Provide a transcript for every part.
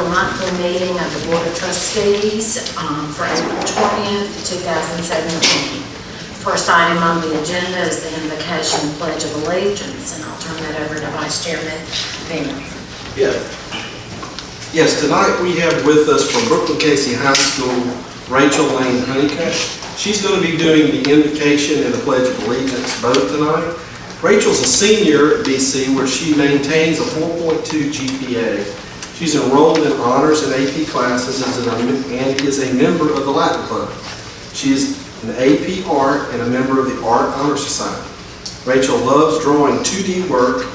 monthly meeting of the Board of Trustees for April 20th, 2017. First item on the agenda is the invocation and pledge of allegiance, and I'll turn that over to Vice Chairman Beamer. Yes, tonight we have with us from Brooklyn Casey High School, Rachel Lane Honeycutt. She's going to be doing the invocation and the pledge of allegiance both tonight. Rachel's a senior at BC where she maintains a 4.2 GPA. She's enrolled in honors and AP classes and is a member of the Latin Club. She is an AP Art and a member of the Art Honor Society. Rachel loves drawing 2D work.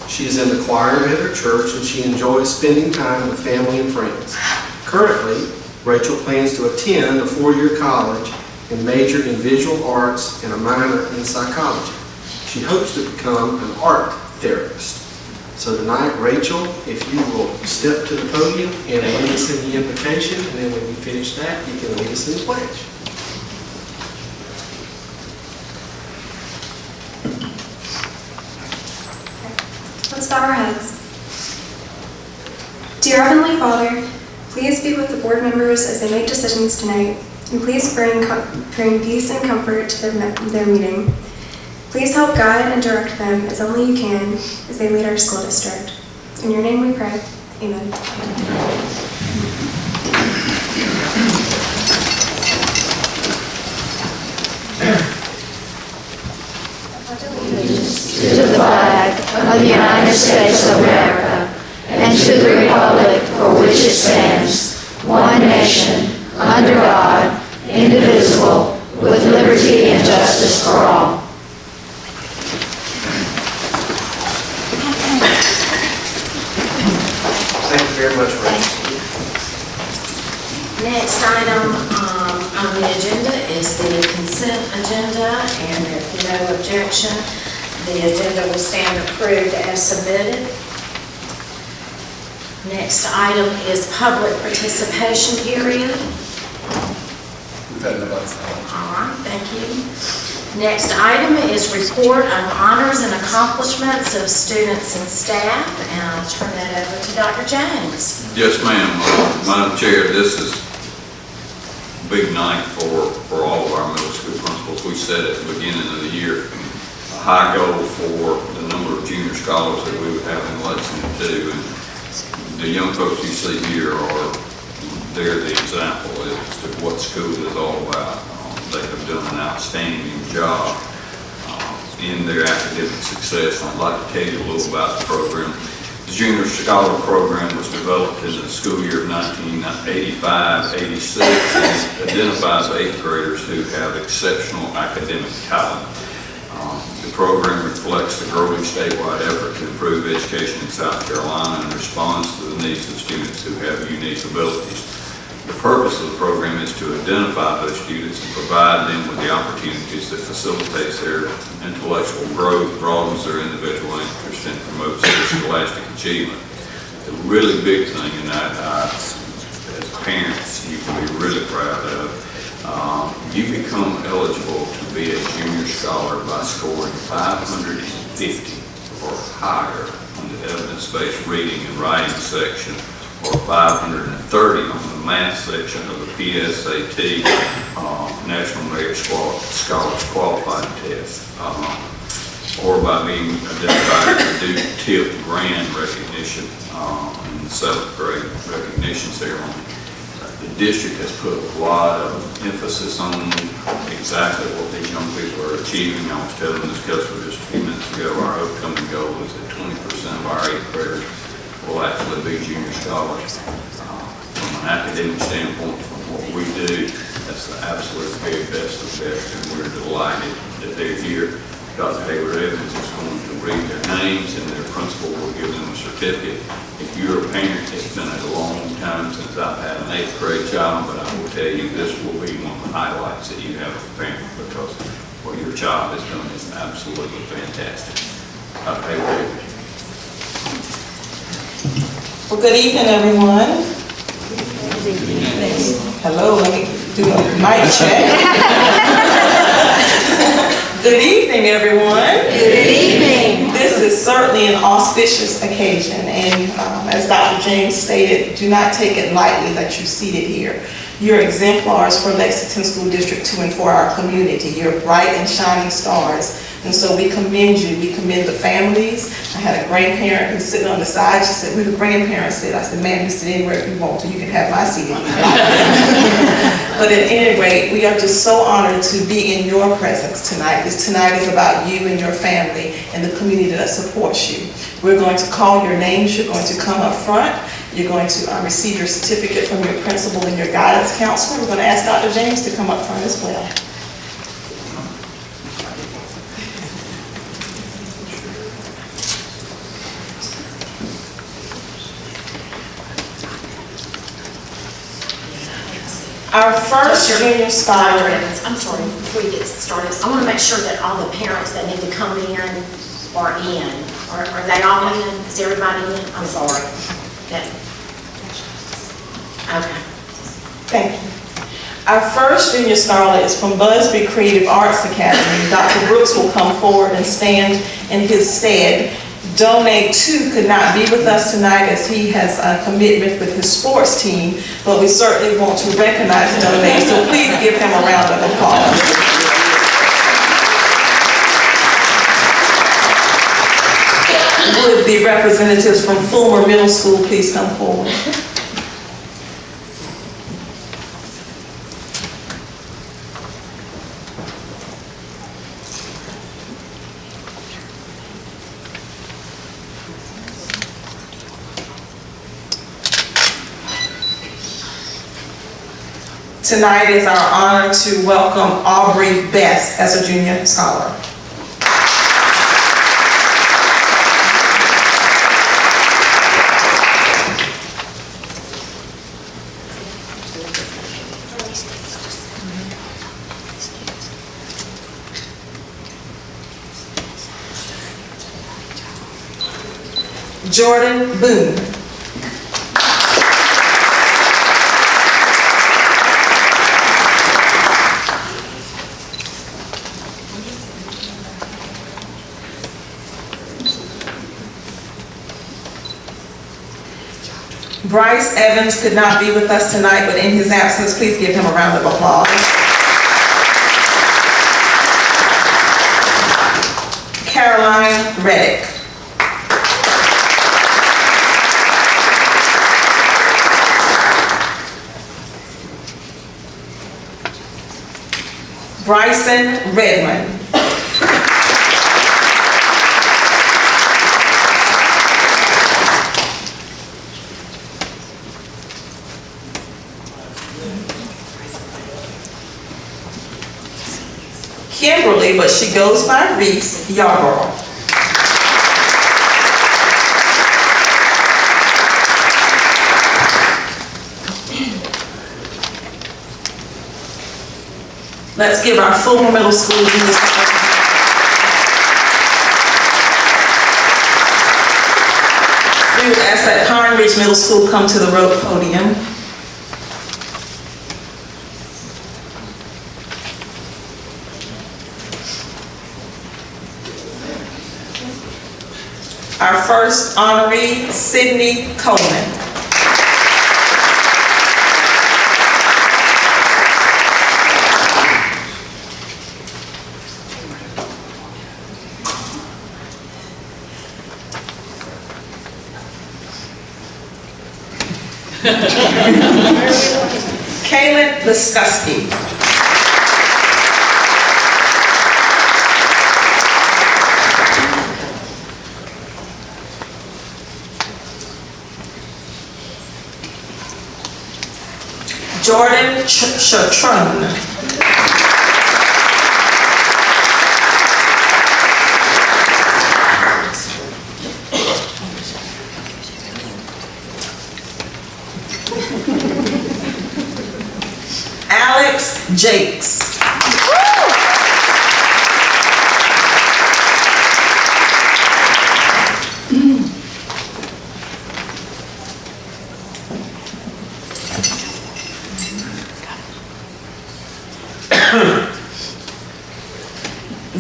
She is in the choir at her church and she enjoys spending time with family and friends. Currently, Rachel plans to attend a 4-year college and major in visual arts and a minor in psychology. She hopes to become an art therapist. So tonight, Rachel, if you will step to the podium and lead us in the invocation, and then when you finish that, you can lead us in the pledge. Let's bow our heads. Dear Heavenly Father, please be with the board members as they make decisions tonight, and please bring peace and comfort to their meeting. Please help guide and direct them as only you can as they lead our school district. In your name we pray. Amen. To the flag of the United States of America and to the republic for which it stands, one nation, under God, indivisible, with liberty and justice for all. Thank you very much, Rachel. Next item on the agenda is the consent agenda, and if no objection, the agenda will stand approved as submitted. Next item is public participation period. We've had nobody sign. All right, thank you. Next item is report of honors and accomplishments of students and staff, and I'll turn that over to Dr. James. Yes, ma'am. Madam Chair, this is a big night for all of our middle school principals. We set at the beginning of the year a high goal for the number of junior scholars that we would have in Lexington too. And the young folks you see here they're the example as to what school is all about. They have done an outstanding job in their academic success. I'd like to tell you a little about the program. The Junior Scholar Program was developed in the school year of 1985-86 and identifies 8th graders who have exceptional academic talent. The program reflects the growing statewide effort to improve education in South Carolina and responds to the needs of students who have unique abilities. The purpose of the program is to identify those students and provide them with the opportunities that facilitates their intellectual growth, broadens their individual interest, and promotes their scholastic achievement. The really big thing in that, as parents, you can be really proud of, you become eligible to be a junior scholar by scoring 550 or higher on the evidence-based reading and writing section, or 530 on the math section of the PSAT National Merit Scholars Qualifying Test, or by being identified as a TIP Grand recognition in the 7th grade recognition ceremony. The district has put a lot of emphasis on exactly what these young people are achieving. I was telling this customer just a few minutes ago, our upcoming goal is that 20% of our 8th graders will actually be junior scholars. From an academic standpoint, from what we do, that's the absolute very best of the best, and we're delighted that they're here. Dr. Hayward Evans is going to read their names, and their principal will give them a certificate. If you're a parent, it's been a long time since I've had an 8th grade child, but I will tell you this will be one of the highlights that you have as a parent, because what your child has done is absolutely fantastic. Dr. Hayward. Well, good evening, everyone. Hello, let me do a mic check. Good evening, everyone. Good evening. This is is certainly an auspicious occasion, and as Dr. James stated, do not take it lightly that you're seated here. You're exemplars for Lexington School District 2 and for our community. You're bright and shining stars, and so we commend you. We commend the families. I had a grandparent who's sitting on the side. She said, "Where the grandparents sit?" I said, "Ma'am, you sit anywhere if you want to. You can have my seat if you like." But at any rate, we are just so honored to be in your presence tonight. Tonight is about you and your family and the community that supports you. We're going to call your names. You're going to come up front. You're going to receive your certificate from your principal and your guidance counselor. We're going to ask Dr. James to come up front as well. Our first junior scholar. I'm sorry, before we get started, I want to make sure that all the parents that need to come in are in. Are they all in? Is everybody in? I'm sorry. Okay. Thank you. Our first junior scholar is from Busby Creative Arts Academy. Dr. Brooks will come forward and stand in his stead. Donate 2 could not be with us tonight as he has a commitment with his sports team, but we certainly want to recognize Donate, so please give him a round of applause. Would the representatives from Fulmer Middle School please come forward? Tonight is our honor to welcome Aubrey Best as a junior scholar. Jordan Boone. Bryce Evans could not be with us tonight, but in his absence, please give him a round of applause. Caroline Reddick. Bryson Redmond. Kimberly, but she goes by Reese Yarborough. Let's give our Fulmer Middle School juniors. We would ask that Pine Ridge Middle School come to the road podium. Our first honoree, Sydney Coleman. Kaylin Laskuski. Jordan Chatron. Alex Jakes.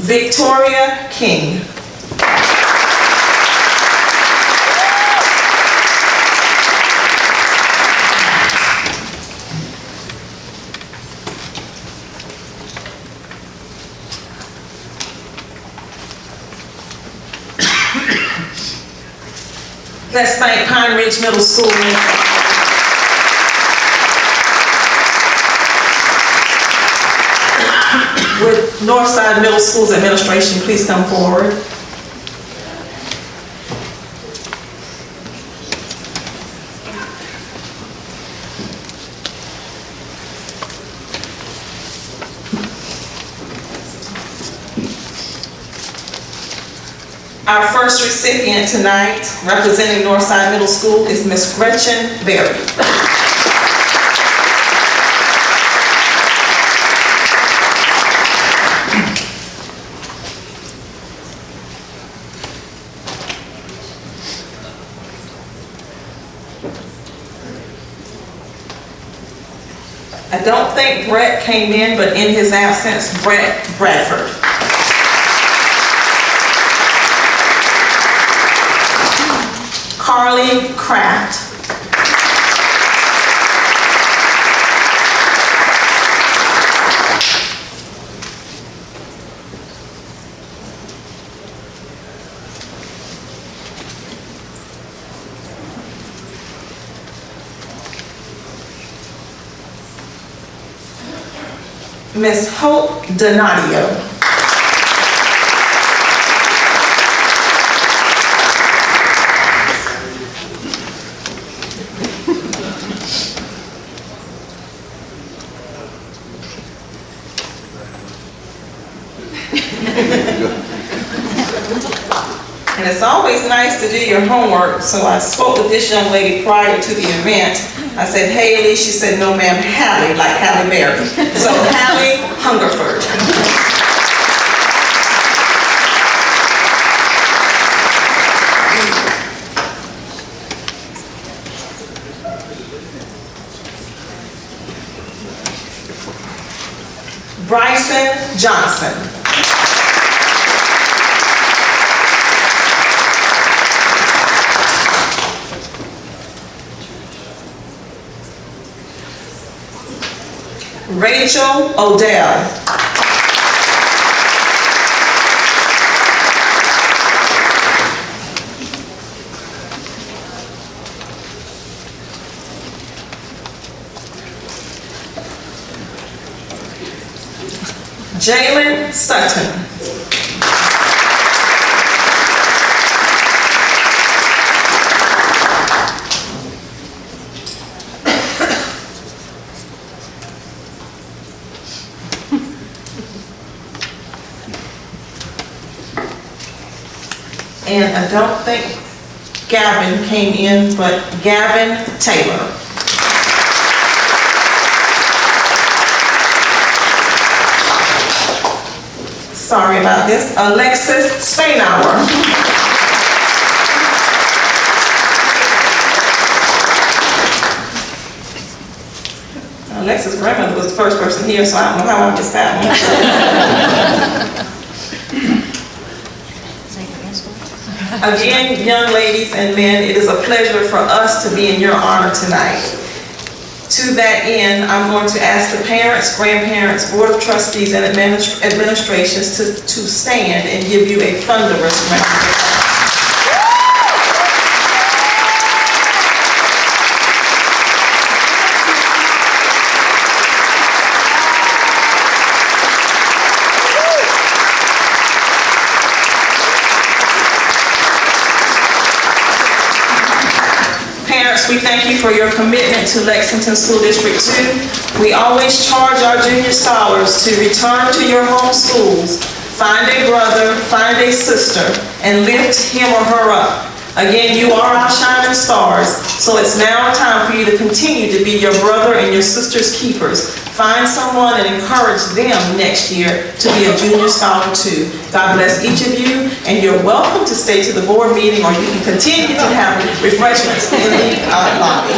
Victoria King. Let's thank Pine Ridge Middle School. Would Northside Middle School's administration please come forward? Our first recipient tonight, representing Northside Middle School, is Miss Gretchen Berry. I don't think Brett came in, but in his absence, Brett Bradford. Carly Kraft. Miss Hope Donadio. And it's always nice to do your homework, so I spoke with this young lady prior to the event. I said, Haley, she said, no ma'am, Hallie, like Halle Berry. So Hallie Hungerford. Bryson Johnson. Rachel Odell. Jalen Sutton. And I don't think Gavin came in, but Gavin Taylor. Sorry about this. Alexis Spainauer. Alexis' grandmother was the first person here, so I don't know how I missed that one. Again, young ladies and men, it is a pleasure for us to be in your honor tonight. To that end, I'm going to ask the parents, grandparents, board of trustees, and administrations to stand and give you a thunderous round of applause. We thank you for your commitment to Lexington School District 2. We always charge our junior scholars to return to your home schools, find a brother, find a sister, and lift him or her up. Again, you are our shining stars, so it's now time for you to continue to be your brother and your sister's keepers. Find someone and encourage them next year to be a junior scholar too. God bless each of you, and you're welcome to stay to the board meeting, or you can continue to have refreshments in the lobby.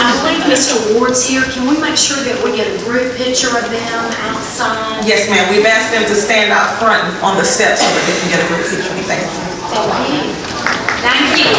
I believe Mr. Ward's here. Can we make sure that we get a group picture of them outside? Yes, ma'am. We've asked them to stand out front on the steps so that they can get a group picture. Thank you. Thank you.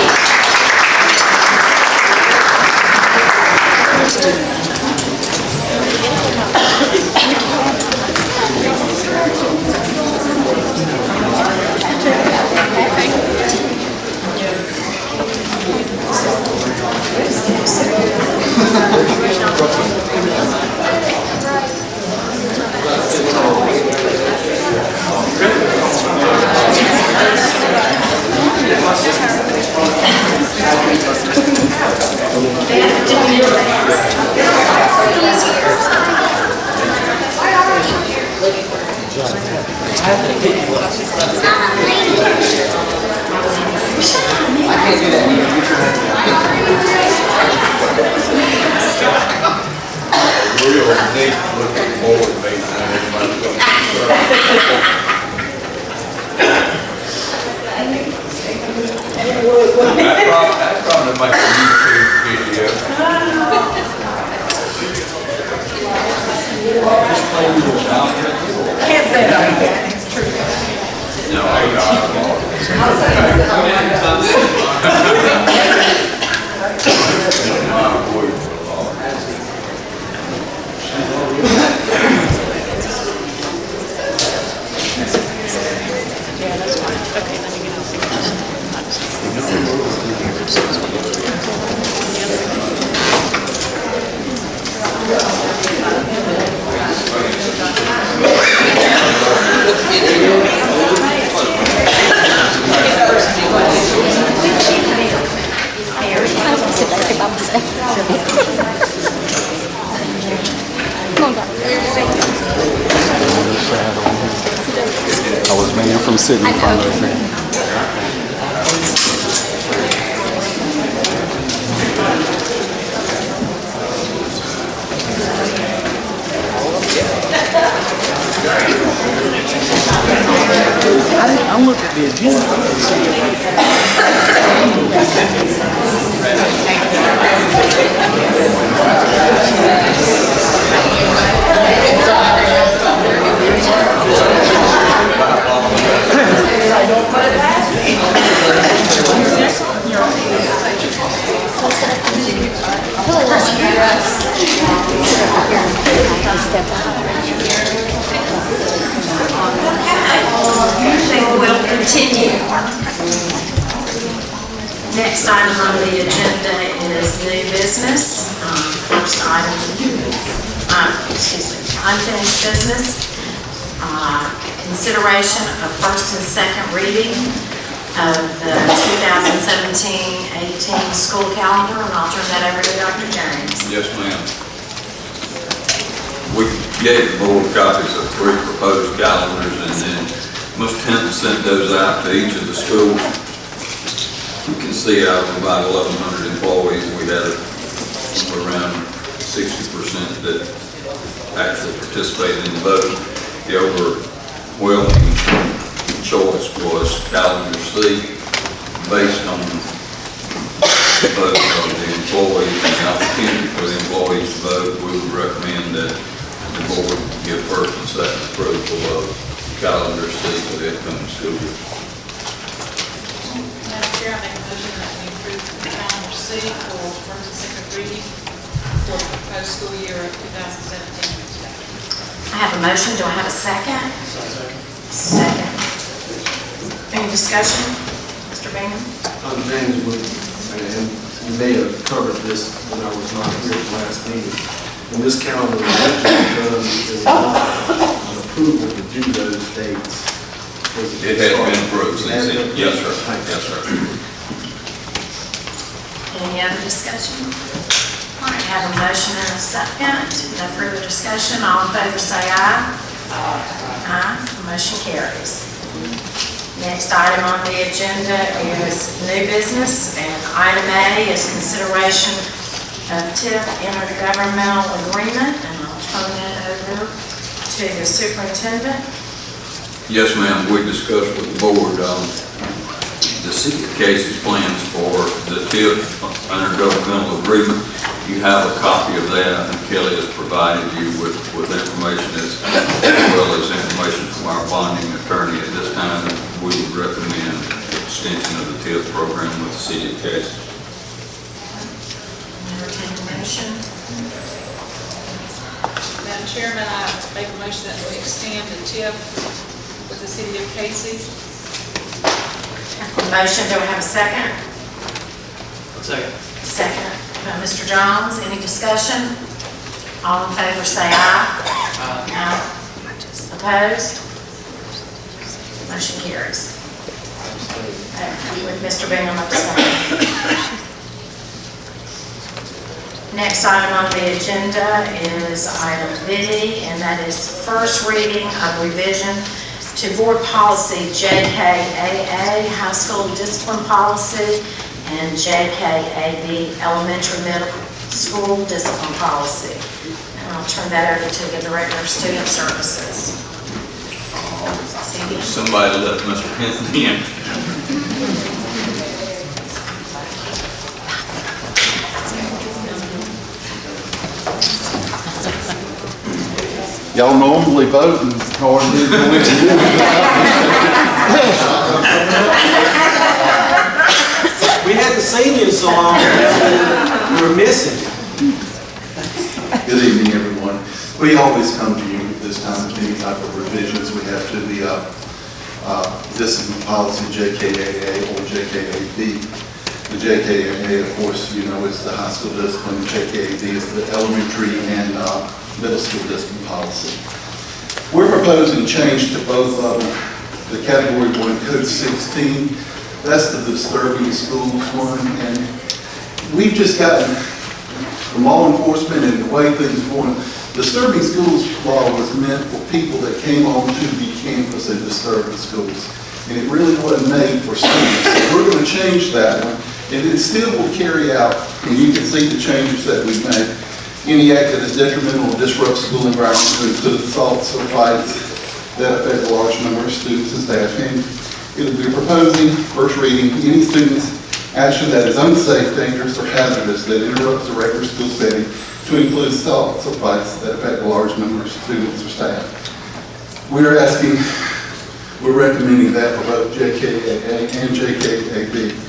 I was mayor from Sydney from there. I'm looking at the agenda. We'll continue. Next item on the agenda is new business. First item, unfinished business. Consideration of first and second reading of the 2017-18 school calendar, and I'll turn that over to Dr. James. Yes, ma'am. We gave the board copies of 3 proposed calendars, and then Ms. Hinton sent those out to each of the schools. You can see out of about 1,100 employees, we had around 60% that actually participated in the vote. The overwhelming choice was calendar C, based on the vote of the employees and the opportunity for the employees to vote. We would recommend that the board give first and second approval of calendar C for the upcoming school year. Madam Chair, I make a motion that we approve calendar C for first and second reading for the proposed school year of 2017. I have a motion. Do I have a second? Second. Any discussion? Mr. Bingham? James Wood, and you may have covered this when I was not here at the last meeting. And this calendar was actually done because an approval to do those dates. It has been approved since then. Yes, sir. Yes, sir. Any other discussion? All right, have a motion and a second. No further discussion. All in favor say aye. Aye. Motion carries. Next item on the agenda is new business, and item A is consideration of TIF intergovernmental agreement, and I'll turn that over to the superintendent. Yes, ma'am. We discussed with the board the city of Casey's plans for the TIF intergovernmental agreement. You have a copy of that, and Kelly has provided you with information as well as information from our bonding attorney. At this time, we would recommend extension of the TIF program with the city of Casey. Entertain a motion. Madam Chairman, I make a motion that we extend the TIF with the city of Casey. Motion, do I have a second? Second. Second. Mr. Johns, any discussion? All in favor say aye. Aye. Opposed? Motion carries. With Mr. Bingham abstaining. Next item on the agenda is item B, and that is first reading of revision to board policy JKAA, high school discipline policy, and JKAB, elementary middle school discipline policy. And I'll turn that over to the Director of Student Services. Somebody let Mr. Hinton in. Y'all normally vote and hardly do it. We hadn't seen you so long, we were missing you. Good evening, everyone. We always come to you at this time with any type of revisions we have to the discipline policy, JKAA or JKAB. The JKAA, of course, you know, is the high school discipline. JKAB is the elementary and middle school discipline policy. We're proposing change to both of them. The category 1, code 16, that's the disturbing schools one, and we've just gotten, from law enforcement and the way things are going, disturbing schools law was meant for people that came onto the campus and disturbed the schools. And it really wasn't made for students. So we're going to change that one. And it still will carry out, and you can see the changes that we've made. Any act that is detrimental or disrupts school environment to include assaults or fights that affect a large number of students and staff. And it will be proposing, first reading, any student's action that is unsafe, dangerous, or hazardous that interrupts the regular school setting to include assaults or fights that affect a large number of students or staff. We're recommending that for both JKAA and JKAB.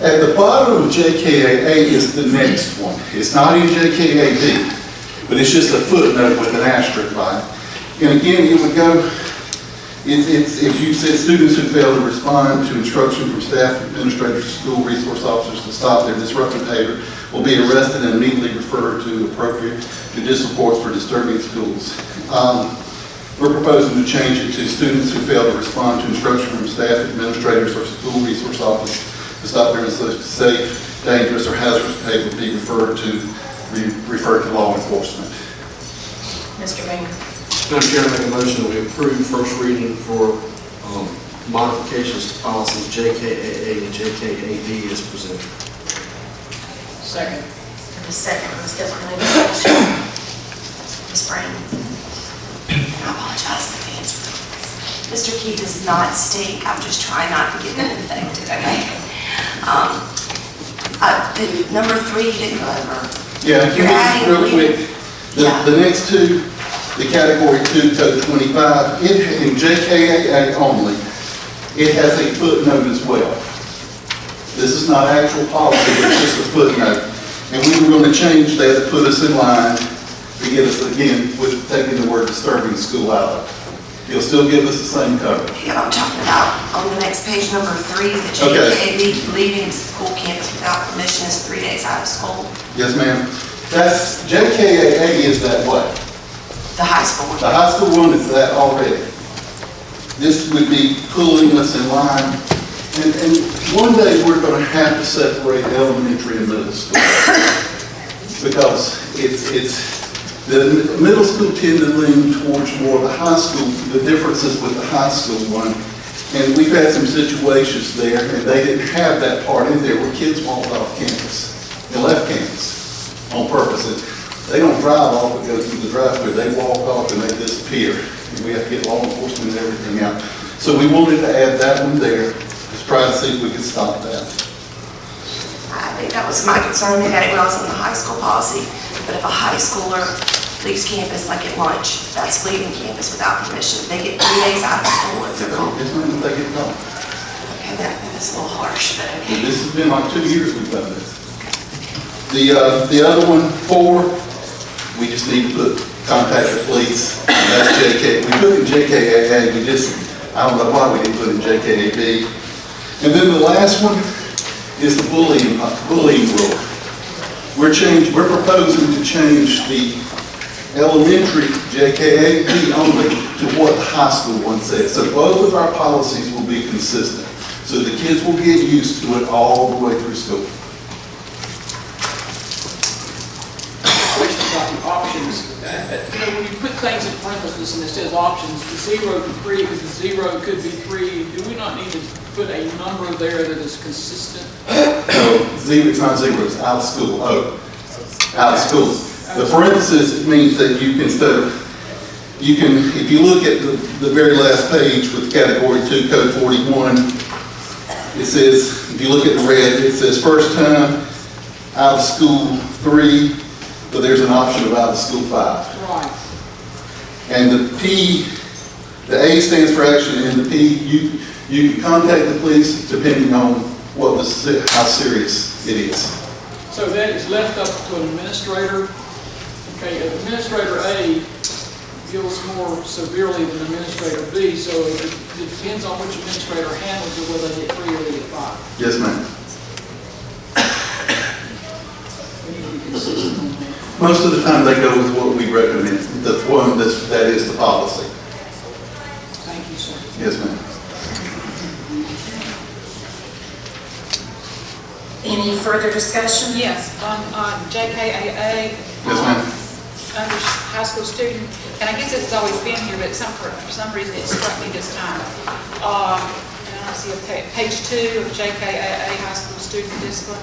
At the bottom of JKAA is the next one. It's not in JKAB, but it's just a footnote with an asterisk by it. And again, it would go, if you said students who fail to respond to instruction from staff, administrators, school resource officers to stop their disruptive behavior will be arrested and immediately referred to appropriate judicial courts for disturbing schools. We're proposing to change it to students who fail to respond to instruction from staff, administrators, or school resource officers to stop their safe, dangerous, or hazardous behavior will be referred to law enforcement. Mr. Banger. Madam Chair, I make a motion that we approve first reading for modifications to policies JKAA and JKAB as presented. Second. And the second was definitely discussion. Ms. Brown. I apologize in advance for this. Mr. Keith is not steak. I'm just trying not to get infected, okay? The number 3 you didn't go over. Yeah, You're adding real quick. The next two, the category 2, code 25, in JKAA only, it has a footnote as well. This is not actual policy, but it's just a footnote. And we were going to change that to put us in line to get us, again, with taking the word disturbing school out of it. It'll still give us the same coverage. Yeah, I'm talking about on the next page, number 3, the JKAB leaving school campus without permission is 3 days out of school. Yes, ma'am. That's, JKAA is that way. The high school one. The high school one is that already. This would be pulling us in line. And one day we're going to have to separate elementary and middle school. Because the middle school tend to lean towards more of the high school, the differences with the high school one. And we've had some situations there, and they didn't have that part in there where kids walked off campus. They left campus on purpose. They don't drive off and go through the drive-thru. They walk off and they disappear. And we have to get law enforcement and everything out. So we wanted to add that one there. Let's try to see if we can stop that. I think that was my concern. They had it when I was in the high school policy. But if a high schooler leaves campus like at lunch, that's leaving campus without permission. They get 3 days out of school if they're gone. It's not that they get caught. Okay, that's a little harsh, but okay. This has been like 2 years we've done this. The other one, 4, we just need to put contact the police. And that's JK. We put in JKAA. I don't know why we didn't put in JKAB. And then the last one is the bullying rule. We're proposing to change the elementary JKAB only to what the high school one says. So both of our policies will be consistent. So the kids will get used to it all the way through school. Question about the options. When you put things in parentheses and it says options, the 0 to 3, because the 0 could be 3, do we not need to put a number there that is consistent? No, it's not 0, it's out of school. Out of school. The parenthesis means that you can, if you look at the very last page with category 2, code 41, it says, if you look at the red, it says first time, out of school 3, but there's an option of out of school 5. Right. And the P, the A stands for action, and the P, you can contact the police depending on how serious it is. So that is left up to an administrator. Okay, Administrator A deals more severely than Administrator B, so it depends on which administrator handles it, whether they get 3 or they get 5. Yes, ma'am. We need to be consistent on that. Most of the time they go with what we recommend, the one that is the policy. Thank you, sir. Yes, ma'am. Any Any further discussion? Yes, on JKAA. Yes, ma'am. Under high school student, and I guess it's always been here, but for some reason it struck me this time. And I see page 2 of JKAA high school student discipline.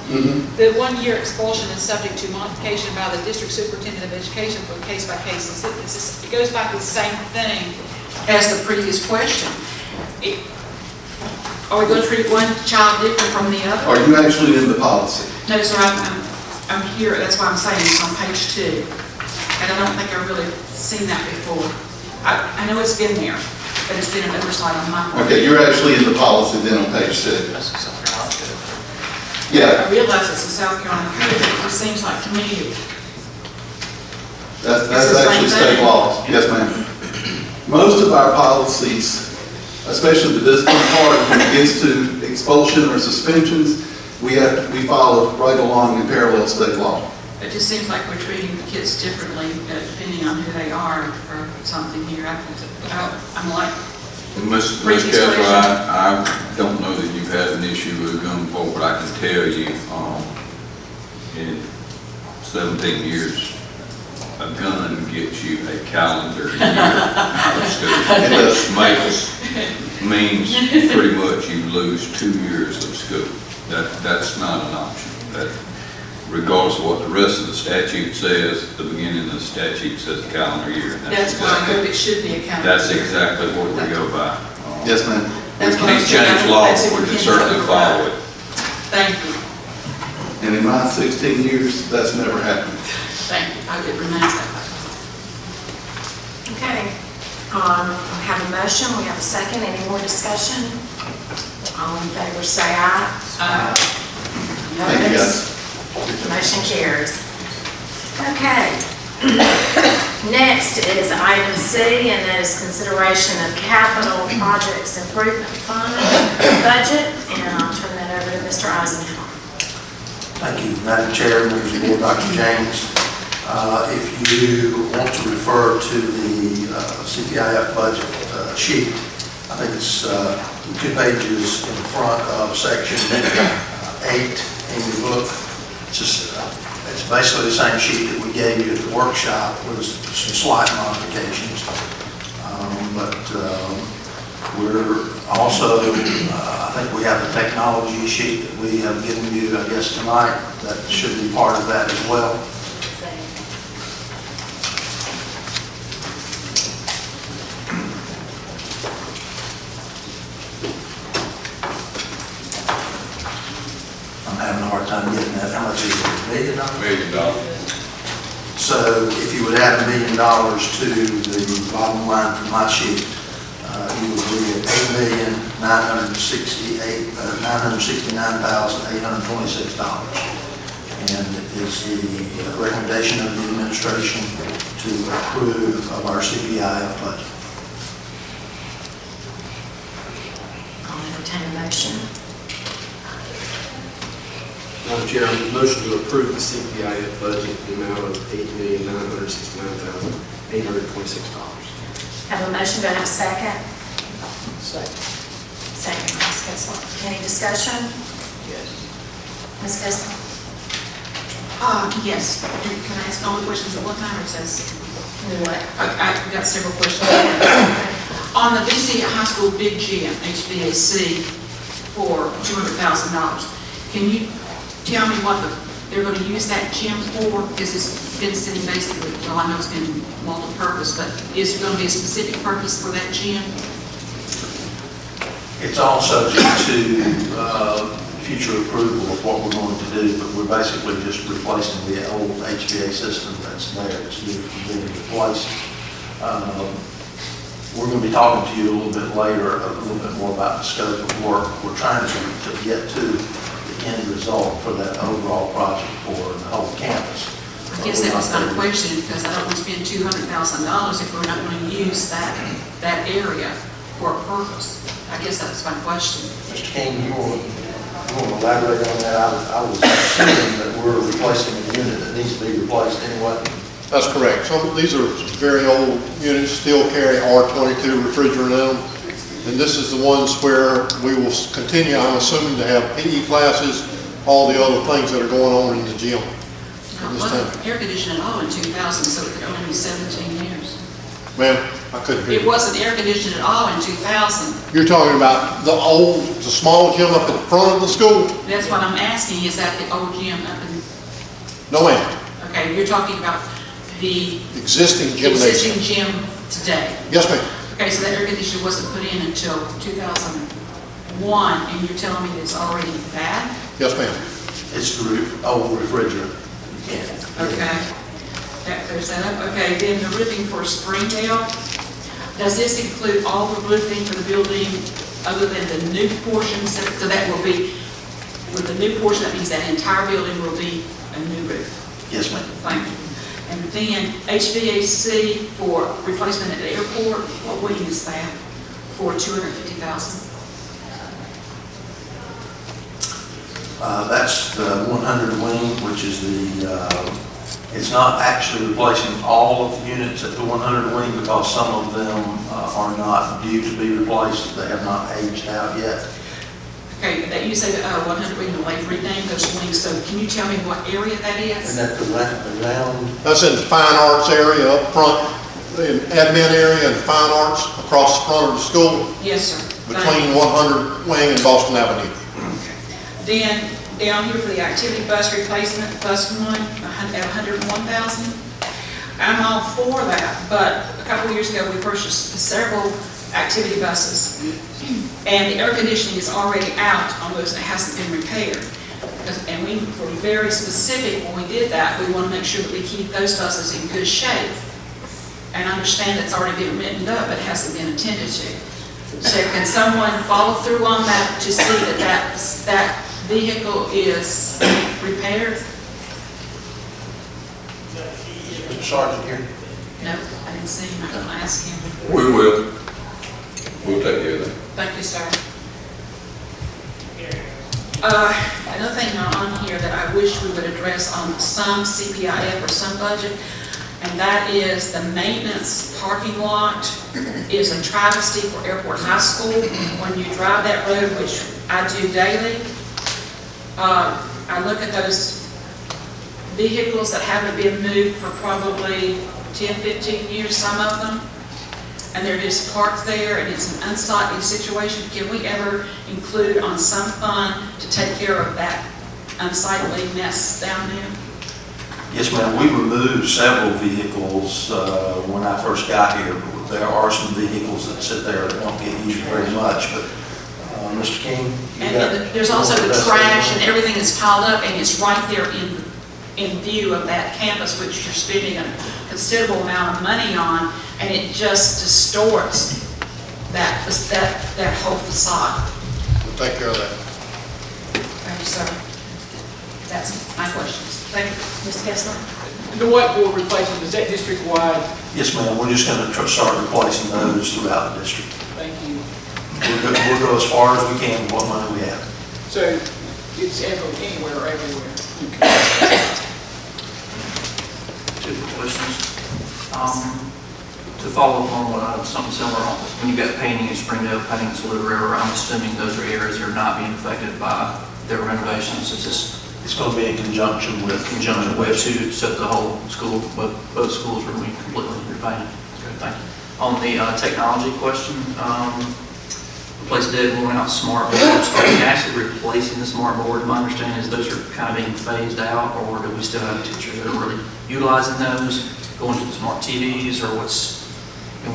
The 1-year expulsion is subject to modification by the district superintendent of education for case-by-case. It goes back to the same thing as the previous question. Are we going to treat one child different from the other? Are you actually in the policy? No, sir, I'm here, that's why I'm saying it's on page 2. And I don't think I've really seen that before. I know it's been there, but it's been an oversight on my part. Okay, you're actually in the policy then on page 2. Yeah, I realize it's a South Carolina code, but it just seems like to me, that's It's the actually same state thing. law. Yes, ma'am. Most of our policies, especially the discipline part, when it gets to expulsion or suspensions, we follow right along in parallel state law. it just seems like we're treating the kids differently depending on who they are or something here. I'm like, Ms. Previous Casper, question. I don't know that you've had an issue with a gun before, but I can tell you, in 17 years, a gun gets you a calendar year out of school. It does. Means pretty much you lose 2 years of school. That's not an option. That, regardless of what the rest of the statute says, the beginning of the statute says a calendar year. and that's why I hope it should be a calendar. That's exactly what we go by. Yes, ma'am. We That's what I'm can't saying. change law, That's but what we can we're certainly talking about. follow it. Thank you, And in my 16 years, that's never happened. thank you. I did remind that. Okay. We have a motion, we have a second. Any more discussion? All in favor, say aye. Thank you, guys. Motion carries. Okay. Next is item C, and that is consideration of capital projects improvement fund budget, and I'll turn that over to Mr. Eisenhower. Thank you, Madam Chair, members of the board, Dr. James. If you want to refer to the CPIF budget sheet, I think it's 2 pages in front of section 8 in your book. It's basically the same sheet that we gave you at the workshop with some slight modifications. We're also, I think we have a technology sheet that we have given you, I guess, tonight. That should be part of that as well. I'm having a hard time getting that. How much is it? $1 million? $1 million. So if you would add $1 million to the bottom line from my sheet, you would be at $8,969,826. And it is the recommendation of the administration to approve of our CPIF budget. I'll entertain a motion. Madam Chair, I motion to approve the CPIF budget in the amount of $8,969,826. Have a motion, do I have a second? Second, Ms. Kessler. Any discussion? Yes. Ms. Kessler? Yes. Can I ask all the questions at one time, or says? What? I've got several questions. On the DC High School Big Gym, HVAC, for $200,000, can you tell me what they're going to use that gym for? Because it's been sitting basically, well, I know it's been multi-purpose, but is there going to be a specific purpose for that gym? It's all subject to future approval of what we're going to do, but we're basically just replacing the old HVAC system that's there. It's being replaced. We're going to be talking to you a little bit later, a little bit more about the scope of work. We're trying to get to the end result for that overall project for the whole campus. I guess that was my question, because I don't want to spend $200,000 if we're not going to use that area for a purpose. I guess that's my question. Mr. King, you want to elaborate on that? I was assuming that we're replacing a unit that needs to be replaced anyway. That's correct. These are very old units, still carry R22 refrigerant in them. And this is the ones where we will continue, I'm assuming, to have PE classes all the other things that are going on in the gym. It wasn't air conditioned at all in 2000, so it could only be 17 years. Ma'am, I couldn't hear It you. wasn't air conditioned at all in 2000. You're talking about the small gym up at the front of the school? That's what I'm asking, is that the old gym up in, No, ma'am. okay, you're talking about the Existing gymnasium. existing gym today. Yes, ma'am. Okay, so that air conditioner wasn't put in until 2001, and you're telling me that it's already bad? Yes, ma'am. It's the old refrigerator. Yeah. Okay, that clears that up. Okay, then the roofing for Springdale, does this include all the roofing for the building other than the new portions? So that will be, with the new portion, that means that entire building will be a new roof? Yes, ma'am. Thank you. And then HVAC for replacement at the airport, what wing is that for $250,000? That's the 100 wing, which is it's not actually replacing all of the units at the 100 wing because some of them are not due to be replaced. They have not aged out yet. Okay, that you say 100 wing, they've renamed those wings, so can you tell me what area that is? And at the round, That's in the fine arts area up front, the admin area and fine arts across the front of the school, Yes, sir. between 100 Wing and Boston Avenue. Then down here for the activity bus replacement, bus one, at $101,000. I'm all for that, but a couple of years ago, we purchased several activity buses. And the air conditioning is already out on those, and it hasn't been repaired. And we were very specific when we did that. We want to make sure that we keep those buses in good shape. And I understand it's already been written up, but it hasn't been attended to. So can someone follow through on that to see that that vehicle is repaired? Mr. Sergeant here. No, I didn't see him. I'm going to ask him. We will. We'll take care of that. Thank you, sir. Another thing on here that I wish we would address on some CPIF or some budget, and that is the maintenance parking lot is a travesty for Airport High School. When you drive that road, which I do daily, I look at those vehicles that haven't been moved for probably 10, 15 years, some of them, and they're just parked there, and it's an unsightly situation. Can we ever include on some fund to take care of that unsightly mess down there? Yes, ma'am. We removed several vehicles when I first got here. There are some vehicles that sit there that don't get used very much, but Mr. King? And there's also the trash and everything that's piled up, and it's right there in view of that campus, which you're spending a considerable amount of money on, and it just distorts that whole facade. We'll take care of that. Thank you, sir. That's my questions. Thank you. Ms. Kessler? The whiteboard replacement, is that district-wide? Yes, ma'am. We're just going to start replacing those throughout the district. Thank you. We'll go as far as we can with what money we have. So it's anywhere or everywhere? Two questions. To follow up on what something similar on, when you've got painting in Springdale, painting in Saluda River, I'm assuming those are areas that are not being affected by their renovations. It's going to be in conjunction with so the whole school, both schools are going to be completely repainted. Okay, thank you. On the technology question, replace dead worn out smart boards. Are we actually replacing the smart boards? My understanding is those are kind of being phased out, or do we still have teachers that are really utilizing those, going to the smart TVs, or what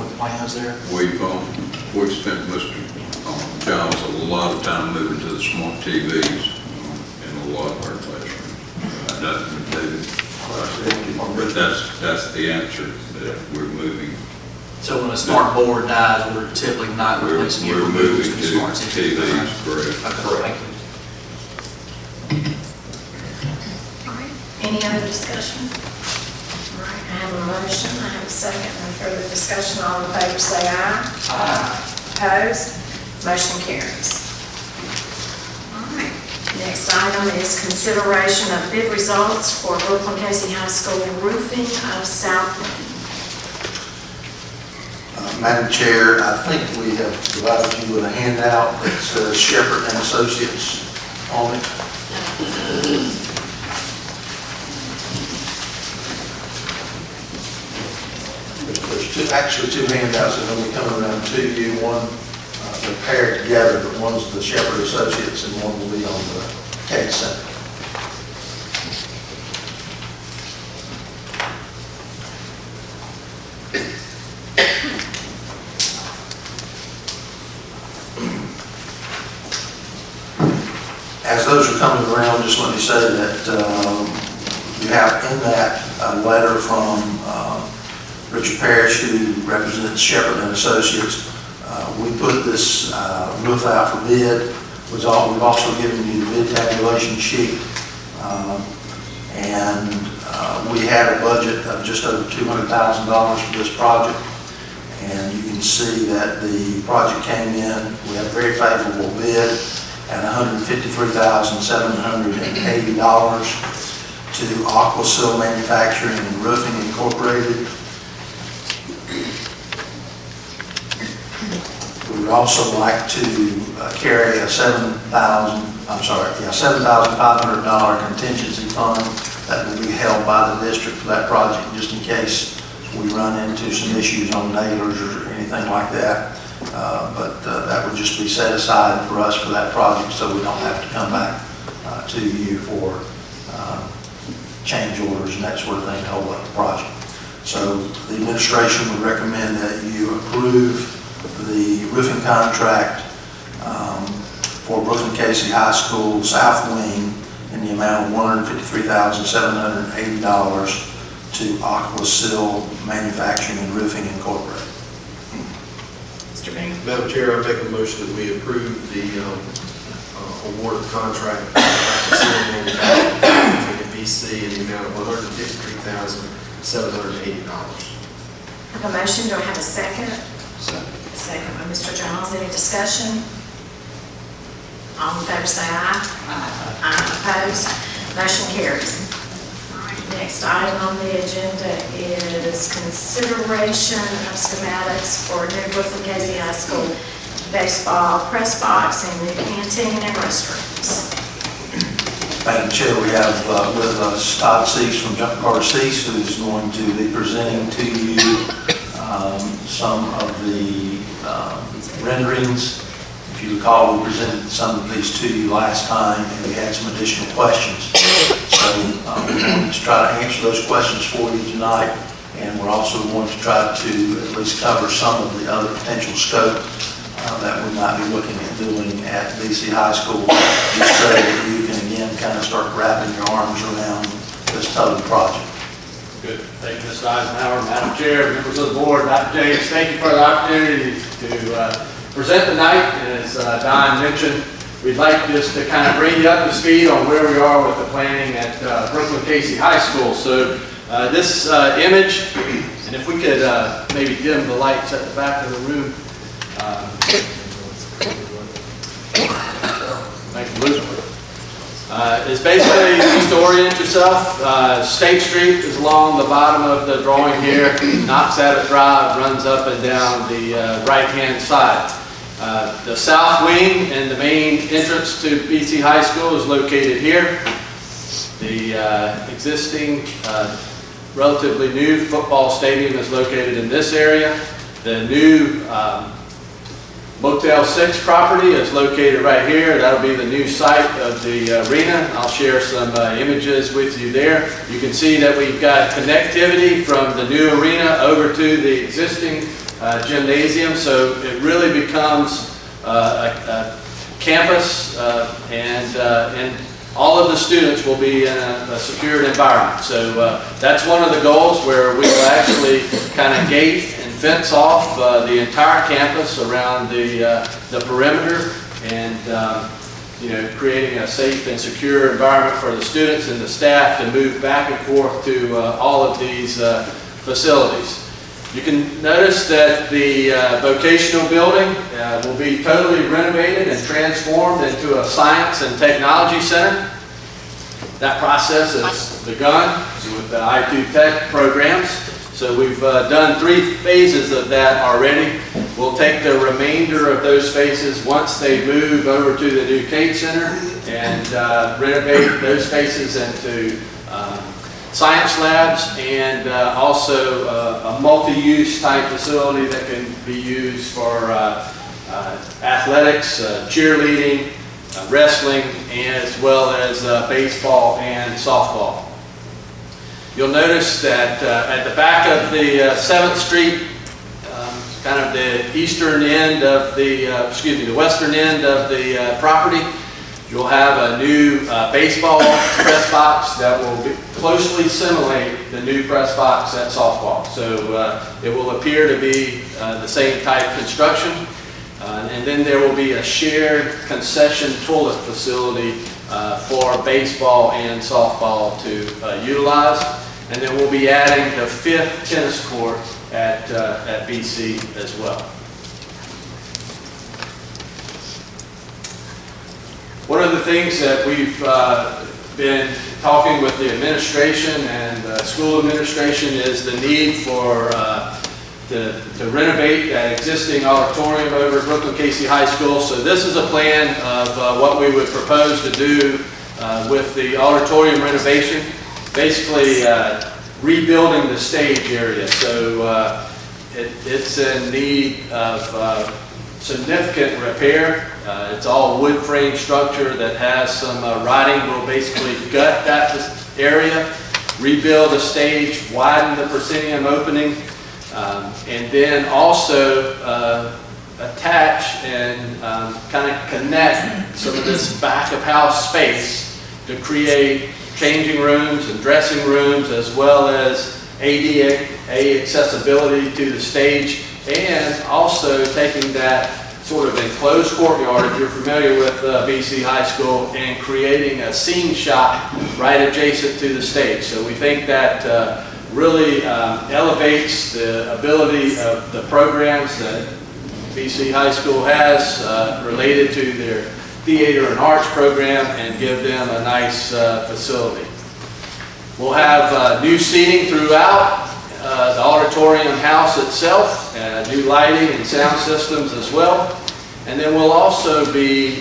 the plan is there? We've spent Mr. Giles a lot of time moving to the smart TVs in a lot of our classrooms. But that's the answer, that we're moving. So when a smart board dies, we're typically not replacing it. We're moving to smart TVs, correct. Okay, thank you. All right, any other discussion? All right, I have a motion, I have a second, no further discussion, all in favor say aye. Aye. Opposed? Motion carries. All right, next item is consideration of bid results for Brooklyn Casey High School roofing of South Bend. Madam Chair, I think we have provided you with a handout that says Shepherd and Associates on it. There's actually two handouts that will be coming around to you. One, they're paired together, but one's the Shepherd Associates and one will be on the Cade Center. As those are coming around, just let me say that you have in that a letter from Richard Parrish, who represents Shepherd and Associates. We put this roof out for bid. We've also given you the bid tabulation sheet. And we had a budget of just over $200,000 for this project. And you can see that the project came in, we had a very favorable bid at $153,780 to Aquasil Manufacturing and Roofing Incorporated. We would also like to carry a $7,500 contingency fund that will be held by the district for that project, just in case we run into some issues on nailers or anything like that. But that would just be set aside for us for that project, so we don't have to come back to you for change orders and that sort of thing to hold up the project. So the administration would recommend that you approve the roofing contract for Brooklyn Casey High School South Wing in the amount of $153,780 to Aquasil Manufacturing and Roofing Incorporated. Mr. Bain? Madam Chair, I make a motion that we approve the award of contract for BC in the amount of $153,780. I have a motion, do I have a second? Second. Second by Mr. Giles, any discussion? All in favor say aye. Aye. Opposed? Motion carries. All right, next item on the agenda is consideration of schematics for new Brooklyn Casey High School baseball press box and new canteen and restrooms. Madam Chair, we have with us Todd Cease from Jump Car Cease, who is going to be presenting to you some of the renderings. If you recall, we presented some of these to you last time, and we had some additional questions. So we're going to try to answer those questions for you tonight, and we're also going to try to at least cover some of the other potential scope that we might be looking at doing at BC High School, just so that you can again kind of start wrapping your arms around this total project. Good. Thank you, Mr. Eisenhower, Madam Chair, members of the board, Dr. James. Thank you for the opportunity to present tonight. As Don mentioned, we'd like just to kind of bring you up to speed on where we are with the planning at Brooklyn Casey High School. So this image, and if we could maybe dim the lights at the back of the room. Thank you, Luke. It's basically, just to orient yourself, State Street is along the bottom of the drawing here. Knox Abbott Drive runs up and down the right-hand side. The south wing and the main entrance to BC High School is located here. The existing, relatively new football stadium is located in this area. The new Motel 6 property is located right here. That'll be the new site of the arena. I'll share some images with you there. You can see that we've got connectivity from the new arena over to the existing gymnasium, so it really becomes a campus, and all of the students will be in a secured environment. So that's one of the goals, where we will actually kind of gate and fence off the entire campus around the perimeter, and creating a safe and secure environment for the students and the staff to move back and forth to all of these facilities. You can notice that the vocational building will be totally renovated and transformed into a science and technology center. That process has begun with the I2 Tech programs. So we've done 3 phases of that already. We'll take the remainder of those spaces once they move over to the new Kate Center and renovate those spaces into science labs and also a multi-use type facility that can be used for athletics, cheerleading, wrestling, as well as baseball and softball. You'll notice that at the back of the 7th Street, kind of the eastern end of the, the western end of the property, you'll have a new baseball press box that will closely simulate the new press box at softball. So it will appear to be the same type construction. And then there will be a shared concession toilet facility for baseball and softball to utilize. And then we'll be adding the 5th tennis court at BC as well. One of the things that we've been talking with the administration and school administration is the need for to renovate that existing auditorium over at Brooklyn Casey High School. So this is a plan of what we would propose to do with the auditorium renovation. Basically rebuilding the stage area. So it's in need of significant repair. It's all wood frame structure that has some rotting. We'll basically gut that area, rebuild the stage, widen the proscenium opening, and then also attach and kind of connect some of this back of house space to create changing rooms and dressing rooms, as well as ADA accessibility to the stage, and also taking that sort of enclosed courtyard, if you're familiar with BC High School, and creating a scene shop right adjacent to the stage. So we think that really elevates the ability of the programs that BC High School has related to their theater and arts program and give them a nice facility. We'll have new seating throughout the auditorium house itself, new lighting and sound systems as well. And then we'll also be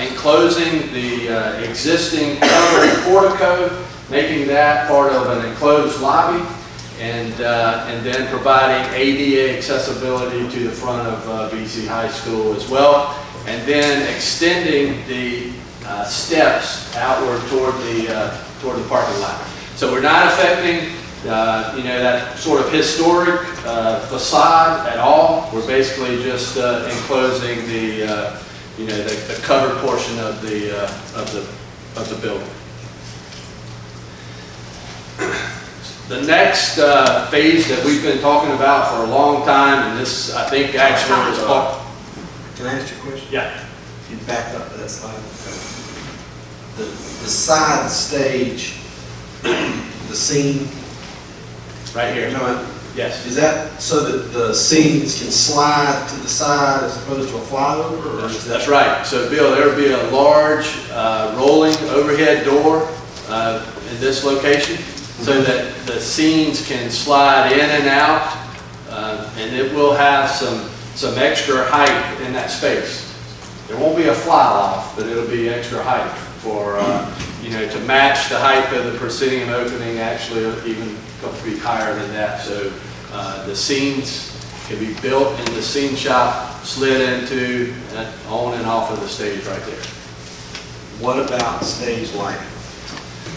enclosing the existing covered portico, making that part of an enclosed lobby, and then providing ADA accessibility to the front of BC High School as well, and then extending the steps outward toward the parking lot. So we're not affecting that sort of historic facade at all. We're basically just enclosing the covered portion of the building. The next phase that we've been talking about for a long time, and this I think actually was part. Can I ask you a question? Yeah. You back up to that slide. The side stage, the scene. Right here. Yes. Is that so that the scenes can slide to the side as opposed to a flyover? That's right. So Bill, there will be a large rolling overhead door in this location, so that the scenes can slide in and out, and it will have some extra height in that space. There won't be a fly off, but it'll be extra height for to match the height of the proscenium opening. Actually, even a couple feet higher than that. So the scenes can be built in the scene shop, slid into, on and off of the stage right there. What about stage lighting?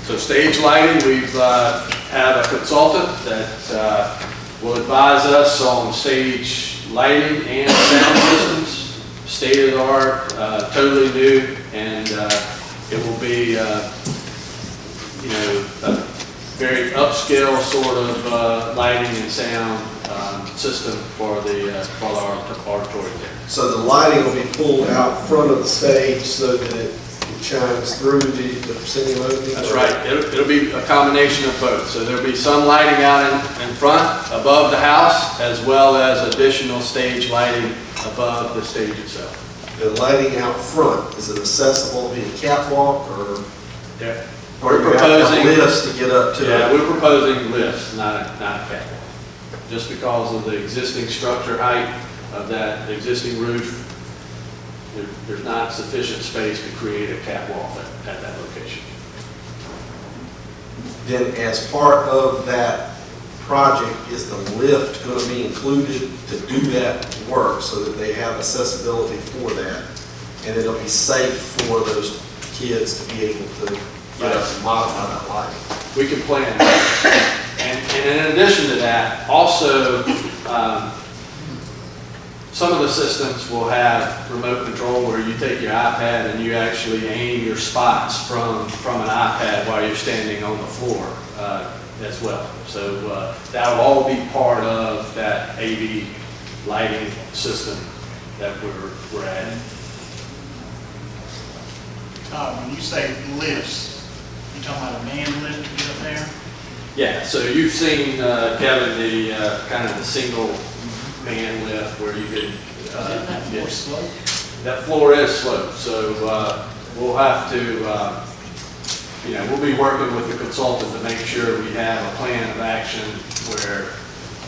So stage lighting, we've have a consultant that will advise us on stage lighting and sound systems, state-of-the-art, totally new, and it will be a very upscale sort of lighting and sound system for the auditorium there. So the lighting will be pulled out front of the stage so that it shines through the proscenium opening? That's right. It'll be a combination of both. So there'll be some lighting out in front, above the house, as well as additional stage lighting above the stage itself. The lighting out front, is it accessible via catwalk or? Yeah. We're proposing lifts to get up to. Yeah, we're proposing lifts, not a catwalk. Just because of the existing structure height, of that existing roof, there's not sufficient space to create a catwalk at that location. Then as part of that project, is the lift going to be included to do that work so that they have accessibility for that? And it'll be safe for those kids to be able to get up and modify that lighting? We can plan that. And in addition to that, also, some of the systems will have remote control where you take your iPad and you actually aim your spots from an iPad while you're standing on the floor as well. So that will all be part of that AV lighting system that we're adding. When you say lifts, you talking about a man lift to get up there? Yeah, so you've seen, Kevin, the kind of the single man lift where you could. That floor slope? That floor is sloped, so we'll have to, we'll be working with the consultant to make sure we have a plan of action where,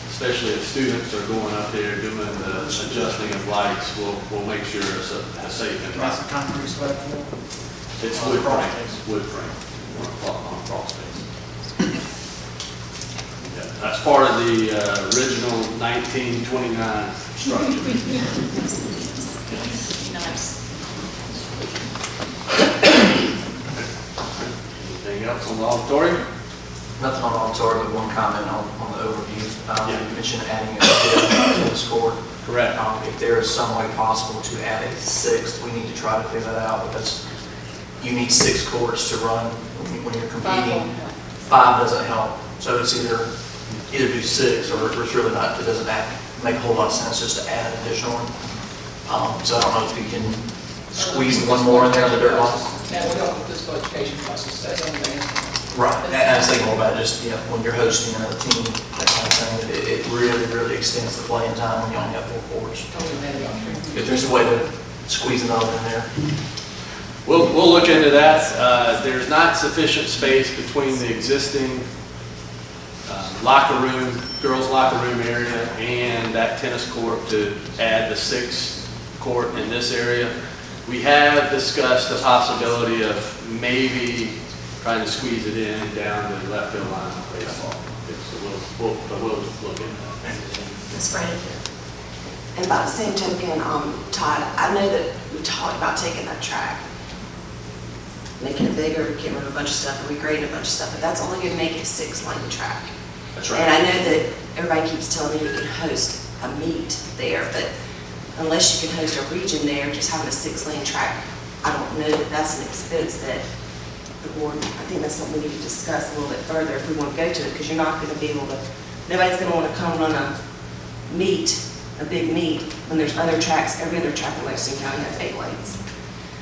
especially if students are going up there doing the adjusting of lights, we'll make sure it's a safe environment. That's a concrete slab floor? It's wood frame, on a crawl space. Yeah, that's part of the original 1929 structure. Nice. Anything else on the auditorium? Nothing on auditorium, but one comment on the overview. You mentioned adding a fifth tennis court. Correct. If there is some way possible to add a sixth, we need to try to figure that out because you need 6 courts to run when you're competing. 5 doesn't help. So it's either do 6 or it's really not, it doesn't make a whole lot of sense just to add an additional one. So I don't know if you can squeeze one more in there on the dirt lots. That would help with physical education classes, that's only the answer. Right, and I was thinking more about just, when you're hosting another team, that kind of thing, it really, really extends the playing time when you only have 4 courts. If there's a way to squeeze another in there. We'll look into that. There's not sufficient space between the existing locker room, girls' locker room area and that tennis court to add the 6th court in this area. We have discussed the possibility of maybe trying to squeeze it in down the left field line of baseball. So we'll look at that. Ms. Brady. And by the same token, Todd, I know that we talked about taking that track, making it bigger, getting rid of a bunch of stuff, and regrading a bunch of stuff, but that's only going to make it a 6-lane track. That's right. And I know that everybody keeps telling me you can host a meet there, but unless you can host a region there, just having a 6-lane track, I don't know that that's an expense that the board, I think that's something we need to discuss a little bit further if we want to go to it, because you're not going to be able to, nobody's going to want to come run a meet, a big meet, when there's other tracks. Every other track in Lexington County has 8 lanes.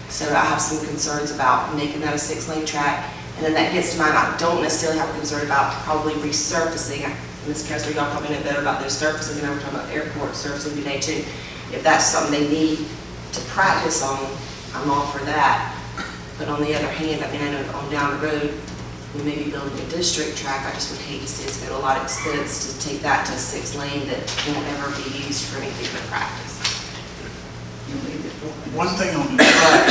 So I have some concerns about making that a 6-lane track. And then that gets to mind, I don't necessarily have a concern about probably resurfacing. Ms. Kessler, y'all probably know better about those surfaces, and we're talking about airport surfacing today too. If that's something they need to practice on, I'm all for that. But on the other hand, I mean, I know on down the road, we may be building a district track. I just would hate to see us go to a lot of expense to take that to a 6-lane that won't ever be used for anything but practice. One thing on the track,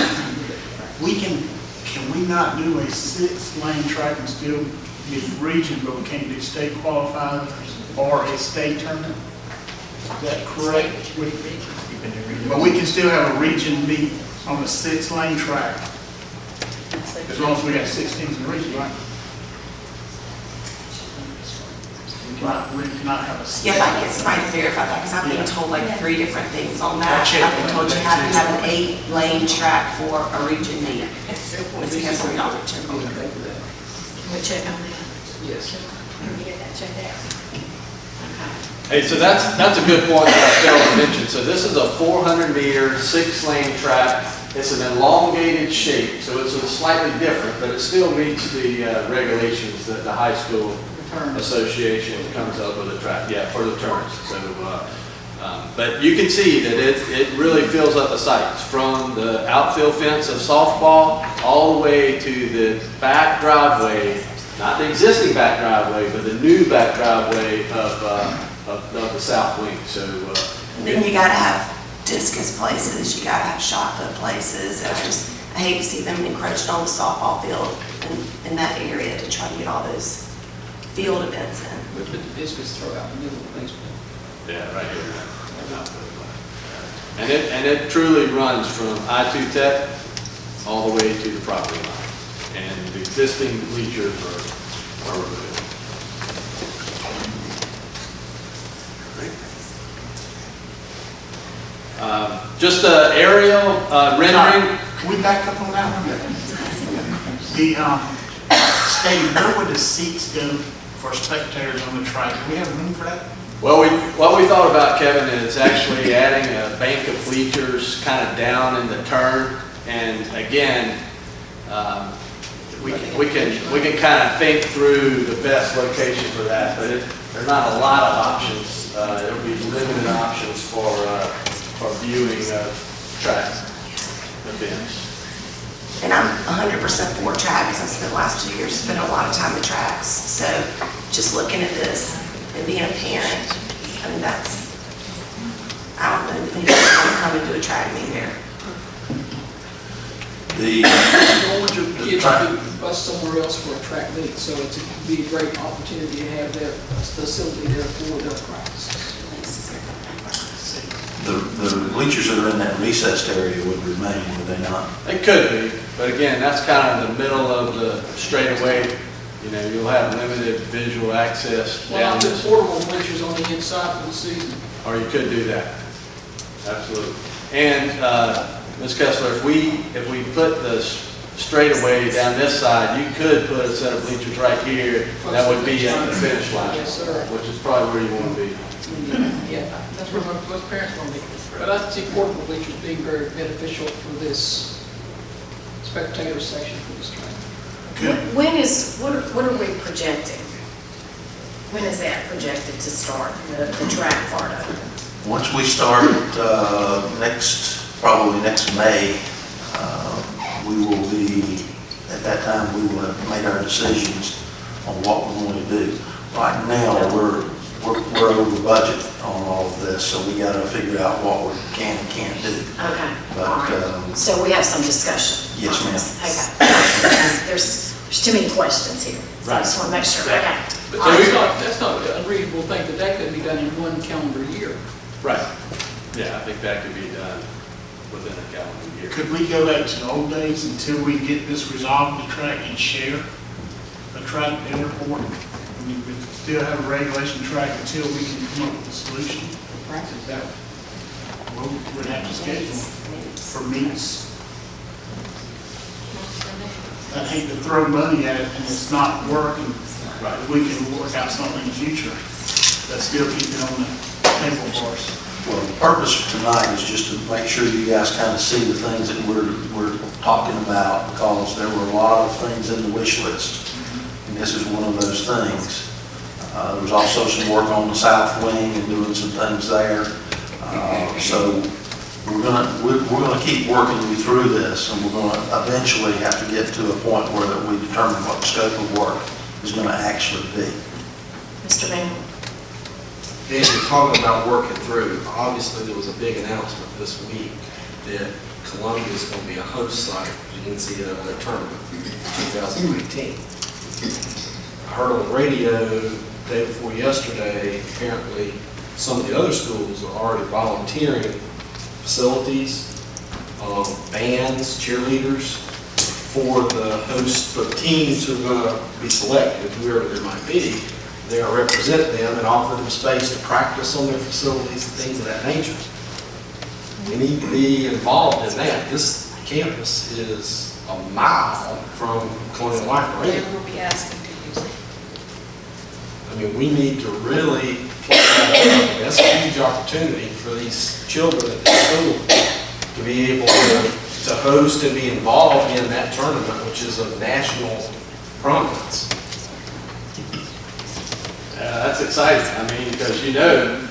can we not do a 6-lane track and still get region, but we can't do state qualifiers or a state tournament? Is that correct? But we can still have a region meet on a 6-lane track, as long as we got 6 teams in the region, right? We cannot have a 6. Yeah, if I get somebody to verify that, because I've been told like 3 different things on that. I've been told you have to have an 8-lane track for a region meet. Ms. Kessler, y'all can check on that. Can we check on that? Yes. Can we get that checked out? Hey, so that's a good point that I failed to mention. So this is a 400-meter, 6-lane track. It's an elongated shape, so it's slightly different, but it still meets the regulations that the high school association comes up with a track. Yeah, for the turns. So, but you can see that it really fills up the sites from the outfield fence of softball all the way to the back driveway, not the existing back driveway, but the new back driveway of the south wing. So Then you gotta have discus places, you gotta have shot put places, and I hate to see them encroaching on the softball field in that area to try to get all those field events in. But the discus throw out in the middle of the baseball. Yeah, right here. And it truly runs from I-2 Tech all the way to the property line. And the existing bleachers are removed. Just an aerial rendering. Can we back up on that one? The stadium, where would the seats go for spectators on the track? Do we have room for that? Well, what we thought about, Kevin, is actually adding a bank of bleachers kind of down in the turn. And again, we can kind of think through the best location for that, but there are not a lot of options. There will be limited options for viewing of track events. And I'm 100% for track, because I spent the last 2 years spending a lot of time at tracks. So just looking at this and being a parent, I mean, I don't know, maybe I want to come and do a track meet there. Or would your kids be bus somewhere else for a track meet? So it'd be a great opportunity to have that facility there for their practice. The bleachers that are in that recessed area would remain, would they not? They could be, but again, that's kind of the middle of the straightaway. You know, you'll have limited visual access Well, down I'll put this. portable bleachers on the inside for the season. Or you could do that. Absolutely. And Ms. Kessler, if we put the straightaway down this side, you could put a set of bleachers right here. That would be at the finish line, Yes, sir. which is probably where you want to be. Yeah, that's where most parents want to be. But I see portable bleachers being very beneficial for this spectator section for this track. What are we projecting? When is that projected to start, the track part of it? Once we start probably next May, we will be, at that time, we will have made our decisions on what we're going to do. Right now, we're over budget on all of this, so we got to figure out what we can and can't do. Okay, But, all right. So we have some discussion. Yes, on ma'am. this. Okay. There's too many questions here, so I just want to make sure. Okay. But All right. that's not an unreasonable thing, that could be done in one calendar year. Right. Yeah, I think that could be done within a calendar year. Could we go back to the old days until we get this resolved, the track, and share a track airport? I mean, we still have a regulation track until we can come up with a solution. Practice that. Well, we'd have to schedule for meets. I'd hate to throw money at it and it's not working. Right. If we can work out something in the future, that's still keep it on the table for us. Well, the purpose of tonight is just to make sure you guys kind of see the things that we're talking about, because there were a lot of things in the wish list, and this is one of those things. There was also some work on the south wing and doing some things there. So we're gonna keep working you through this, and we're gonna eventually have to get to a point where that we determine what the scope of work is gonna actually be. Mr. Van. As you're talking about working through, obviously there was a big announcement this week that Columbia is going to be a host site for the NCAA tournament in 2019. I heard on the radio the day before yesterday, apparently some of the other schools are already volunteering facilities, bands, cheerleaders for the teams who are going to be selected, whoever they might be. They'll represent them and offer them space to practice on their facilities and things of that nature. We need to be involved in that. This campus is a mile from Colonial Life Arena. They will be asking to use it. I mean, we need to really play that up. That's a huge opportunity for these children at the school to be able to host and be involved in that tournament, which is of national prominence. That's exciting. I mean, because you know,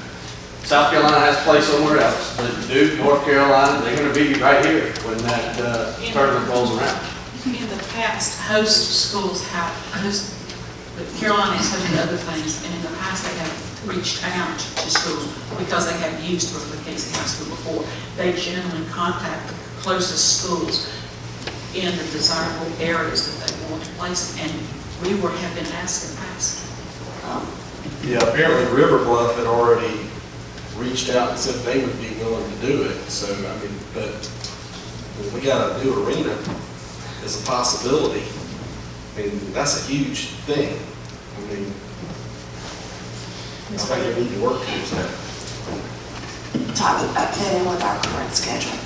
South Carolina has to play somewhere else. But Duke, North Carolina, they're going to be right here when that tournament rolls around. In the past, host schools have, host But Carolina has hosted other things, and in the past, they have reached out to schools because they have used Brooklyn Casey High School before. They generally contact the closest schools in the desirable areas that they want to place, and we have been asked in the past. Yeah, apparently River Bluff had already reached out and said they would be willing to do it, so, I mean, but we got a new arena as a possibility. I mean, that's a huge thing. I mean, I think we need to work towards that. Todd, would that fit in with our current schedule?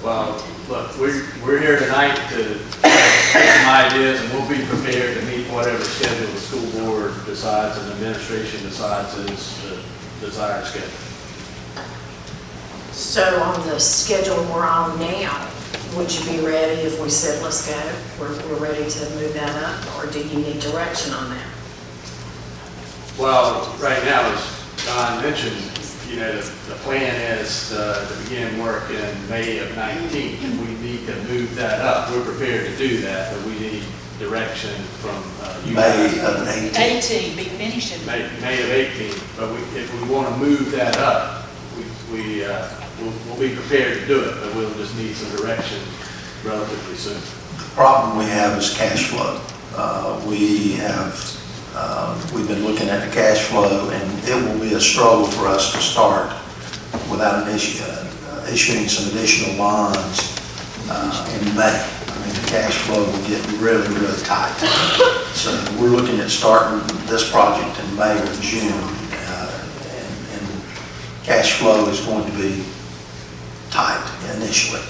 Well, look, we're here tonight to get some ideas, and we'll be prepared to meet whatever schedule the school board decides and the administration decides is the desired schedule. So on the schedule we're on now, would you be ready if we said, let's go? We're ready to move that up, or do you need direction on that? Well, right now, as Don mentioned, you know, the plan is to begin work in May of 19. If we need to move that up, we're prepared to do that, but we need direction from you guys. May of 18. Be finished in May of 18, but if we want to move that up, we'll be prepared to do it, but we'll just need some direction relatively soon. The problem we have is cash flow. We've been looking at the cash flow, and it will be a struggle for us to start without issuing some additional bonds in May. I mean, the cash flow will get really, really tight. So we're looking at starting this project in May or June, and cash flow is going to be tight initially.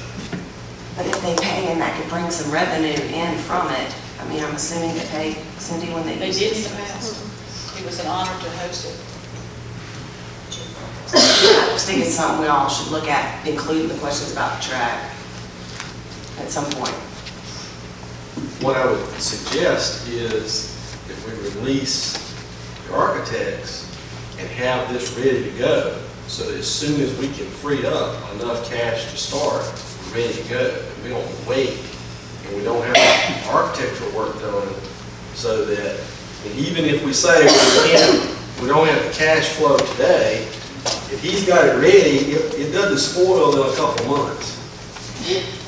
But if they pay and that could bring some revenue in from it, I mean, I'm assuming they paid Cindy when they They used did it. in the past. It was an honor to host it. I just think it's something we all should look at, including the questions about the track at some point. What I would suggest is if we release the architects and have this ready to go, so that as soon as we can free up enough cash to start, we're ready to go. And we don't wait, and we don't have architectural work done, so that, and even if we say we don't have the cash flow today, if he's got it ready, it doesn't spoil in a couple months.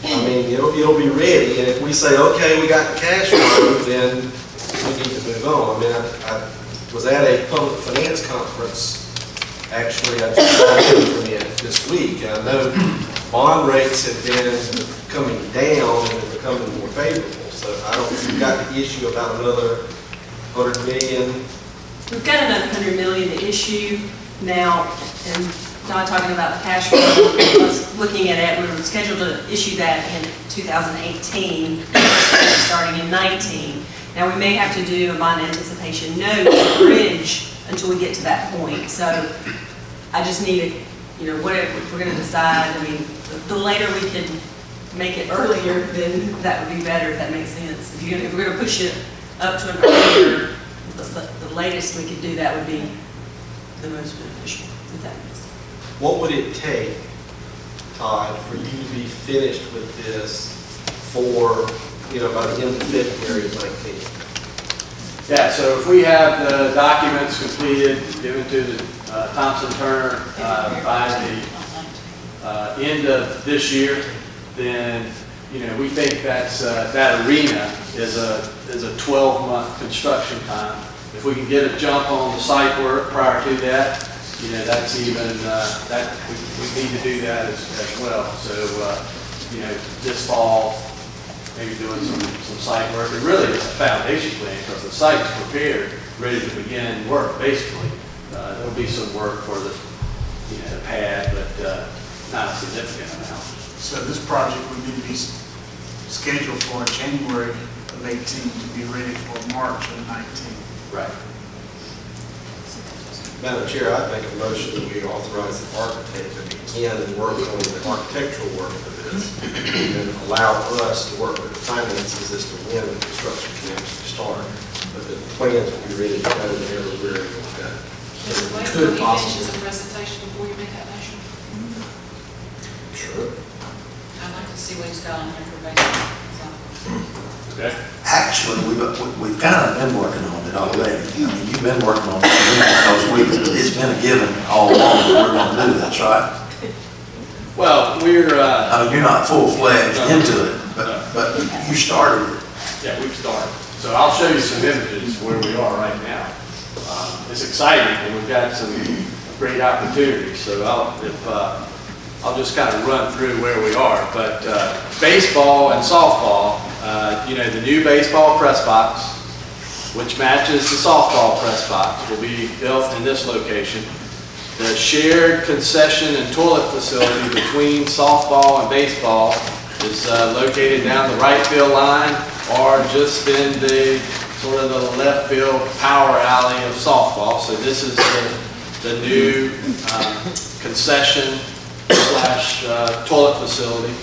I mean, it'll be ready, and if we say, okay, we got the cash flow, then we need to move on. I mean, I was at a public finance conference, actually, I just got in from it this week, and I know bond rates have been coming down and they're becoming more favorable, so I don't, we've got the issue about another 100 million. We've got another 100 million to issue now, and not talking about the cash flow, I was looking at it, we were scheduled to issue that in 2018, starting in 19. Now, we may have to do a bond anticipation note to bridge until we get to that point. So I just needed, whatever we're going to decide. I mean, the later we can make it earlier, then that would be better, if that makes sense. If we're going to push it up to an earlier, the latest we could do that would be the most beneficial, if that makes sense. What would it take, Todd, for you to be finished with this for, by the end of February of 19? Yeah, so if we have the documents completed, given to the Thompson Turner by the end of this year, then we think that arena is a 12-month construction time. If we can get a jump on the site work prior to that, that's even that we need to do that as well. So this fall, maybe doing some site work. It really is a foundation plan because the site's prepared, ready to begin work. Basically, there'll be some work for the the pad, but not a significant amount. So this project would need to be scheduled for January of 18 to be ready for March of 19. Right. Madam Chair, I make a motion that we authorize the architect to begin work on the architectural work for this and allow us to work with the finances as to when the construction can actually start. But the plans will be ready to go whenever we're able to go. Wait Could until he possibly. finishes the presentation before you make that motion. Sure. I'd like to see what he's got on here for basic. Okay. Actually, we've kind of been working on it already. I mean, you've been working on it because it's been a given all along that we're going to do this, right? Well, we're... I mean, you're not full-fledged into it, but you started it. Yeah, we've started. So I'll show you some images where we are right now. It's exciting, and we've got some great opportunities. So I'll just kind of run through where we are. But baseball and softball, the new baseball press box, which matches the softball press box, will be built in this location. The shared concession and toilet facility between softball and baseball is located down the right field line or just in the sort of the left field power alley of softball. So this is the new concession / toilet facility.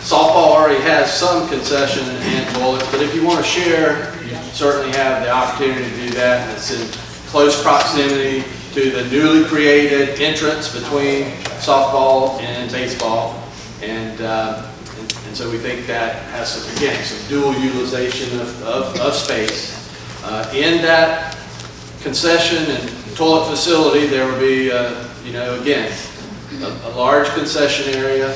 Softball already has some concession and toilets, but if you want to share, you certainly have the opportunity to do that. And it's in close proximity to the newly created entrance between softball and baseball. And so we think that has some dual utilization of space. In that concession and toilet facility, there will be, again, a large concession area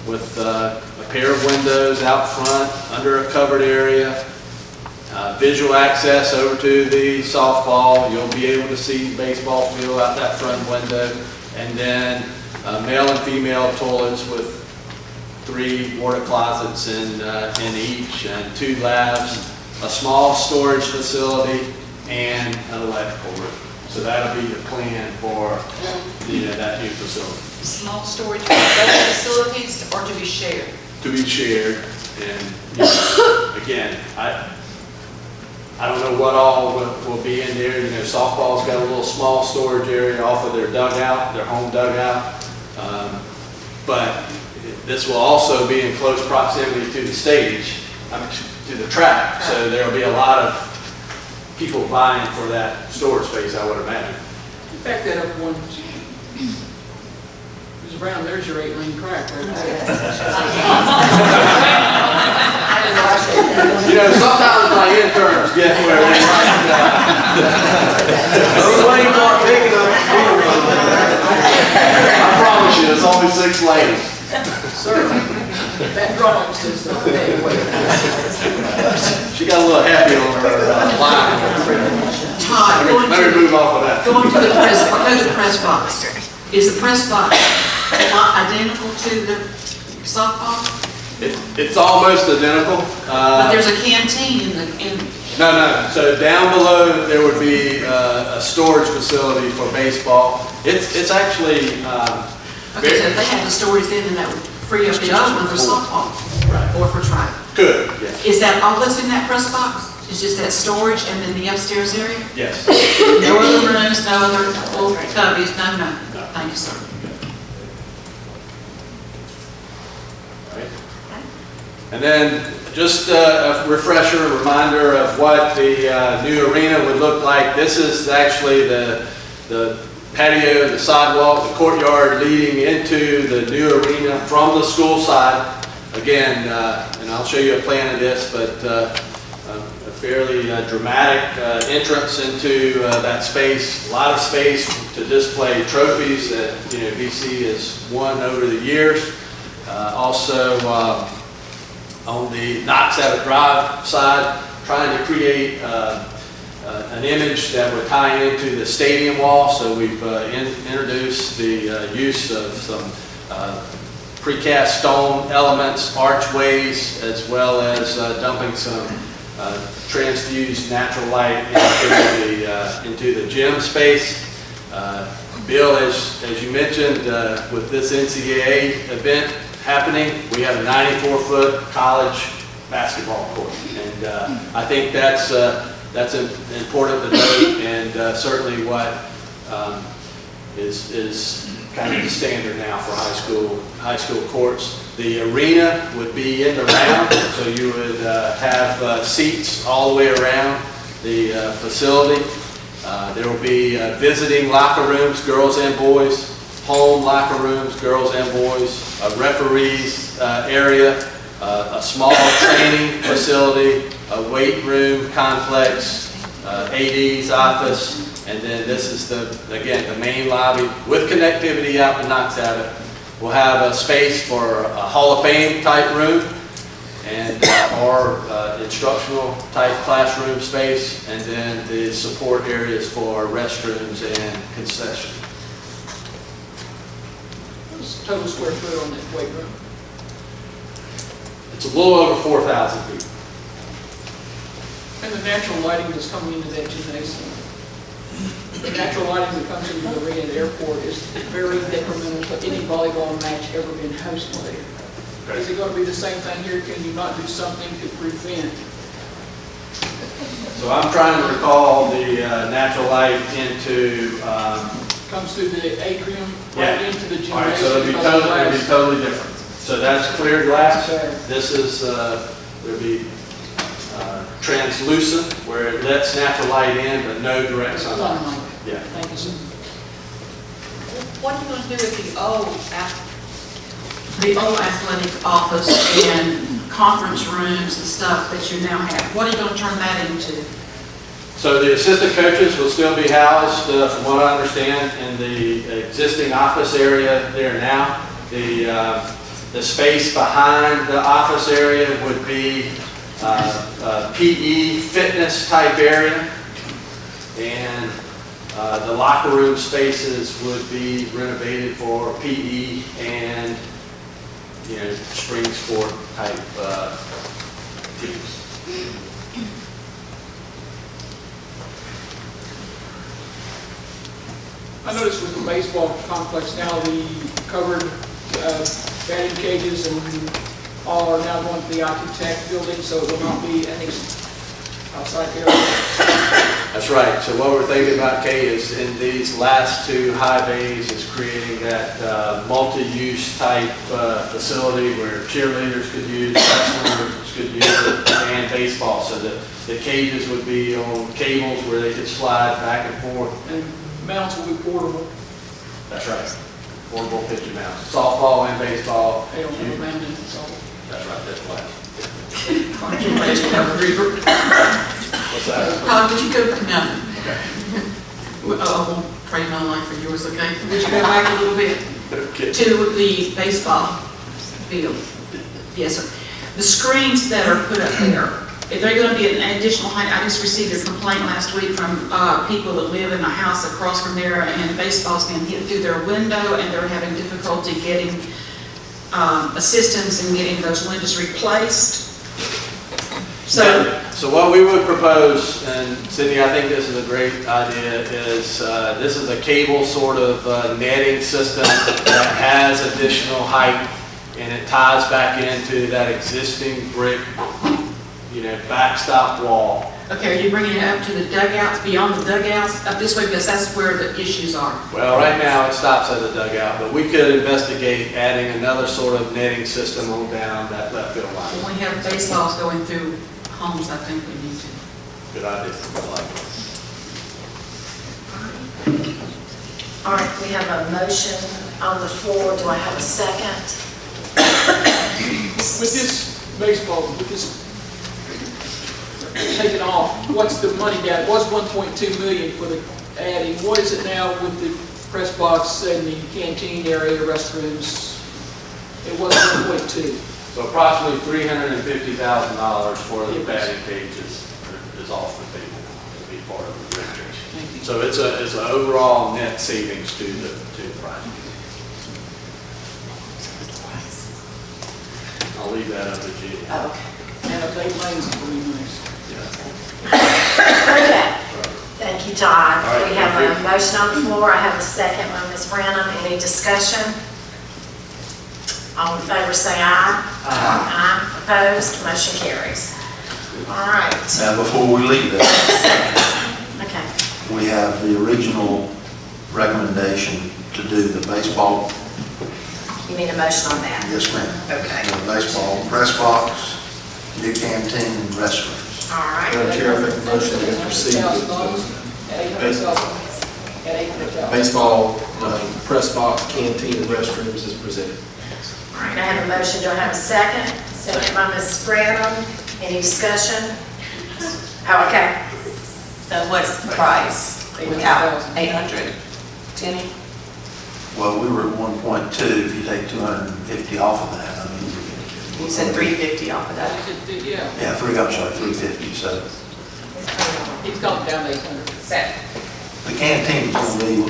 with a pair of windows out front, under a covered area, visual access over to the softball. You'll be able to see the baseball field out that front window, and then male and female toilets with 3 water closets in each, and 2 labs, a small storage facility, and an electrical room. So that'll be the plan for that new facility. Small storage for both facilities or to be shared? To be shared, and again, I don't know what all will be in there. Softball's got a little small storage area off of their dugout, their home dugout, but this will also be in close proximity to the stage, to the track. So there will be a lot of people vying for that storage space, I would imagine. Back that up one. Ms. Brown, there's your 8-lane track right there. Sometimes my interns get where they Those lanes aren't big enough. I promise you, it's only 6 lanes. Sir, that drawing says that. She got a little happy on her line. Todd, Let me move off of that. going to the press box. Is the press box not identical to the softball? It's almost identical. But there's a canteen in No. So down below there would be a storage facility for baseball. It's actually. Okay, so if they have the storage then that would free up the other one for softball. Right. Or for track. Good. Yeah. Is that all that's in that press box? It's just that storage and then the upstairs area? Yes. No other rooms, no other little cubbies, no. Thank you, sir. And then just a refresher, a reminder of what the new arena would look like. This is actually the patio, the sidewalk, the courtyard leading into the new arena from the school side. Again, and I'll show you a plan of this, but a fairly dramatic entrance into that space. A lot of space to display trophies that BC has won over the years. Also, on the Knox Abbott Drive side, trying to create an image that would tie into the stadium wall. So we've introduced the use of some precast stone elements, archways, as well as dumping some transfused natural light into the gym space. Bill, as you mentioned, with this NCAA event happening, we have a 94-foot college basketball court, and I think that's important to note, and certainly what is kind of the standard now for high school courts. The arena would be in the round, so you would have seats all the way around the facility. There will be visiting locker rooms, girls and boys, home locker rooms, girls and boys, a referees area, a small training facility, a weight room complex, AD's office, and then this is again, the main lobby with connectivity out to Knox Abbott. We'll have a space for a Hall of Fame type room and or instructional type classroom space, and then the support areas for restrooms and concessions. What's the total square foot on that weight room? It's a little over 4,000 feet. And the natural lighting that's coming into that gymnasium, the natural lighting that comes into the arena at the airport is very detrimental to any volleyball match ever been hosted there. Is it going to be the same thing here? Can you not do something to prevent? So I'm trying to recall the natural light into... Comes through the atrium, yeah. right into the gymnasium. All right, so it'll be totally different. So that's clear glass. This is, there'll be translucent, where it lets natural light in, but no direct sunlight. Yeah. Thank you, sir. What are you going to do with the old athletic office and conference rooms and stuff that you now have? What are you going to turn that into? So the assistant coaches will still be housed, from what I understand, in the existing office area there now. The space behind the office area would be a PE fitness type area, and the locker room spaces would be renovated for PE and spring sport type teams. I noticed with the baseball complex now, the covered batting cages and all are now going to the IT Tech building, so it will not be any outside area. That's right. So what we're thinking about, Kay, is in these last two high bays is creating that multi-use type facility where cheerleaders could use, wrestlers could use it, and baseball. So that the cages would be on cables where they could slide back and forth. And mounts will be portable. That's right. Portable pitcher mounts. Softball and baseball. They don't have a mound in softball. That's right. That's right. What's that? Would you go, no. Okay. I won't trade my life for yours, okay? Would you go back a little bit to the baseball field? Yes, sir. The screens that are put up there, if they're going to be an additional height, I just received a complaint last week from people that live in a house across from there, and baseball's been hit through their window, and they're having difficulty getting assistance in getting those windows replaced. So what we would propose, and Cindy, I think this is a great idea, is this is a cable sort of netting system that has additional height, and it ties back into that existing brick, backstop wall. Okay, are you bringing it up to the dugouts, beyond the dugouts, up this way, because that's where the issues are? Well, right now it stops at the dugout, but we could investigate adding another sort of netting system on down that left field line. When we have baseballs going through homes, I think we need to. Good idea. I like it. All right, we have a motion on the floor. Do I have a second? With this baseball, with this taken off, what's the money down? It was $1.2 million for the adding. What is it now with the press box and the canteen area, restrooms? It was 1.2. So approximately $350,000 for the batting cages is off the table to be part of the renovation. So it's an overall net savings to the project. I'll leave that up to you. Okay. And the lane lanes are pretty nice. Okay. Thank you, Todd. All right, We have a motion on the floor. I have a second by Ms. Branham. Any discussion? All in favor say aye. Aye. Opposed? Motion carries. All right. Now, before we leave that, Okay. we have the original recommendation to do the baseball. You need a motion on that? Yes, ma'am. Okay. The baseball press box, new canteen, and restrooms. All right. Madam Chair, I make a motion to proceed with the baseball, press box, canteen, and restrooms as presented. All right, I have a motion. Do I have a second? Second by Ms. Branham. Any discussion? Oh, okay. So what's the price without 800? Jenny? Well, we were at 1.2, if you take 250 off of that, I mean. You said 350 off of that. Yeah, Yeah, I'm sorry, 350, so. he's gone down to 800. The canteen's gonna be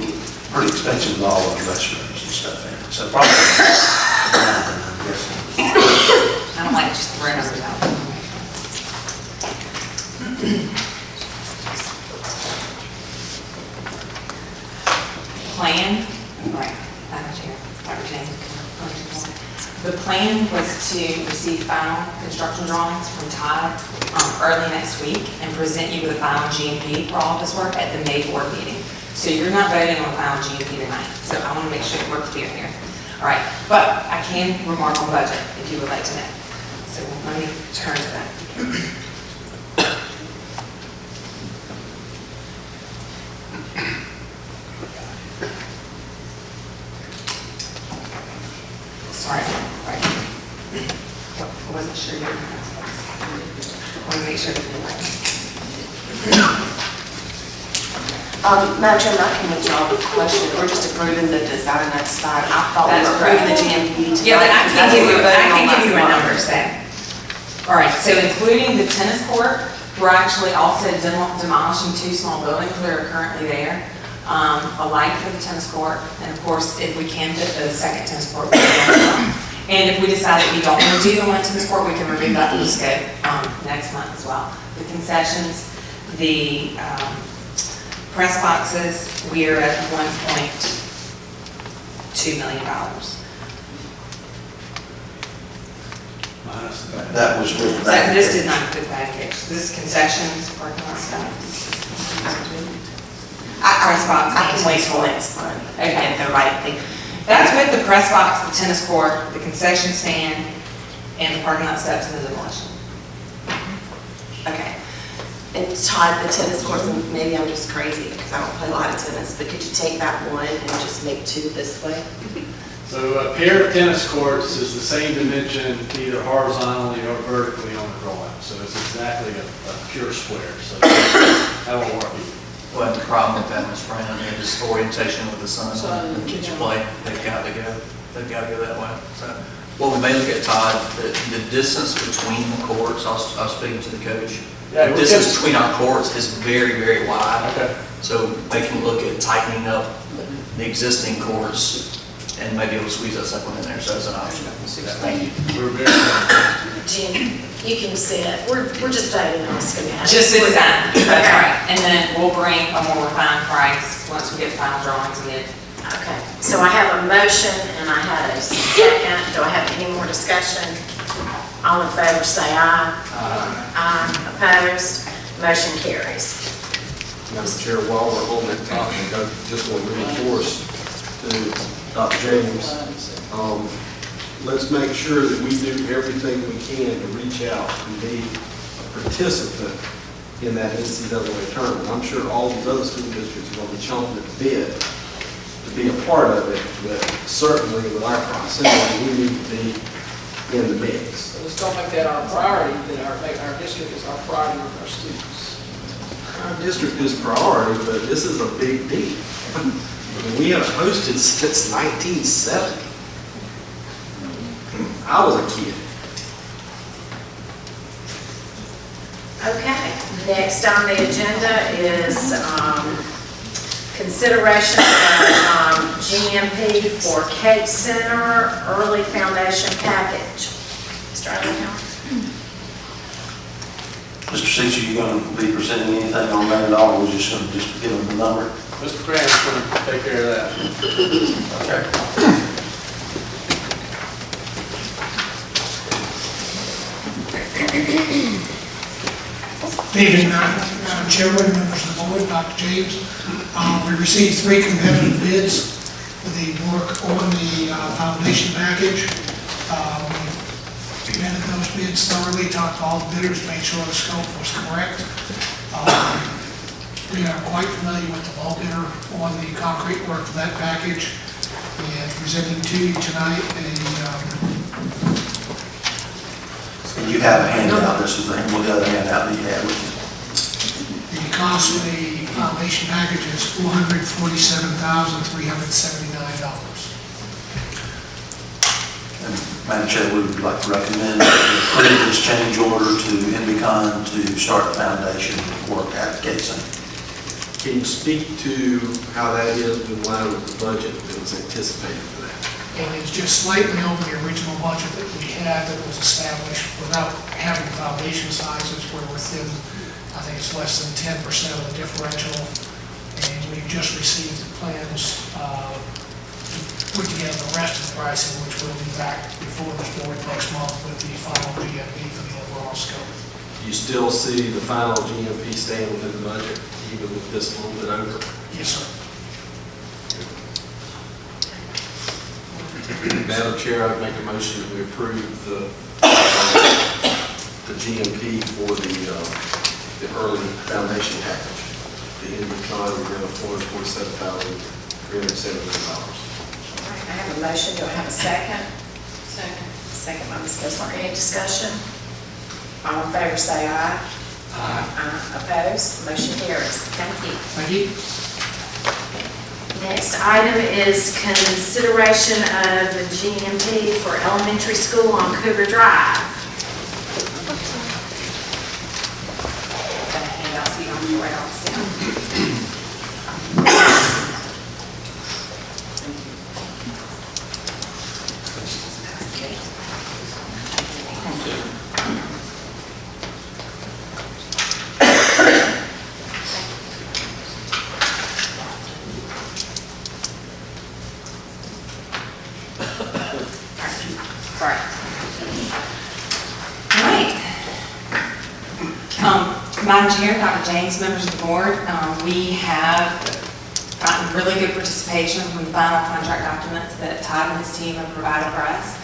pretty expensive with all those restrooms and stuff in it, so probably, I'm guessing. I don't like just throwing numbers out. Plan, right, Madam Chair, Dr. James. The plan was to receive final construction drawings from Todd early next week and present you with a final GMP for all this work at the May board meeting. So you're not voting on the final GMP tonight, so I want to make sure we're clear here. All right, but I can remark on budget if you would like to know. So let me turn to that. Sorry, right. I wasn't sure you were going to. I want to make sure that you're right. Madam Chairman, I can make y'all a question. We're just approving the design, that's fine. I thought we were approving the GMP tonight. Yeah, but I can give you a number. number set. All right, so including the tennis court, we're actually also demolishing 2 small buildings that are currently there. A light for the tennis court, and of course, if we can fit the second tennis court, we'll do that. And if we decide that we don't want to do the one tennis court, we can remove that from the scope next month as well. The concessions, the press boxes, we are at $1.2 million. That was with that. This did not include package. This is concessions, parking lot stuff. Press box. I can wait till next month. Okay. The right thing. That's with the press box, the tennis court, the concession stand, and the parking lot steps and the demolition. Okay. And Todd, the tennis courts, and maybe I'm just crazy because I don't play a lot of tennis, but could you take that one and just make 2 this way? So a pair of tennis courts is the same dimension either horizontally or vertically on the drawing. So it's exactly a pure square. So that will work. Well, the problem with that, Ms. Brown, is orientation with the sun and kids play. They've got to go that way. So what we may look at, Todd, the distance between the courts, I was speaking to the coach. Yeah, the distance between our courts is very, very wide. Okay. So they can look at tightening up the existing courts and maybe able to squeeze that second one in there. So that's an option. Thank you. We're very Jim, you can sit. We're just voting on schematic. Just the design, that's right. And then we'll bring a more refined price once we get the final drawings in. Okay, so I have a motion and I had a second. Do I have any more discussion? All in favor say aye. Aye. Opposed? Motion carries. Madam Chair, while we're on that topic, I just want to reinforce to Dr. James, let's make sure that we do everything we can to reach out and be a participant in that NCAA tournament. I'm sure all these other school districts are going to be chomping at the bit to be a part of it, but certainly with our proximity, we need to be in the mix. So let's don't make that our priority, that our district is our priority with our students. Our district is priority, but this is a big deal. We haven't hosted since 1970. I was a kid. Okay, next on the agenda is consideration of GMP for Cape Center Early Foundation Package. Mr. Allen. Mr. Seitzer, you going to be presenting anything on that at all, or we're just going to just give them the number? Mr. Cram's going to take care of that. Okay. Good evening, Madam Chairman, members of the board, Dr. James. We received 3 competitive bids for the work on the foundation package. We vetted those bids thoroughly, talked to all the bidders, made sure the scope was correct. We are quite familiar with the low bidder on the concrete work for that package, and presenting to you tonight you have a handout, this is the other handout that you have with you. The cost of the foundation package is $447,379. And Madam Chair, we would like to recommend that we approve this change order to Invicon to start the foundation work at Gateson. Can you speak to how that is in line with the budget that was anticipated for that? And it's just slightly over the original budget that we had that was established without having foundation sizes. We're within, I think it's less than 10% of the differential. And we've just received the plans to put together the rest of the pricing, which will be back before this board next month with the final GMP for the overall scope. You still see the final GMP staying within the budget, even with this a little bit over? Yes, sir. Madam Chair, I'd make a motion that we approve the GMP for the early foundation package. The Invicon, we're going to $447,379. I have a motion, do I have a second? Second. Second by Ms. Kessler, any discussion? All in favor say aye. Aye. Opposed? Motion carries. Thank you. Thank you. Next item is consideration of the GMP for elementary school on Cougar Drive. Got a handout so you don't have to write all this down. Sorry. All right. Madam Chair, Dr. James, members of the board, we have gotten really good participation from the final contract documents that Todd and his team have provided for us.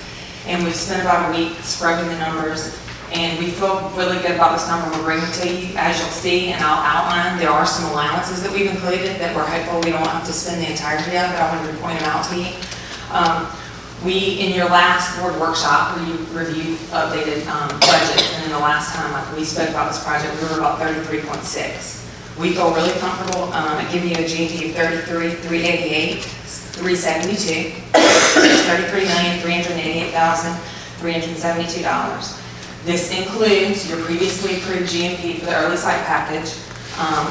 And we've spent about a week scrubbing the numbers, and we feel really good about this number we're bringing to you. As you'll see, and I'll outline, there are some allowances that we've included that we're hopeful we don't have to spend the entirety of, but I wanted to point them out to you. In your last board workshop, where you reviewed updated budgets, and then the last time we spoke about this project, we were about 33.6. We feel really comfortable giving you a GMP of 33,388,372. $33,388,372. This includes your previously approved GMP for the early site package,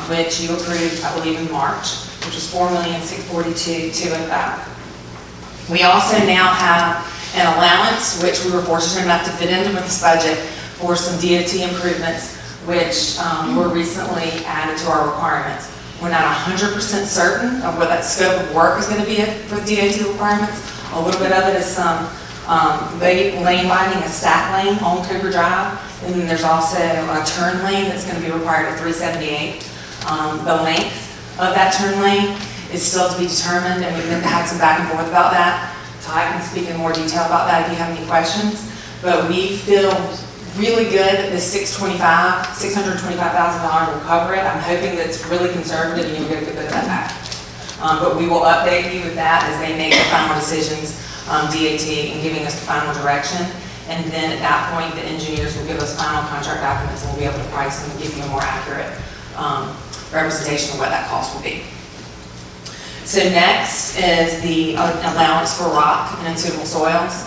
which you approved, I believe, in March, which was $4,642,205. We also now have an allowance, which we were fortunate enough to fit into with this budget for some DOT improvements, which were recently added to our requirements. We're not 100% certain of what that scope of work is going to be for DOT requirements. A little bit of it is some lane widening, a stack lane on Cougar Drive, and then there's also a turn lane that's going to be required at 378. The length of that turn lane is still to be determined, and we've had some back and forth about that. Todd can speak in more detail about that if you have any questions. But we feel really good that the $625,000 will cover it. I'm hoping that it's really conservative and you'll get a good bit of that back. But we will update you with that as they make the final decisions, DOT, and giving us the final direction. And then at that point, the engineers will give us final contract documents and we'll be able to price them and give you a more accurate representation of what that cost will be. So next is the allowance for rock and unsuitable soils.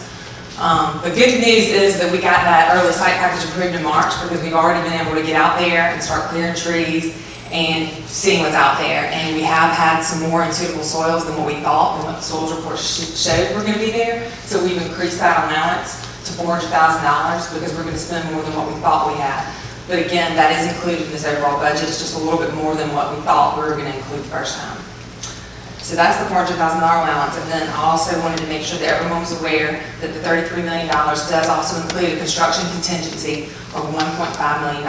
The good news is that we got that early site package approved in March because we've already been able to get out there and start clearing trees and seeing what's out there. And we have had some more unsuitable soils than what we thought and what the soils report showed were going to be there. So we've increased that allowance to $400,000 because we're going to spend more than what we thought we had. But again, that is included in this overall budget. It's just a little bit more than what we thought we were going to include the first time. So that's the $400,000 allowance. And then I also wanted to make sure that everyone was aware that the $33 million does also include a construction contingency of $1.5 million,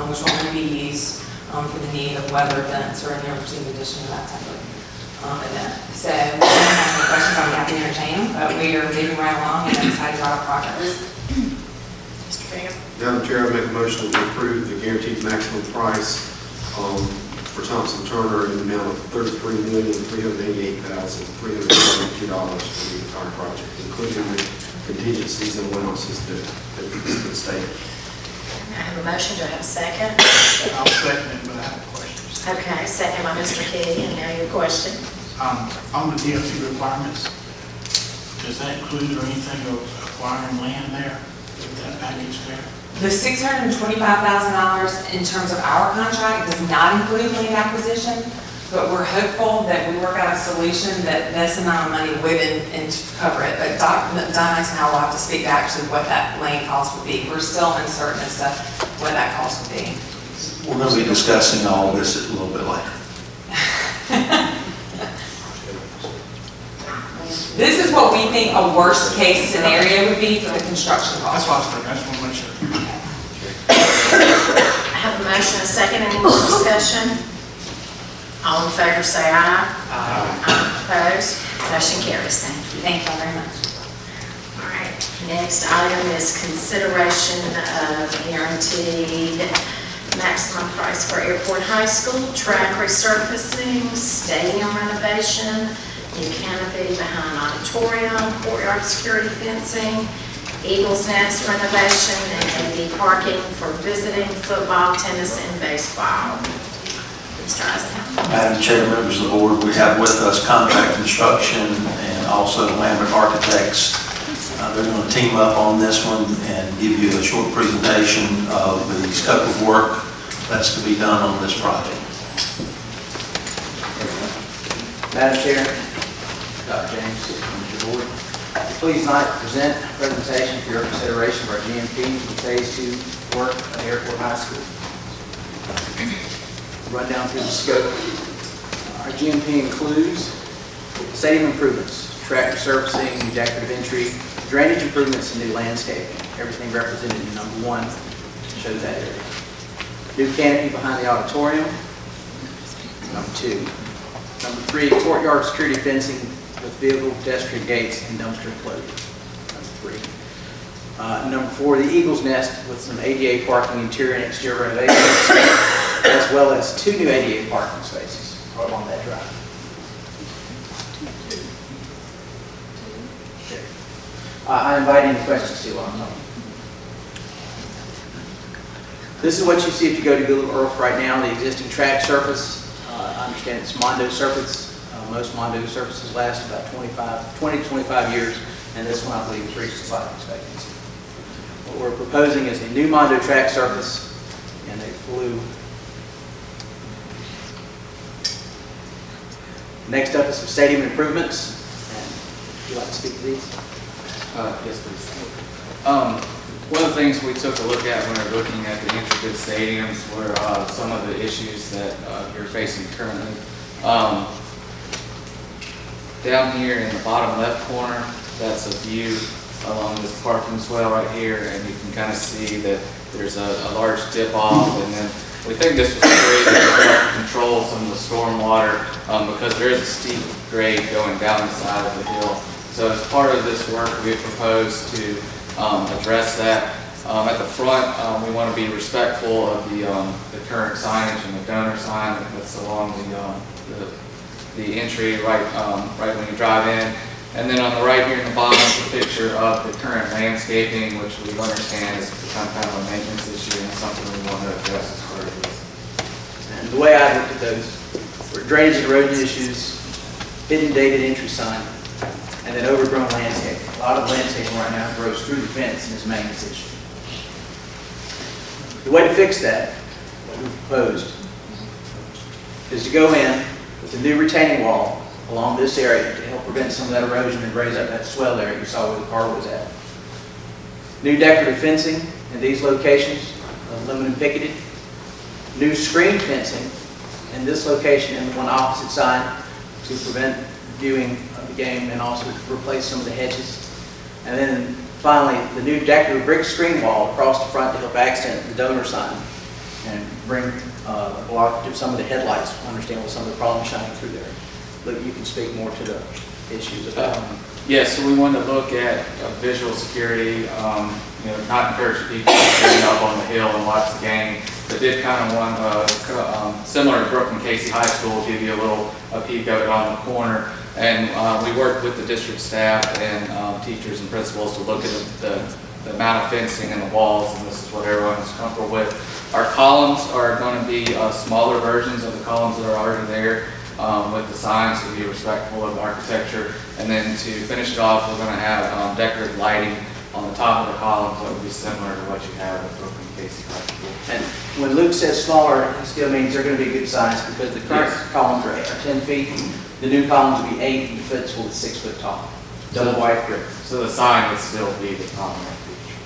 which will only be used for the need of weather events or any unforeseen condition of that type of event. So if anyone has any questions, I'll be happy to entertain them. But we are moving right along and I'm excited about our progress. Mr. Bingham. Madam Chair, I make a motion to approve the guaranteed maximum price for for Thompson Turner in the amount of $33,388,372 for the entire project, including the contingencies and allowances that been stated. I have a motion, do I have a second? I'll second it, but I have questions. Okay, second by Mr. Key, and now your question. On the DOT requirements, does that include or anything of acquiring land there, with that package there? The $625,000 in terms of our contract does not include land acquisition, but we're hopeful that we work out a solution that this amount of money would cover it. But Don Eisenhower will have to speak to actually what that land cost would be. We're still uncertain as to what that cost would be. We're going to be discussing all this a little bit later. This is what we think a worst case scenario would be for the construction cost. That's what I was thinking, I just want to make sure. I have a motion, and a second, any more discussion? All in favor say aye. Aye. Opposed? Motion carries. Thank you. Thank you very much. All right, next item is consideration of guaranteed maximum price for Airport High School, track resurfacing, stadium renovation, new canopy behind auditorium, courtyard security fencing, Eagles Nest renovation, and AV parking for visiting football, tennis, and baseball. Mr. Eisenhower. Madam Chair, members of the board, we have with us Contract Construction and also Lambert Architects. They're going to team up on this one and give you a short presentation of the scope of work that's to be done on this project. Madam Chair, Dr. James, members of the board, please tonight present a presentation for your consideration of our GMP Phase 2 work at Airport High School. Run down through the scope. Our GMP includes stadium improvements, track resurfacing, new decorative entry, drainage improvements, and new landscaping. Everything represented in number 1 shows that area. New canopy behind the auditorium, number 2. Number 3, courtyard security fencing with vehicle, pedestrian gates, and dumpster enclosures, number 3. Number 4, the Eagles Nest with some ADA parking, interior and exterior renovations, as well as 2 new ADA parking spaces along that drive. I invite any questions to on them. This is what you see if you go to Google Earth right now, the existing track surface. I understand it's Mondo surface. Most Mondo surfaces last about 20 to 25 years, and this one I believe has reached its life expectancy. What we're proposing is a new Mondo track surface in a blue. Next up is some stadium improvements. And would you like to speak to these? Yes, please. One of the things we took a look at when we were looking at the intricate stadiums were some of the issues that you're facing currently. Down here in the bottom left corner, that's a view along this parking swell right here, and you can kind of see that there's a large dip off, and then we think this was created to help control some of the storm water because there is a steep grade going down the side of the hill. So as part of this work, we proposed to address that. At the front, we want to be respectful of the current signage and the donor sign that's along the entry right when you drive in. And then on the right here in the bottom is a picture of the current landscaping, which we understand has become kind of a maintenance issue and something we want to address as part of this. And the way I looked at those were drainage and erosion issues, hidden dated entry sign, and then overgrown landscape. A lot of landscaping right now grows through the fence and is a maintenance issue. The way to fix that, what we proposed, is to go in with a new retaining wall along this area to help prevent some of that erosion and raise up that swell area you saw where the car was at. New decorative fencing in these locations, aluminum picketed. New screen fencing in this location and the one opposite side to prevent viewing of the game and also replace some of the hedges. And then finally, the new decorative brick screen wall across the front to help accent the donor sign and bring a block to some of the headlights. Understand what some of the problems shining through there. Look, you can speak more to the issues about. Yes, so we wanted to look at visual security, not encourage people to stand up on the hill and watch the game. that did kind of want, similar to Brooklyn Casey High School, give you a peek of it on the corner. And we worked with the district staff and teachers and principals to look at the amount of fencing and the walls, and this is what everyone's comfortable with. Our columns are going to be smaller versions of the columns that are already there with the signs to be respectful of architecture. And then to finish it off, we're going to have decorative lighting on the top of the columns that will be similar to what you have at Brooklyn Casey High School. And when Luke says smaller, it still means they're going to be good size because the current Yes. columns are 10 feet. The new columns will be 8 and the fence will be 6 foot tall. Double white brick. So the sign would still be the prominent feature.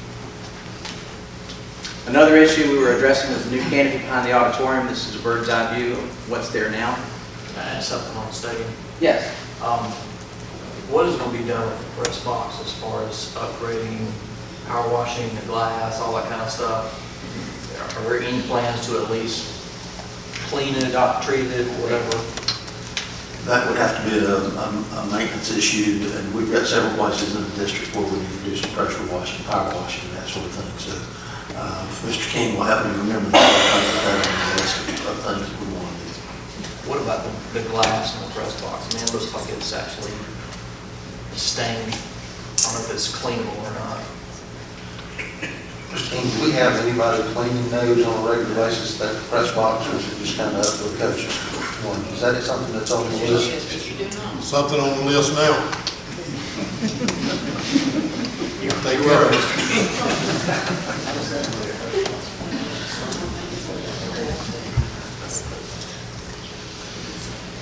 Another issue we were addressing was the new canopy behind the auditorium. This is a bird's eye view of what's there now. Something on the stadium. Yes. What is going to be done with the press box as far as upgrading, power washing, the glass, all that kind of stuff? Are there any plans to at least clean it up, treat it, whatever? That would have to be a maintenance issue, and we've got several places in the district where we need to do some pressure washing, power washing, and that sort of thing. So Mr. King will help me remember that on the list of things that we want to do. What about the glass in the press box? I mean, it looks like it's actually stained. I don't know if it's cleanable or not. Mr. King, do we have anybody cleaning those on a regular basis, that press box, or is it just kind of up to the coaches? Is that something that's on the list? Something on the list now. Take care of it.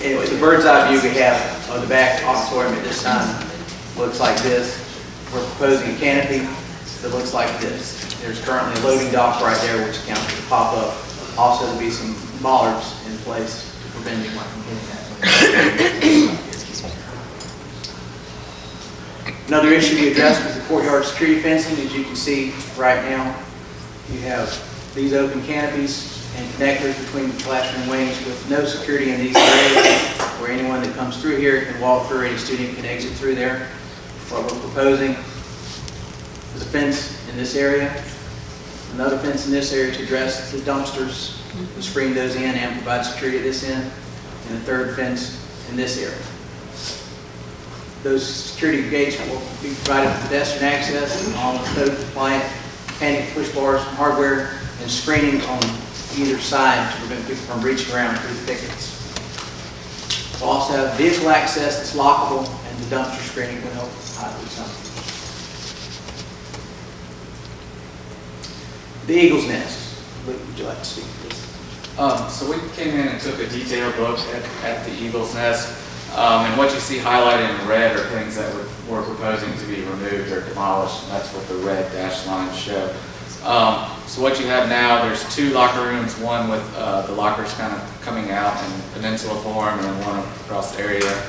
Anyway, the bird's eye view we have of the back auditorium at this time looks like this. We're proposing a canopy that looks like this. There's currently a loading dock right there which accounts for the pop-up. Also, there'll be some bollards in place to prevent anyone from hitting that. Another issue we addressed was the courtyard security fencing. As you can see right now, you have these open canopies and connectors between the classroom wings with no security in these areas where anyone that comes through here can walk through, any student can exit through there. What we're proposing is a fence in this area, another fence in this area to address the dumpsters, to screen those in and provide security at this end, and a third fence in this area. Those security gates will be provided for pedestrian access, all the code compliant panic push bars and hardware, and screening on either side to prevent people from reaching around through the thickets. We'll also have vehicle access that's lockable, and the dumpster screening will help hide these dumpsters. The Eagle's Nest. Luke, would you like to speak to this? So we came in and took a detailed look at the Eagle's Nest, and what you see highlighted in red are things that we're proposing to be removed or demolished, and that's what the red dashed lines show. So what you have now, there's 2 locker rooms, one with the lockers kind of coming out in peninsula form, and then one across the area,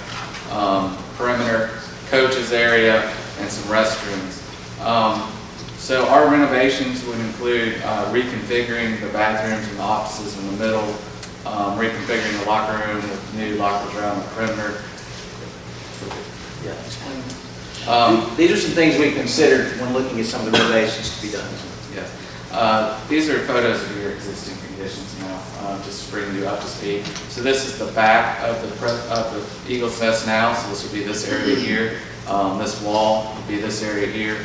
perimeter, coaches area, and some restrooms. So our renovations would include reconfiguring the bathrooms and the offices in the middle, reconfiguring the locker room with new lockers around the perimeter. Yeah, explain. These are some things we considered when looking at some of the renovations to be done. Yeah. These are photos of your existing conditions now, just to bring you up to speed. So this is the back of the Eagle's Nest now, so this would be this area here. This wall would be this area here.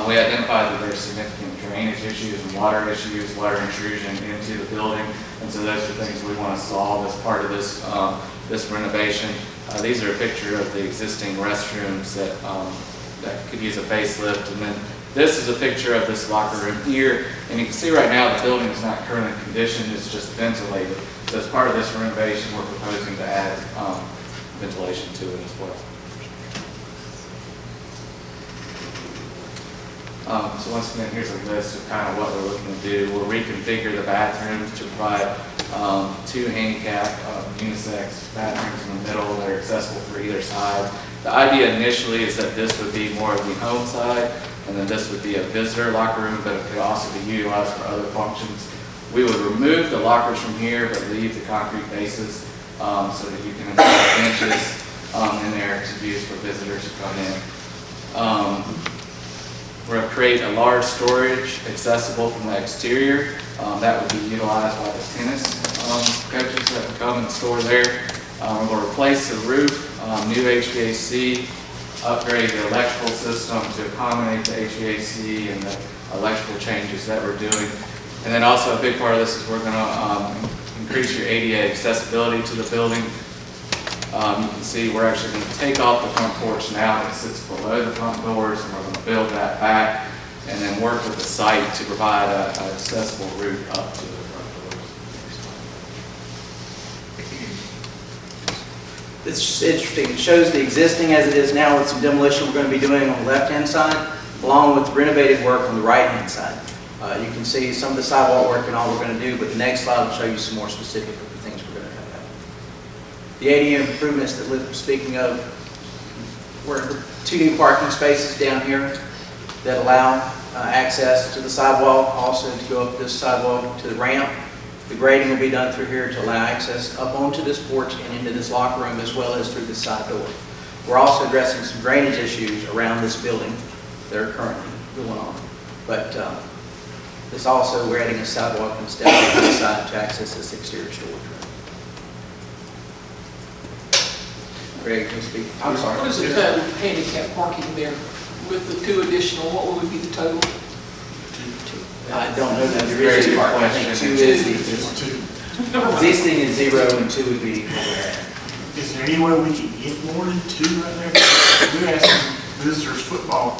We identified that there's significant drainage issues and water issues, water intrusion into the building, and so those are things we want to solve as part of this this renovation. These are a picture of the existing restrooms that could use a facelift, and then this is a picture of this locker room here, and you can see right now the building is not currently conditioned, it's just ventilated. So as part of this renovation, we're proposing to add ventilation to it as well. So once again, here's a list of kind of what we're looking to do. We'll reconfigure the bathrooms to provide 2 handicap unisex bathrooms in the middle that are accessible for either side. The idea initially is that this would be more of the home side, and then this would be a visitor locker room, but it could also be utilized for other functions. We would remove the lockers from here, but leave the concrete bases so that you can install benches in there to use for visitors to come in. We're going to create a large storage accessible from the exterior. That would be utilized by the tennis coaches that would come and store there. We're going to replace the roof, new HVAC, upgrade the electrical system to accommodate the HVAC and the electrical changes that we're doing. And then also a big part of this is we're going to increase your ADA accessibility to the building. You can see we're actually going to take off the front porch now that sits below the front doors, and we're going to build that back and then work with the site to provide an accessible route up to the front doors. It's just interesting. It shows the existing as it is now with some demolition we're going to be doing on the left-hand side, along with renovated work on the right-hand side. You can see some of the sidewalk work and all we're going to do, but the next slide will show you some more specific of the things we're going to have. The ADA improvements that Liz was speaking of were 2 new parking spaces down here that allow access to the sidewalk, also to go up this sidewalk to the ramp. The grading will be done through here to allow access up onto this porch and into this locker room, as well as through the side door. We're also addressing some drainage issues around this building that are currently going on. But this also, we're adding a sidewalk and step on the side to access this exterior storage room. Greg, can you speak? I'm sorry. What is the total handicap parking there with the 2 additional? What would be the total? I don't know that there is 2 parking. I think 2 is the existing is 0 and 2 would be where we're at. Is there any way we can get more than 2 right there? We're asking visitors football.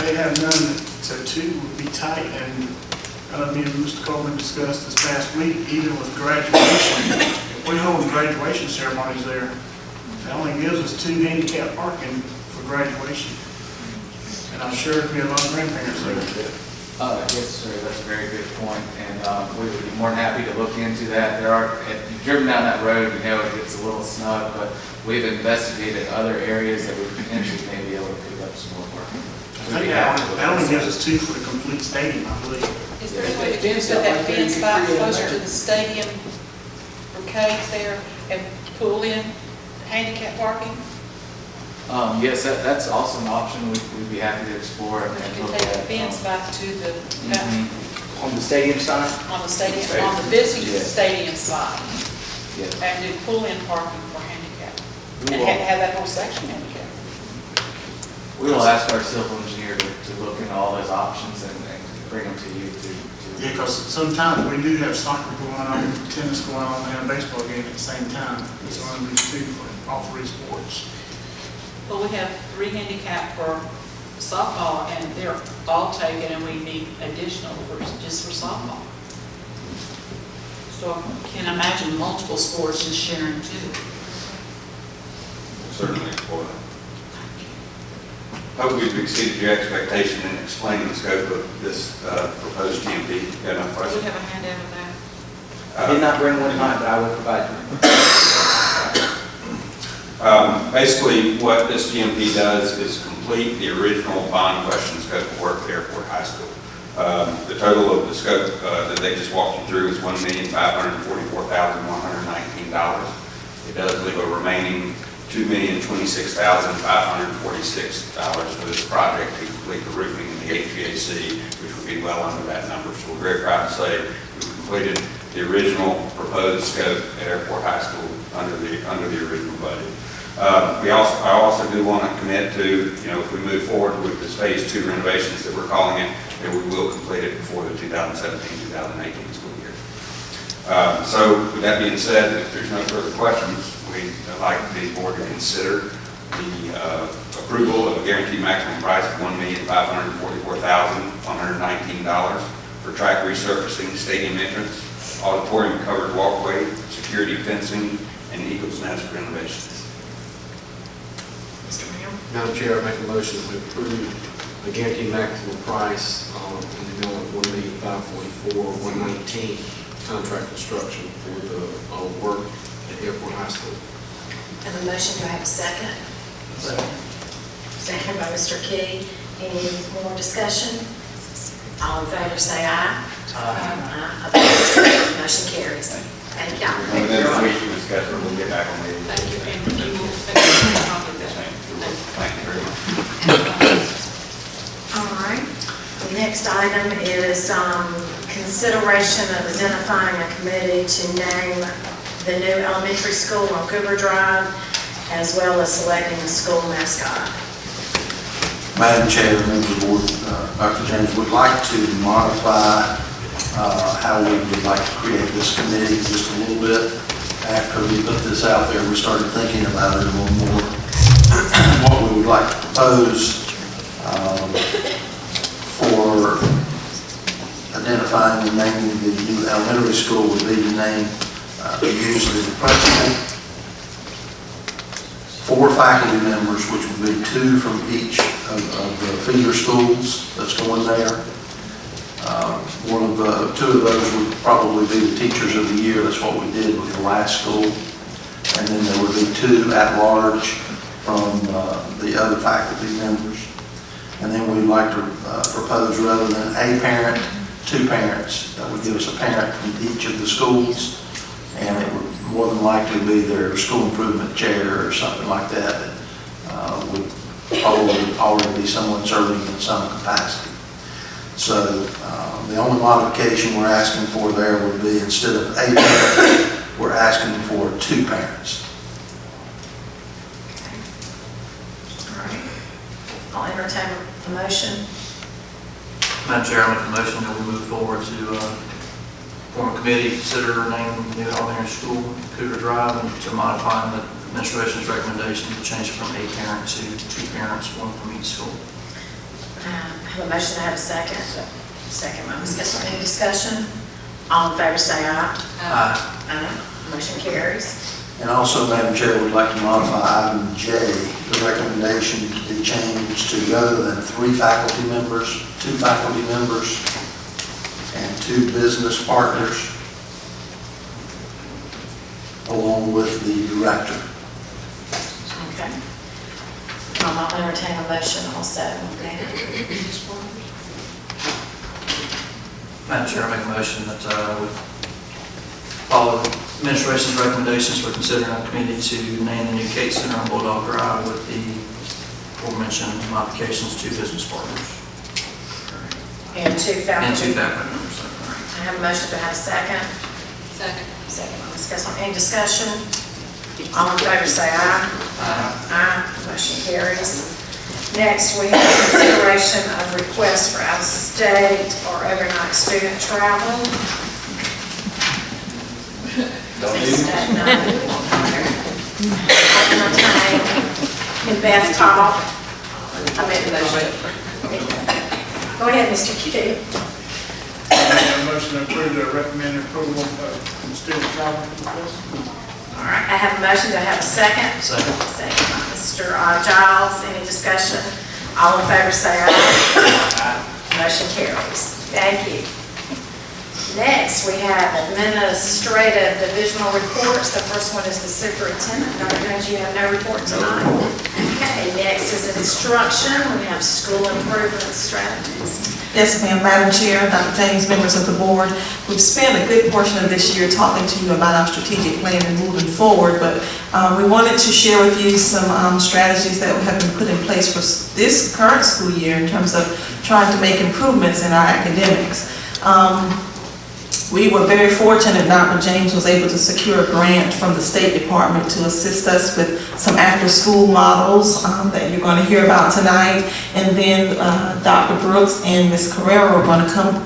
They have none, so 2 would be tight. And me and Mr. Coleman discussed this past week, even with graduation, if we hold graduation ceremonies there, that only gives us 2 handicap parking for graduation. And I'm sure there'll be a lot of grandparents there. Yes, sir, that's a very good point, and we would be more than happy to look into that. If you've driven down that road, you know it gets a little snug, but we've investigated other areas that we potentially may be able to pick up some more parking. I think that only gives us 2 for the complete stadium, I believe. Is there a way to put that fence back closer to the stadium for K's there and pull in handicap parking? Yes, that's also an option we'd be happy to explore and You look can take the at. fence back to the, On the stadium side? on the stadium, on the visiting Yes. stadium side, Yes. and do pull-in parking for handicap. We And will. have that whole section handicap. We will ask our civil engineer to look into all those options and bring them to you to. Yeah, because sometimes we do have soccer going on, tennis going on, and a baseball game at the same time. It's only 2 for all 3 sports. Well, we have 3 handicap for softball, and they're all taken, and we need additional just for softball. So I can imagine multiple sports just sharing 2. Certainly explore that. Hope we've exceeded your expectation in explaining the scope of this proposed GMP. Got enough Do we questions? have a handout of that? I did not bring one tonight, but I will provide you. Basically, what this GMP does is complete the original bond question scope of work at Airport High School. The total of the scope that they just walked you through is $1,544,119. It does leave a remaining $2,026,546 for this project to complete the roofing and the HVAC, which would be well under that number. So we're very proud to say we completed the original proposed scope at Airport High School under the original budget. I also do want to commit to, if we move forward with this phase 2 renovations that we're calling it, that we will complete it before the 2017-2018 school year. So with that being said, if there's no further questions, we'd like the board to consider the approval of a guaranteed maximum price of $1,544,119 for track resurfacing, stadium entrance, auditorium covered walkway, security fencing, and Eagles Nest renovations. Mr. Mayor? Madam Chair, I make a motion to approve the guaranteed maximum price in the amount of $1,544,119 contract construction for the work at Airport High School. And the motion, do I have a second? Second by Mr. Key. Any more discussion? All in favor say aye. Aye. Opposed? Motion carries. Thank y'all. And then we can discuss, we'll get back on the. Thank you, and you will, Thank you very much. next item is consideration of identifying a committee to name the new elementary school on Cooper Drive, as well as selecting a school mascot. Madam Chair, members of the board, Dr. James would like to modify how we would like to create this committee just a little bit. After we put this out there, we started thinking about it a little more. What we would like to propose for identifying and naming the new elementary school would be to name, use the principal, 4 faculty members, which would be 2 from each of the feeder schools that's going there. 2 of those would probably be the teachers of the year. That's what we did with the last school. And then there would be 2 at large from the other faculty members. And then we'd like to propose, rather than a parent, 2 parents. That would give us a parent from each of the schools. And it would more than likely be their school improvement chair or something like that. That would probably already be someone serving in some capacity. So the only modification we're asking for there would be, instead of a parent, we're asking for 2 parents. All right. I'll entertain a motion. Madam Chair, I make a motion that we move forward to form a committee, consider naming the new elementary school, Cougar Drive, and to modify the administration's recommendation to change from a parent to 2 parents, 1 from each school. I have a motion to have a second. Second by Ms. Kessler. Any discussion? All in favor say aye. Aye. Aye. Motion carries. And also, Madam Chair, we'd like to modify item J, the recommendation to be changed to, rather than 3 faculty members, 2 faculty members and 2 business partners, along with the director. Okay. I'll entertain a motion also. Okay. Madam Chair, I make a motion that we follow the administration's recommendations for considering a committee to name the new Kate Center on Bulldog Drive with the aforementioned modifications to business partners. And 2 faculty. And 2 faculty members. I have a motion to have a second. Second. Second by Ms. Kessler. Any discussion? All in favor say aye. Aye. Motion carries. Next, we have consideration of requests for out-of-state or overnight student travel. Don't need it. In Beth Talk. I made the motion. Go ahead, Mr. Key. I make a motion to approve the recommended approval of student travel request. All right, I have a motion to have a second. Second. Second by Mr. Giles. Any discussion? All in favor say aye. Motion carries. Thank you. Next, we have administrative divisional reports. The first one is the superintendent. Dr. Jones, you have no report tonight. Okay, next is instruction. We have school improvement strategies. Yes, ma'am. Madam Chair, Dr. James, members of the board, we've spent a good portion of this year talking to you about our strategic plan and moving forward, but we wanted to share with you some strategies that have been put in place for this current school year in terms of trying to make improvements in our academics. We were very fortunate Dr. James was able to secure a grant from the State Department to assist us with some after-school models that you're going to hear about tonight. And then Dr. Brooks and Ms. Carrera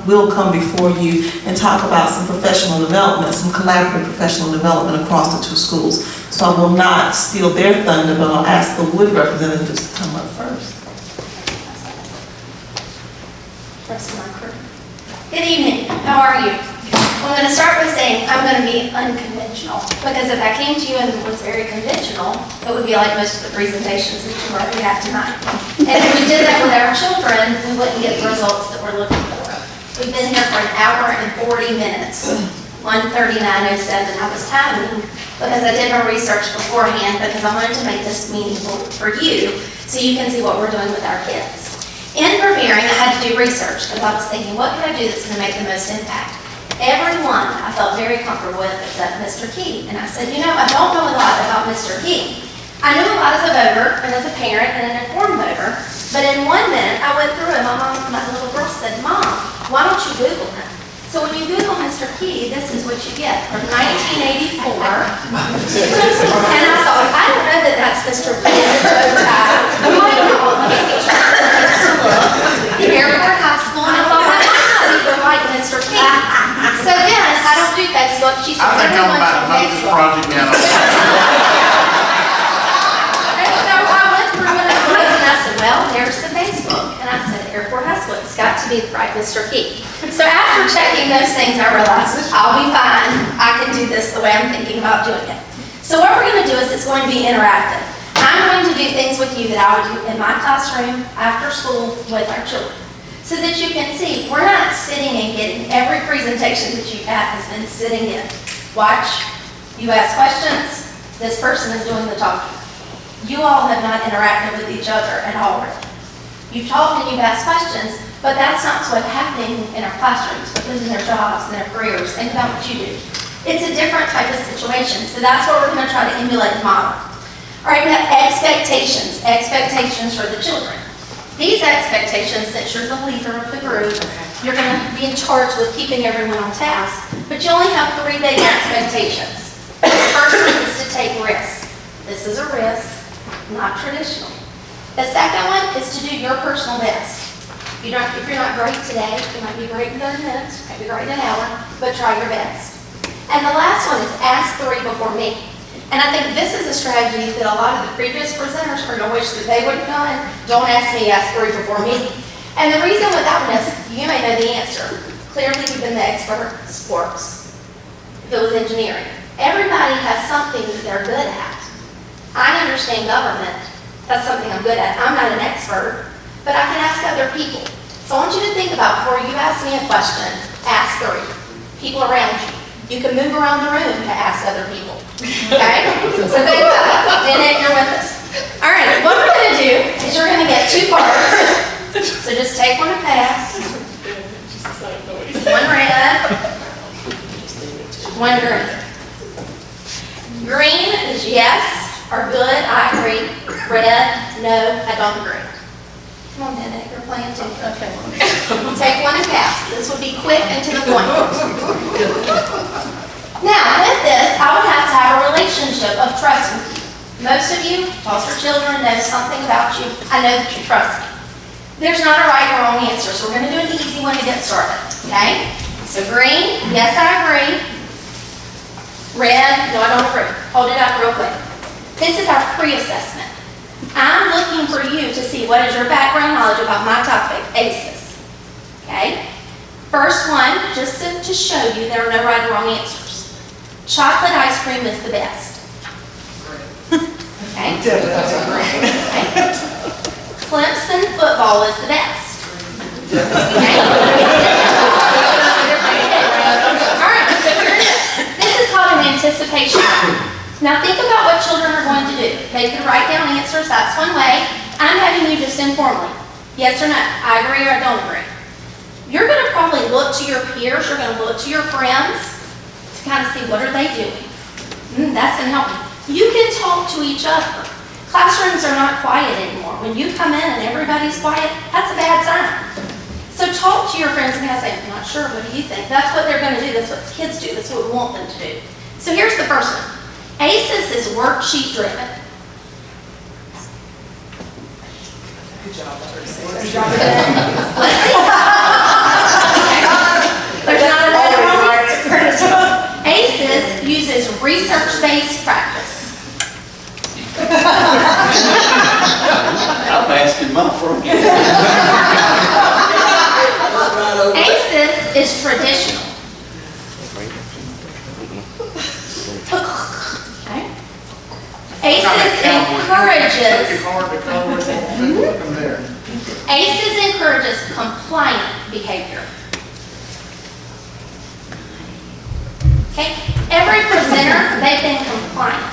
will come before you and talk about some professional development, some collaborative professional development across the 2 schools. So I will not steal their thunder, but I'll ask the Wood representatives to come up first. Good evening. How are you? I'm going to start by saying I'm going to be unconventional, because if I came to you and was very conventional, it would be like most of the presentations that you already had tonight. And if we did that with our children, we wouldn't get the results that we're looking for. We've been here for 1 hour and 40 minutes. 1:39:07, I was timing because I did my research beforehand, because I wanted to make this meaningful for you so you can see what we're doing with our kids. In preparing, I had to do research because I was thinking, what can I do that's going to make the most impact? Everyone I felt very comfortable with except Mr. Key. And I said, you know, I don't know a lot about Mr. Key. I know a lot as a voter and as a parent and an informed voter, But in 1 minute, I went through it, my little girl said, Mom, why don't you Google him? So when you Google Mr. Key, this is what you get from 1984. And I thought, I don't know that that's Mr. Key. I might not. Airport High School, and I thought, that might not even like Mr. Key. So then, I don't do Facebook. She said, I think I'm everyone's about to on vote this Facebook. project down. And so I went through it and I said, well, there's the Facebook. And I said, Airport High School, it's got to be the right Mr. Key. So after checking those things, I realized I'll be fine. I can do this the way I'm thinking about doing it. So what we're going to do is it's going to be interactive. I'm going to do things with you that I would do in my classroom, after school, with our children. So that you can see, we're not sitting and getting every presentation that you've had has been sitting in. Watch, you ask questions, this person is doing the talking. You all have not interacted with each other at all. You've talked and you've asked questions, but that's not what's happening in our classrooms, because in their jobs and their careers. Think about what you do. It's a different type of situation, so that's what we're going to try to emulate and model. All right, we have expectations for the children. These expectations, since you're the leader of the group, you're going to be in charge with keeping everyone on task, but you only have 3 big expectations. The first one is to take risks. This is a risk, not traditional. The second one is to do your personal best. If you're not great today, you might be great in 30 minutes, you might be great in an hour, but try your best. And the last one is ask 3 before me. And I think this is a strategy that a lot of the previous presenters are going to wish that they would have done. Don't ask me, ask 3 before me. And the reason with that one is, you may know the answer. Clearly, you've been the expert in sports. If it was engineering. Everybody has something that they're good at. I understand government. That's something I'm good at. I'm not an expert, but I can ask other people. So I want you to think about, before you ask me a question, ask 3 people around you. You can move around the room to ask other people. Okay? So think about it. Jeanette, you're with us. All right, what we're going to do is you're going to get 2 cards. So just take one to pass. One red. One green. Green is yes or good, I agree. Red, no, I don't agree. Come on, Jeanette, you're playing too. Okay. Take one and pass. This would be quick and to the point. Now, with this, I would have to have a relationship of trust with you. Most of you, foster children, know something about you. I know that you trust me. There's not a right or wrong answer, so we're going to do an easy one to get started, okay? So green, yes, I agree. Red, no, I don't agree. Hold it up real quick. This is our pre-assessment. I'm looking for you to see what is your background knowledge about my topic, ACEs. Okay? First one, just to show you there are no right or wrong answers. Chocolate ice cream is the best. Okay? Okay. Clemson football is the best. Okay? All right, so here it is. This is called an anticipation. Now think about what children are going to do. They could write down answers, that's one way. I'm having you just informally. Yes or no, I agree or I don't agree. You're going to probably look to your peers, you're going to look to your friends to kind of see what are they doing. That's going to help you. You can talk to each other. Classrooms are not quiet anymore. When you come in and everybody's quiet, that's a bad sign. So talk to your friends and say, I'm not sure, what do you think? That's what they're going to do, that's what kids do, that's what we want them to do. So here's the first one. ACEs is worksheet driven. Good job. Let's see. There's not a right or wrong answer. ACEs uses research-based practice. I'm asking my friend. ACEs is traditional. Okay. ACEs encourages compliant behavior. Okay, every presenter, they've been compliant.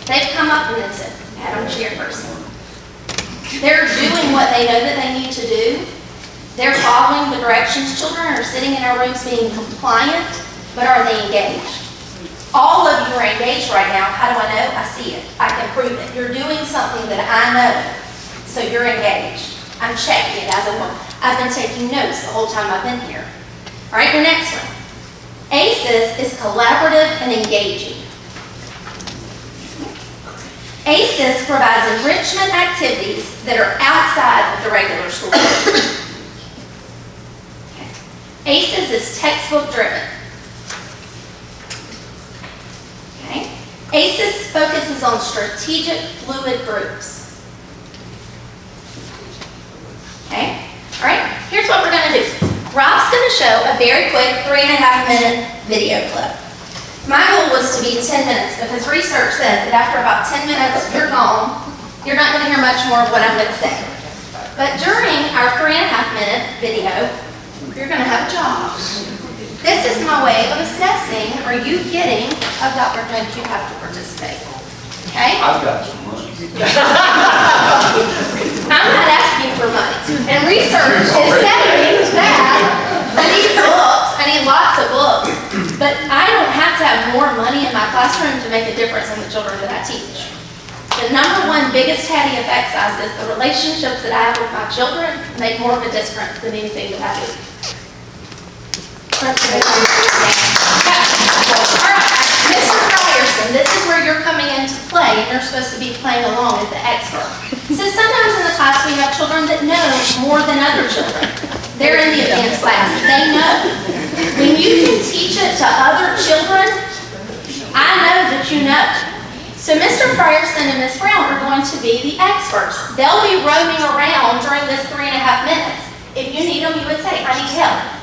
They've come up and said, Madam Chairperson. They're doing what they know that they need to do. They're following the directions. Children are sitting in our rooms being compliant, but are they engaged? All of you are engaged right now. How do I know? I see it. I can prove it. You're doing something that I know, so you're engaged. I'm checking it as a one. I've been taking notes the whole time I've been here. All right, your next one. ACES is collaborative and engaging. ACES provides enrichment activities that are outside of the regular school. ACES is textbook driven. Okay. ACES focuses on strategic fluid groups. Okay. All right. Here's what we're going to do. Rob's going to show a very quick 3.5-minute video clip. My goal was to be 10 minutes because research says that after about 10 minutes, you're gone. You're not going to hear much more of what I'm going to say. But during our 3.5-minute video, you're going to have a job. This is my way of assessing, are you getting a Dr. Jones, you have to participate. Okay? I've got some money. I'm not asking for money. And research is saying that I need books, I need lots of books, but I don't have to have more money in my classroom to make a difference in the children that I teach. The number one biggest Hattie effect size is the relationships that I have with my children make more of a difference than anything that I do. All right, Mr. Ryerson, this is where you're coming into play, and you're supposed to be playing along as the expert. So sometimes in the class we have children that know more than other children. They're in the advanced class. They know. When you can teach it to other children, I know that you know. So Mr. Frierson and Ms. Brown are going to be the experts. They'll be roaming around during this 3.5 minutes. If you need them, you would say, I need help.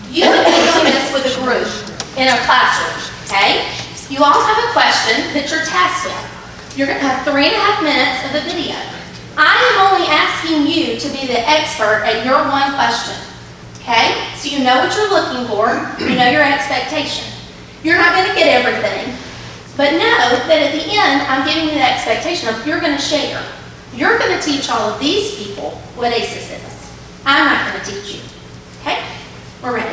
You would be doing this with a group in a classroom, okay? You all have a question that you're tasked with. You're going to have 3.5 minutes of the video. I am only asking you to be the expert at your one question, okay? So you know what you're looking for, you know your expectation. You're not going to get everything, but know that at the end, I'm giving you the expectation of you're going to share. You're going to teach all of these people what ACES is. I'm not going to teach you, okay? We're ready.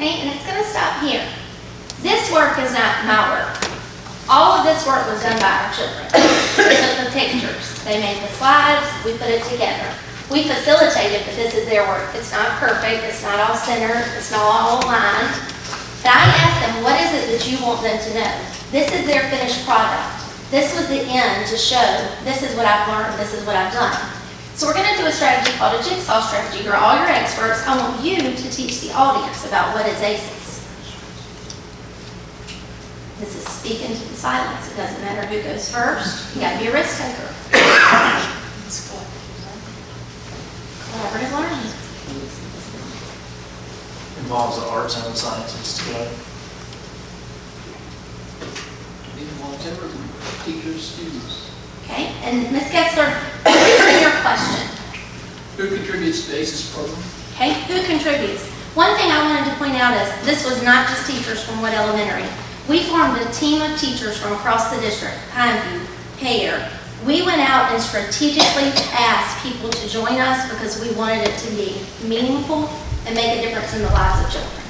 Okay, and it's gonna stop here. This work is not my work. All of this work was done by our children. We took the pictures, they made the slides, we put it together. We facilitated, but this is their work. It's not perfect, it's not all centered, it's not all aligned. But I asked them, what is it that you want them to know? This is their finished product. This was the end to show, this is what I've learned, this is what I've done. So we're gonna do a strategy called a jigsaw strategy. You're all your experts. I want you to teach the audience about what is ACEs. This is speak into the silence. It doesn't matter who goes first. You gotta be a risk taker. Collaborative learning. Involves the arts and the sciences together. Involves everything, teachers, students. Okay, and Ms. Kessler, repeat your question. Who contributes to the ACES program? Okay, who contributes? One thing I wanted to point out is this was not just teachers from Wood Elementary. We formed a team of teachers from across the district, Pineview, Pear. We went out and strategically asked people to join us because we wanted it to be meaningful and make a difference in the lives of children.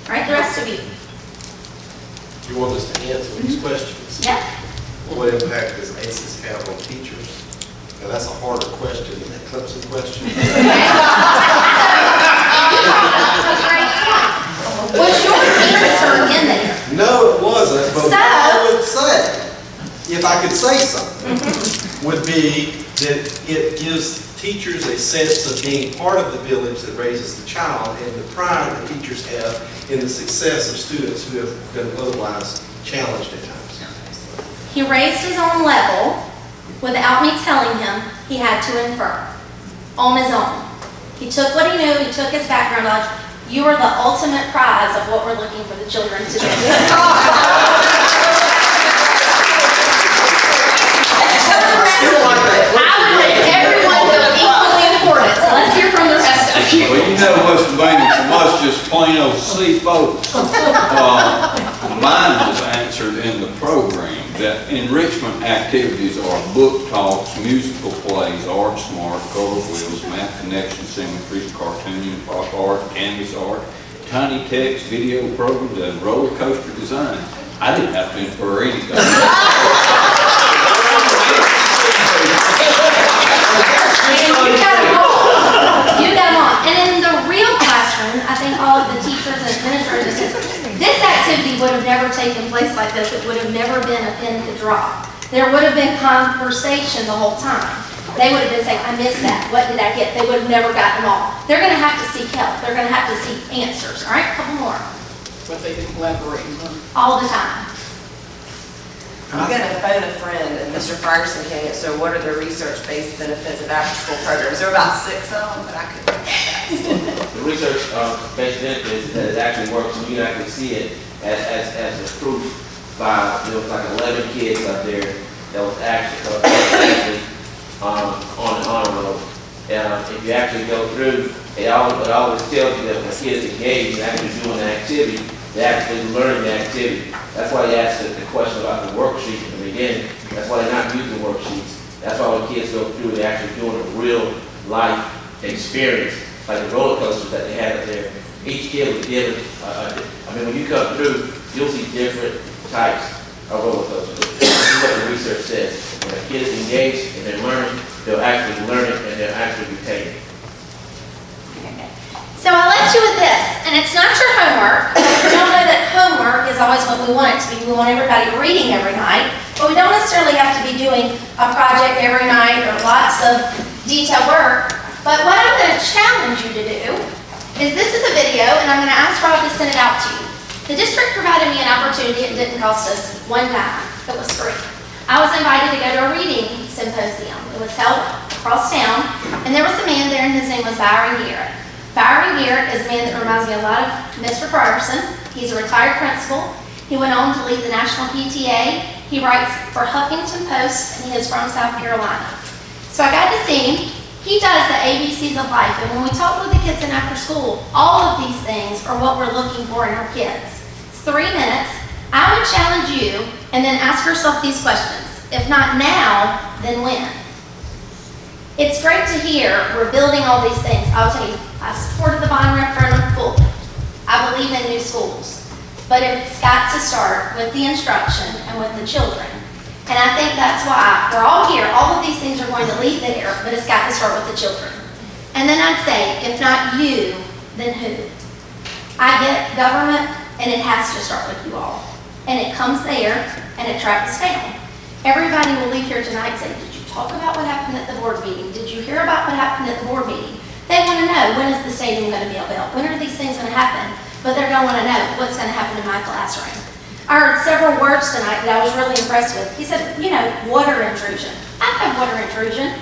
All right, the rest of you. You want us to answer these questions? Yeah. What impact does ACES have on teachers? Now, that's a harder question than that Clemson question. Was your answer in there? No, it wasn't, but what I would say, if I could say something, would be that it gives teachers a sense of being part of the village that raises the child and the pride that teachers have in the success of students who have been otherwise challenged at times. He raised his own level without me telling him he had to infer on his own. He took what he knew, he took his background knowledge. You are the ultimate prize of what we're looking for the children to do. I would make everyone feel equally important, so let's hear from the rest of you. Well, you know what's bringing from us just plain old C folks. Mine was answered in the program that enrichment activities are book talks, musical plays, art smart, color wheels, math connection, symmetry, cartooning, pop art, canvas art, tiny text, video programs, and roller coaster design. I didn't have to infer anything. You got them all. You got them all. And in the real classroom, I think all of the teachers and administrators, this activity would have never taken place like this. It would have never been a pin to drop. There would have been conversation the whole time. They would have been saying, I missed that. What did I get? They would have never gotten them all. They're going to have to seek help. They're going to have to seek answers. All right, a couple more. But they can collaborate. All the time. I'm going to phone a friend, and Mr. Ferguson can answer, what are the research-based benefits of after-school programs? There are about 6 of them, but I couldn't get that. The research-based benefits that it actually works, and you can actually see it as a proof by, there was like 11 kids up there that was actually on an honor roll. And if you actually go through, it always tells you that when a kid is engaged in actually doing the activity, they actually learn the activity. That's why you asked the question about the worksheet in the beginning. That's why they're not using worksheets. That's why when kids go through, they're actually doing a real life experience, like the roller coasters that they had up there. Each kid was given, when you come through, you'll see different types of roller coasters. This is what the research says. When a kid is engaged and they're learning, they'll actually learn it and they'll actually retain it. So I left you with this, and it's not your homework. We don't know that homework is always what we want it to be. We want everybody reading every night, but we don't necessarily have to be doing a project every night or lots of detailed work. But what I'm going to challenge you to do is this is a video, and I'm going to ask Rob to send it out to you. The district provided me an opportunity. It didn't cost us one dime. It was free. I was invited to go to a reading symposium. It was held across town, and there was a man there, and his name was Byron Garrett. Byron Garrett is a man that reminds me a lot of Mr. Ferguson. He's a retired principal. He went on to lead the National PTA. He writes for Huffington Post, and he is from South Carolina. So I got to see him. He does the ABCs of life, and when we talk with the kids in after school, all of these things are what we're looking for in our kids. It's 3 minutes. I would challenge you, and then ask yourself these questions. If not now, then when? It's great to hear we're building all these things. I'll tell you, I supported the bond referendum fully. schools. But it's got to start with the instruction and with the children. And I think that's why we're all here. All of these things are going to lead there, but it's got to start with the children. And then I'd say, if not you, then who? I get government, and it has to start with you all. And it comes there, and it travels down. Everybody will leave here tonight and say, did you talk about what happened at the board meeting? Did you hear about what happened at the board meeting? They want to know, when is the stadium going to be built? When are these things going to happen? But they're going to want to know what's going to happen in my classroom. I heard several words tonight that I was really impressed with. He said, you know, water intrusion. I had water intrusion.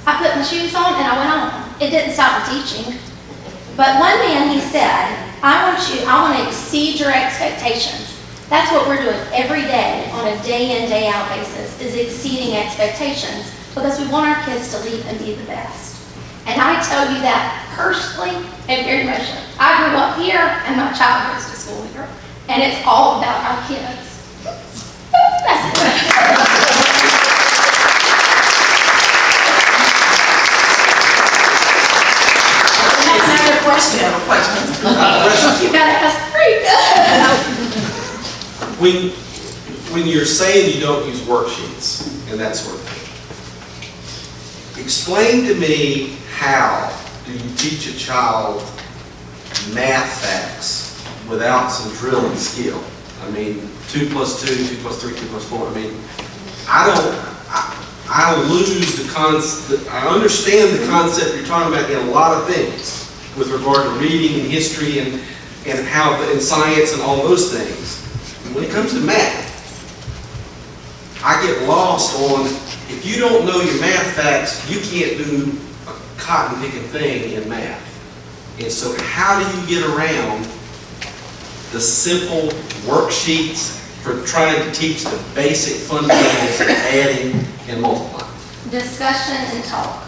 I put my shoes on and I went on. It didn't stop me teaching. But one man, he said, I want to exceed your expectations. That's what we're doing every day on a day in, day out basis, is exceeding expectations, because we want our kids to leave and be the best. And I tell you that personally and very much. I grew up here and my child goes to school here. And it's all about our kids. That's it. That's not a question. You have a question. You gotta ask three. When you're saying you don't use worksheets and that sort of thing, explain to me, how do you teach a child math facts without some drill and skill? I mean, 2 plus 2, 2 plus 3, 2 plus 4. I mean, I lose the concept. I understand the concept you're talking about in a lot of things with regard to reading and history and science and all those things. And when it comes to math, I get lost on, if you don't know your math facts, you can't do a cotton picking thing in math. And so how do you get around the simple worksheets for trying to teach the basic fundamentals of adding and multiplying? Discussion and talk.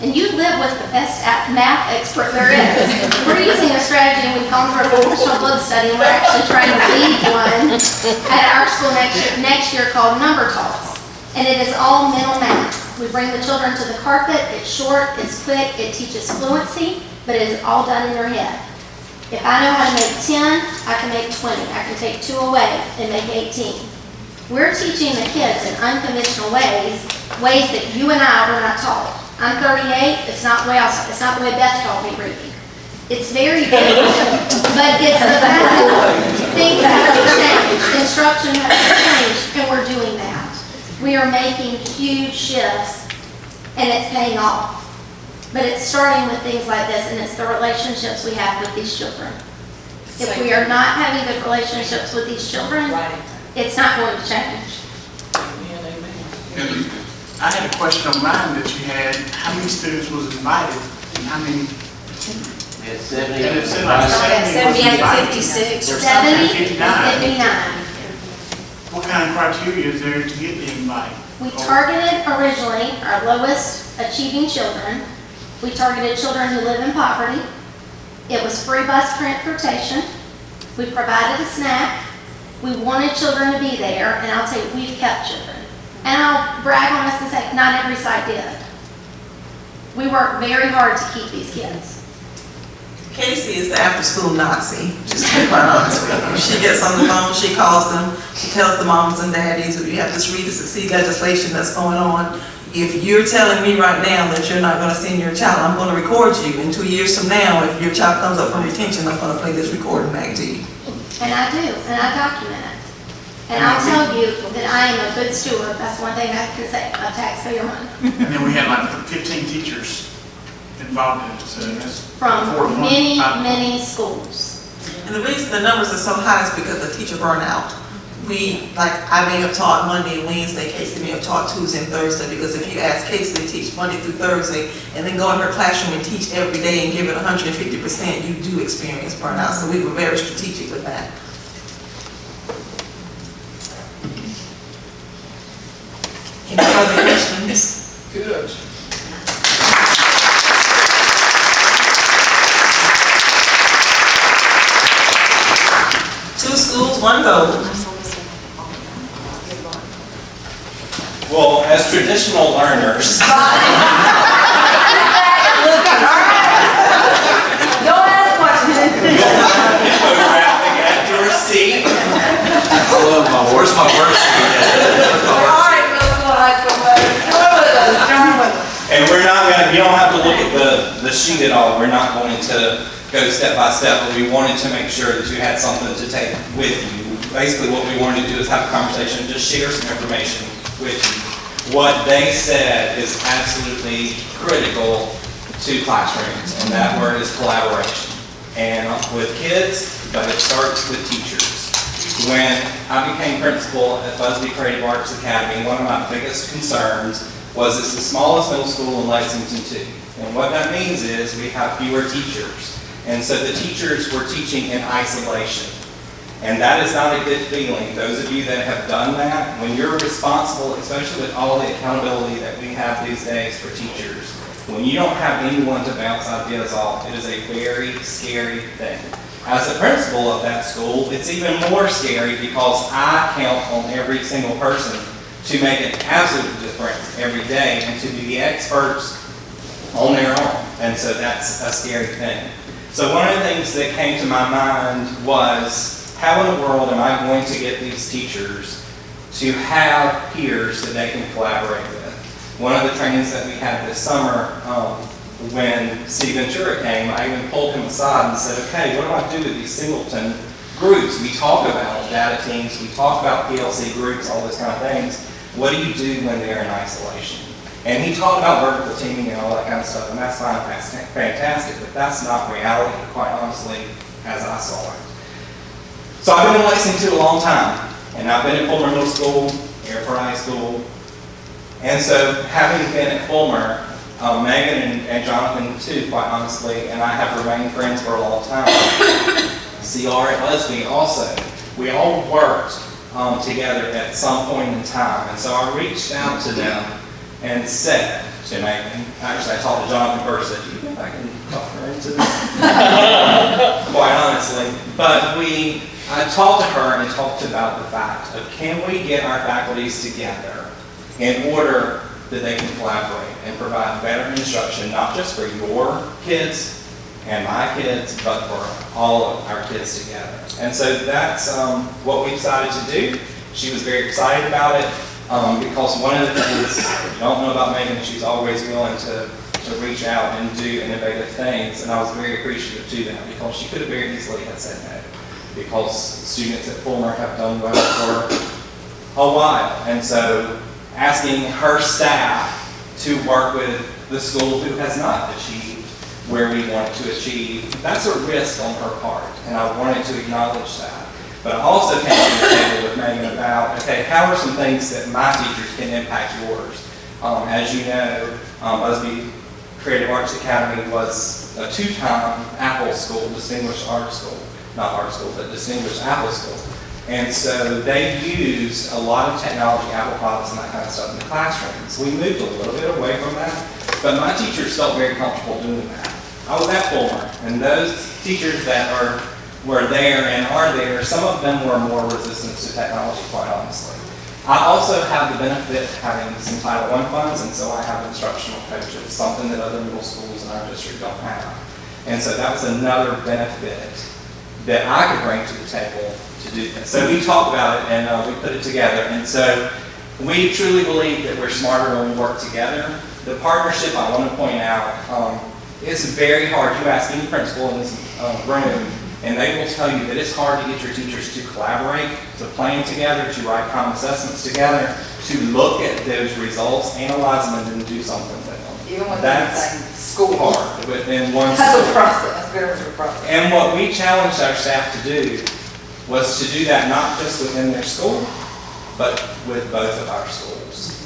And you live with the best math expert there is. We're using a strategy we call for a professional book study, and we're actually trying to lead one at our school next year called Number Talks. And it is all mental math. We bring the children to the carpet. It's short, it's quick, it teaches fluency, but it is all done in your head. If I know how to make 10, I can make 20. I can take 2 away and make 18. We're teaching the kids in unconventional ways that you and I were not taught. I'm 38, it's not the way Beth taught me reading. It's very big, but it's about things that have changed, instruction has changed, and we're doing that. We are making huge shifts, and it's paying off. But it's starting with things like this, and it's the relationships we have with these children. If we are not having good relationships with these children, it's not going to change. And I had a question on mine that you had. How many students was invited and how many attended? We had 70. And it said like 70 was 78, invited. 56, There's 70, 59. 59. What kind of criteria is there to get the invite? We targeted originally our lowest achieving children. We targeted children who live in poverty. It was free bus transportation. We provided a snack. We wanted children to be there, and I'll tell you, we've kept children. And I'll brag on us and say, not every site did. We worked very hard to keep these kids. Casey is the after-school Nazi, just to be quite honest with you. She gets on the phone, she calls them, she tells the moms and daddies, you have to read the succeed legislation that's going on. If you're telling me right now that you're not going to send your child, I'm going to record you. And 2 years from now, if your child comes up from retention, I'm going to play this recording back to you. And I do, and I document it. And I'll tell you that I am a good steward. That's one thing I can say about taxpayer money. And then we had like 15 teachers involved in it, so that's From 4 to 1, many, 5 to 1. many schools. And the reason the numbers are so high is because of teacher burnout. I may have taught Monday and Wednesday, Casey may have taught Tuesday and Thursday, because if you ask Casey to teach Monday through Thursday and then go in her classroom and teach every day and give it 150%, you do experience burnout. So we were very strategic with that. Any further questions? Good. 2 schools, 1 goal. Well, as traditional learners, Don't ask questions. infographic Where's my worksheet? All right, middle school, high school, join with us. And we're not gonna, you don't have to look at the sheet at all. We're not going to go step by step, but we wanted to make sure that you had something to take with you. Basically, what we wanted to do is have a conversation, just share some information with you. What they said is absolutely critical to classrooms, and that word is collaboration. And with kids, but it starts with teachers. When I became principal at Busby Creative Arts Academy, one of my biggest concerns was it's the smallest middle school in Lexington too. And what that means is we have fewer teachers. And so the teachers were teaching in isolation. And that is not a good feeling. Those of you that have done that, when you're responsible, especially with all the accountability that we have these days for teachers, when you don't have anyone to bounce ideas off, it is a very scary thing. As the principal of that school, it's even more scary because I count on every single person to make an absolute difference every day and to be the experts on their own. And so that's a scary thing. So one of the things that came to my mind was, how in the world am I going to get these teachers to have peers that they can collaborate with? One of the trainings that we had this summer, when Steve Ventura came, I even pulled him aside and said, okay, what do I do with these singleton groups? We talk about data teams, we talk about PLC groups, all those kind of things. What do you do when they're in isolation? And he talked about vertical teaming and all that kind of stuff, and that's fine, that's fantastic, but that's not reality, quite honestly, as I saw it. So I've been in Lexington a long time, and I've been at Fulmer Middle School, Airport High School, and so having been at Fulmer, Megan and Jonathan too, quite honestly, and I have remained friends for a long time. CR at Busby also. We all worked together at some point in time, and so I reached out to them and said to Megan, actually I talked to Jonathan first, said, do you think I can talk her into this? Quite honestly. But I talked to her and talked about the fact of, can we get our faculties together in order that they can collaborate and provide better instruction, not just for your kids and my kids, but for all of our kids together. And so that's what we decided to do. She was very excited about it because one of the things you don't know about Megan, she's always willing to reach out and do innovative things, and I was very appreciative to that because she could have very easily have said no, because students at Fulmer have done well for a while. And so asking her staff to work with the school who has not achieved where we wanted to achieve, that's a risk on her part, and I wanted to acknowledge that. But I also came to the table with Megan about, okay, how are some things that my teachers can impact yours? As you know, Busby Creative Arts Academy was a two-time Apple School, Distinguished Art School. Not art school, but Distinguished Apple School. And so they used a lot of technology, Apple products and that kind of stuff in the classrooms. We moved a little bit away from that, but my teachers felt very comfortable doing that. I was at Fulmer, and those teachers that were there and are there, some of them were more resistant to technology, quite honestly. I also have the benefit of having some Title I funds, and so I have instructional coaches, something that other middle schools in our district don't have. And so that was another benefit that I could bring to the table to do this. So we talked about it and we put it together. And so we truly believe that we're smarter when we work together. The partnership, I want to point out, is very hard. You ask any principal in this room, and they will tell you that it's hard to get your teachers to collaborate, to plan together, to write common assessments together, to look at those results, analyze them, and then do something with them. Even with that's the school. Hard within one That's school. a process, very good process. And what we challenged our staff to do was to do that not just within their school, but with both of our schools.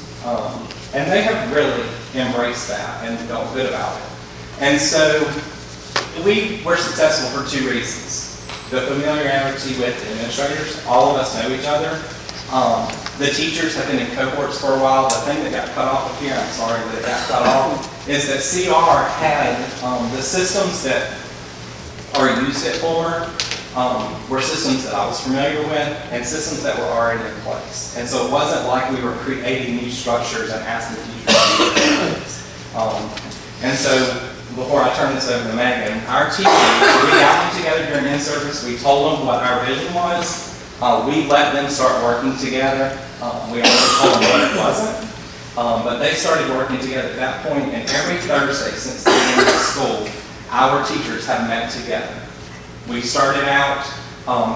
And they have really embraced that and felt good about it. And so we were successful for two reasons. The familiarity with the administrators, all of us know each other. The teachers have been in cohorts for a while. The thing that got cut off of here, I'm sorry that it got cut off, is that CR had the systems that are used at Fulmer were systems that I was familiar with and systems that were already in place. And so it wasn't like we were creating new structures and asking teachers to do things. And so before I turn this over to Megan, our teachers, we got them together during in-service, we told them what our vision was, We let them start working together. We always told them what it wasn't. But they started working together at that point, and every Thursday since the beginning of school, our teachers have met together. We started out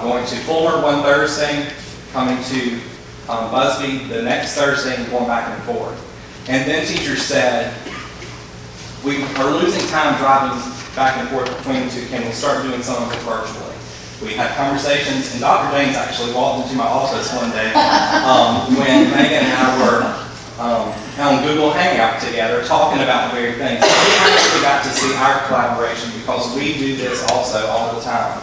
going to Fuller one Thursday, coming to Busby the next Thursday, and going back and forth. And then teachers said, we are losing time driving back and forth between the two. Can we start doing some of it virtually? We had conversations, and Dr. James actually walked into my office one day when Megan and I were on Google Hangout together talking about the very things. We actually got to see our collaboration because we do this also all the time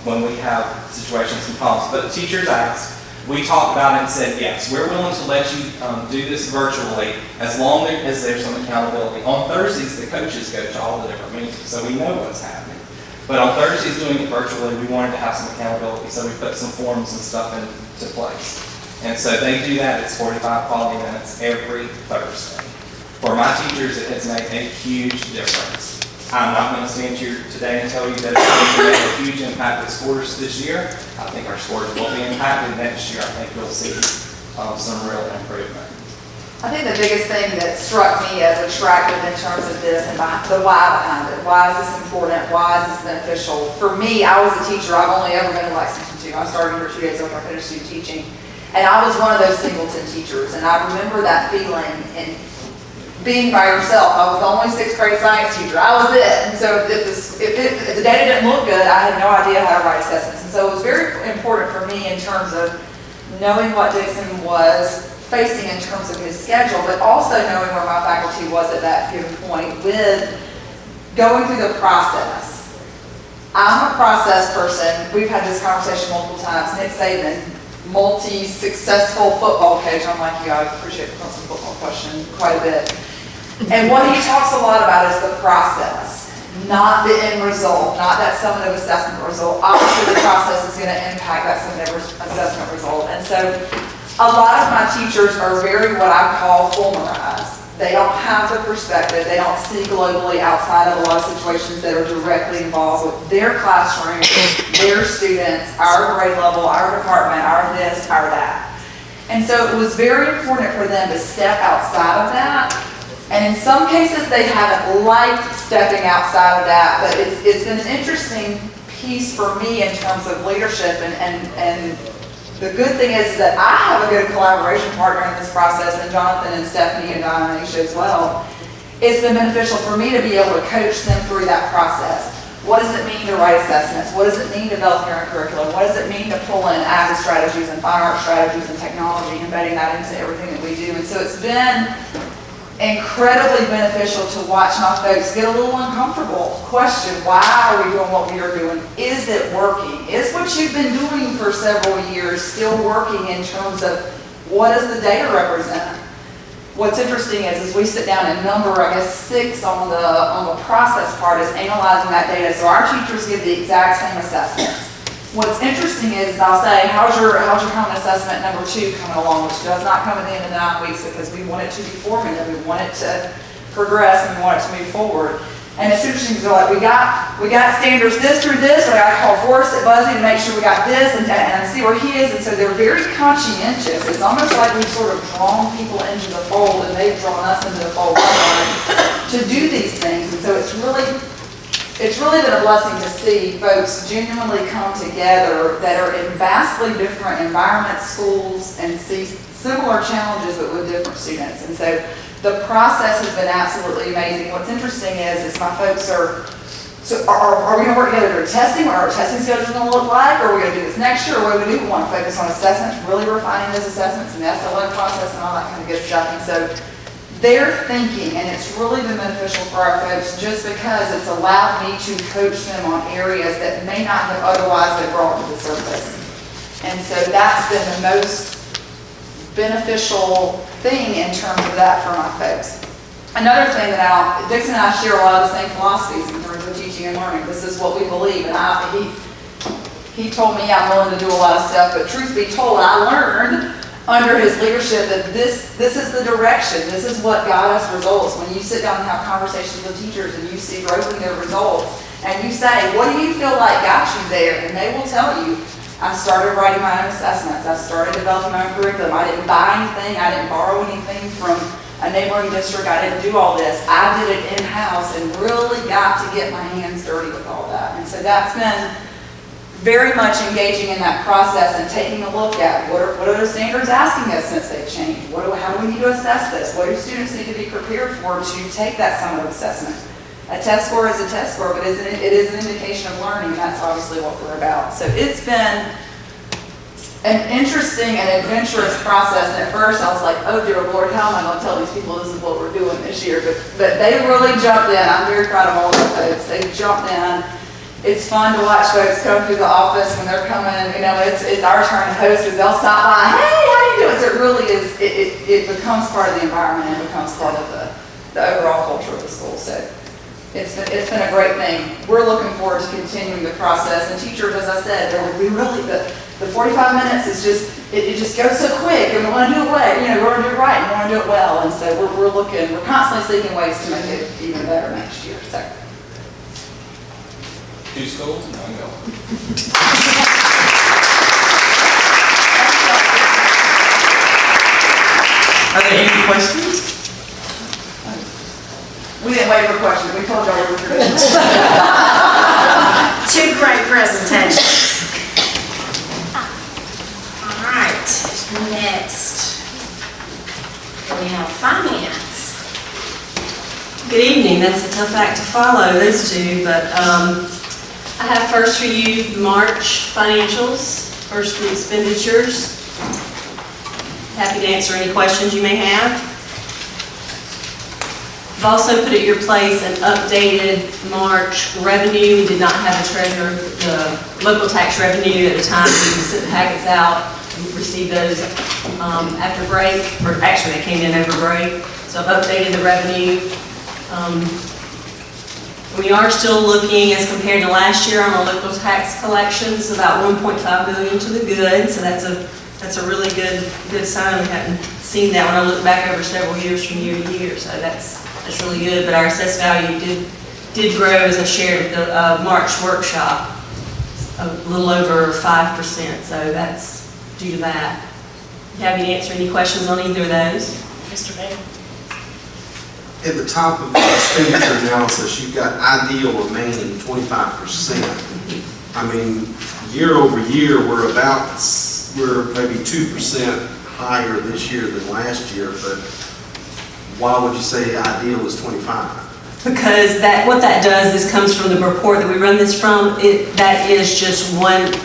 when we have situations and problems. But teachers asked, we talked about it and said, yes, we're willing to let you do this virtually as long as there's some accountability. On Thursdays, the coaches go to all the different meetings, so we know what's happening. But on Thursdays, doing it virtually, we wanted to have some accountability, so we put some forms and stuff into place. And so they do that. It's 45 quality minutes every Thursday. For my teachers, it has made a huge difference. I'm not going to stand here today and tell you that it's going to make a huge impact with scores this year. I think our scores will be impacted next year. I think you'll see some real improvement. I think the biggest thing that struck me as attractive in terms of this and the why behind it. Why is this important? Why is this beneficial? For me, I was a teacher. I've only ever been to Lexington 2. I started here 2 days after I finished student teaching. And I was one of those singleton teachers. And I remember that feeling and being by yourself. I was the only 6th grade science teacher. I was it. And so if the data didn't look good, I had no idea how to write assessments. And so it was very important for me in terms of knowing what Dixon was facing in terms of his schedule, but also knowing where my faculty was at that given point with going through the process. I'm a process person. We've had this conversation multiple times. Nick Saban, multi-successful football coach. I'm like, yeah, I appreciate the constant football question quite a bit. And what he talks a lot about is the process, not the end result, not that summative assessment result. Obviously, the process is going to impact that summative assessment result. And so a lot of my teachers are very what I call fulmerized. They don't have the perspective. They don't see globally outside of a lot of situations that are directly involved with their classroom, their students, our grade level, our department, our this, our that. And so it was very important for them to step outside of that. And in some cases, they haven't liked stepping outside of that, but it's been an interesting piece for me in terms of leadership. And the good thing is that I have a good collaboration partner in this process, and Jonathan and Stephanie and Donna and Aisha as well. It's been beneficial for me to be able to coach them through that process. What does it mean to write assessments? What does it mean to develop your own curriculum? What does it mean to pull in AVID strategies and fine art strategies and technology, embedding that into everything that we do? And so it's been incredibly beneficial to watch my folks get a little uncomfortable, question, why are we doing what we are doing? Is it working? Is what you've been doing for several years still working in terms of what does the data represent? What's interesting is we sit down and number, I guess, 6 on the process part is analyzing that data. So our teachers give the exact same assessments. What's interesting is I'll say, how's your common assessment number 2 coming along, which does not come at the end of the 9 weeks because we want it to be formative, we want it to progress, and we want it to move forward. And it's interesting because like we got standards this through this, but I got to call Forrest at Buzzy to make sure we got this and see where he is. And so they're very conscientious. It's almost like we've sort of drawn people into the fold and they've drawn us into the fold to do these things. And so it's really been a blessing to see folks genuinely come together that are in vastly different environments, schools, and see similar challenges but with different students. And so the process has been absolutely amazing. What's interesting is my folks are we going to work together during testing? What are our testing schedules going to look like? Or are we going to do this next year? Or what do we do? We want to focus on assessments, really refining those assessments and the SLO process and all that kind of good stuff. And so they're thinking, and it's really been beneficial for our folks just because it's allowed me to coach them on areas that may not have otherwise been brought to the surface. And so that's been the most beneficial thing in terms of that for my folks. Another thing that Dixon and I share a lot of the same philosophies in terms of teaching and learning. This is what we believe, and he told me I'm willing to do a lot of stuff, but truth be told, I learned under his leadership that this is the direction. This is what got us results. When you sit down and have conversations with teachers and you see growth in their results, and you say, what do you feel like got you there? And they will tell you, I started writing my own assessments. I started developing my own curriculum. I didn't buy anything. I didn't borrow anything from a neighboring district. I didn't do all this. I did it in-house and really got to get my hands dirty with all that. And so that's been very much engaging in that process and taking a look at what are the standards asking us since they've changed? How do we need to assess this? What do students need to be prepared for to take that summative assessment? A test score is a test score, but it is an indication of learning, and that's obviously what we're about. So it's been an interesting and adventurous process, and at first I was like, oh dear Lord, how am I going to tell these people this is what we're doing this year? But they really jumped in. I'm very proud of all the folks. They jumped in. It's fun to watch folks come through the office when they're coming, it's our turn to host, because they'll stop by, hey, how you doing? So it really is, it becomes part of the environment and becomes part of the overall culture of the school. So it's been a great thing. We're looking forward to continuing the process. And teachers, as I said, we really, the 45 minutes is just, it just goes so quick, and we want to do it right, we want to do it right, and we want to do it well. And so we're constantly seeking ways to make it even better next year. So. 2 schools, 1 goal. Are there any questions? We didn't wait for questions. We told y'all we were traditional. 2 great presentations. All right, next we have finance. Good evening. That's a tough act to follow, those two, but I have first for you March financials, first the expenditures. Happy to answer any questions you may have. I've also put at your place an updated March revenue. We did not have a treasurer. The local tax revenue at the time, we sent the packets out, we received those after break, or actually they came in over break. So I've updated the revenue. We are still looking, as compared to last year, on our local tax collections, about 1.5 million to the good. So that's a really good sign. We hadn't seen that when I look back over several years from year to year. So that's really good. But our assessed value did grow, as I shared at the March workshop, a little over 5%. So that's due to that. Happy to answer any questions on either of those. Mr. Bailey. At the top of the expenditure analysis, you've got ideal remaining 25%. I mean, year over year, we're maybe 2% higher this year than last year, but why would you say ideal is 25? Because what that does is comes from the report that we run this from. That is just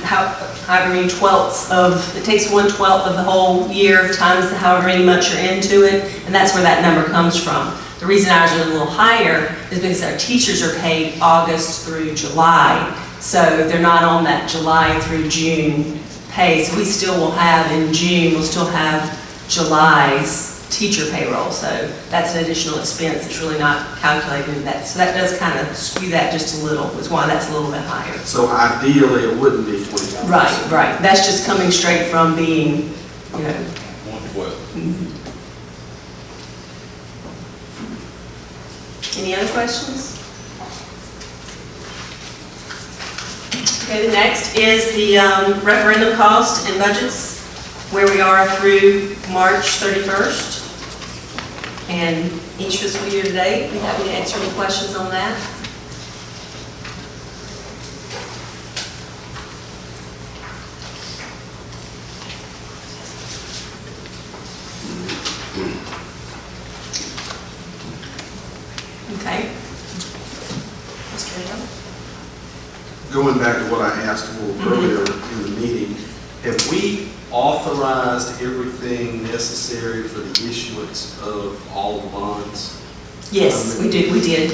however many twelfths of, it takes 1/12 of the whole year times however many months you're into it, and that's where that number comes from. The reason ours are a little higher is because our teachers are paid August through July, so they're not on that July through June pay. So we still will have, in June, we'll still have July's teacher payroll. So that's an additional expense that's really not calculated in that. So that does kind of skew that just a little. That's why that's a little bit higher. So ideally, it wouldn't be 25%. Right. That's just coming straight from being, 1/12. Any other questions? Okay, the next is the referendum cost and budgets, where we are through March 31st and each fiscal year to date. I'd be happy to answer any questions on that. Okay. Mr. Hill? Going back to what I asked a little earlier in the meeting, have we authorized everything necessary for the issuance of all the bonds? Yes, we did. We did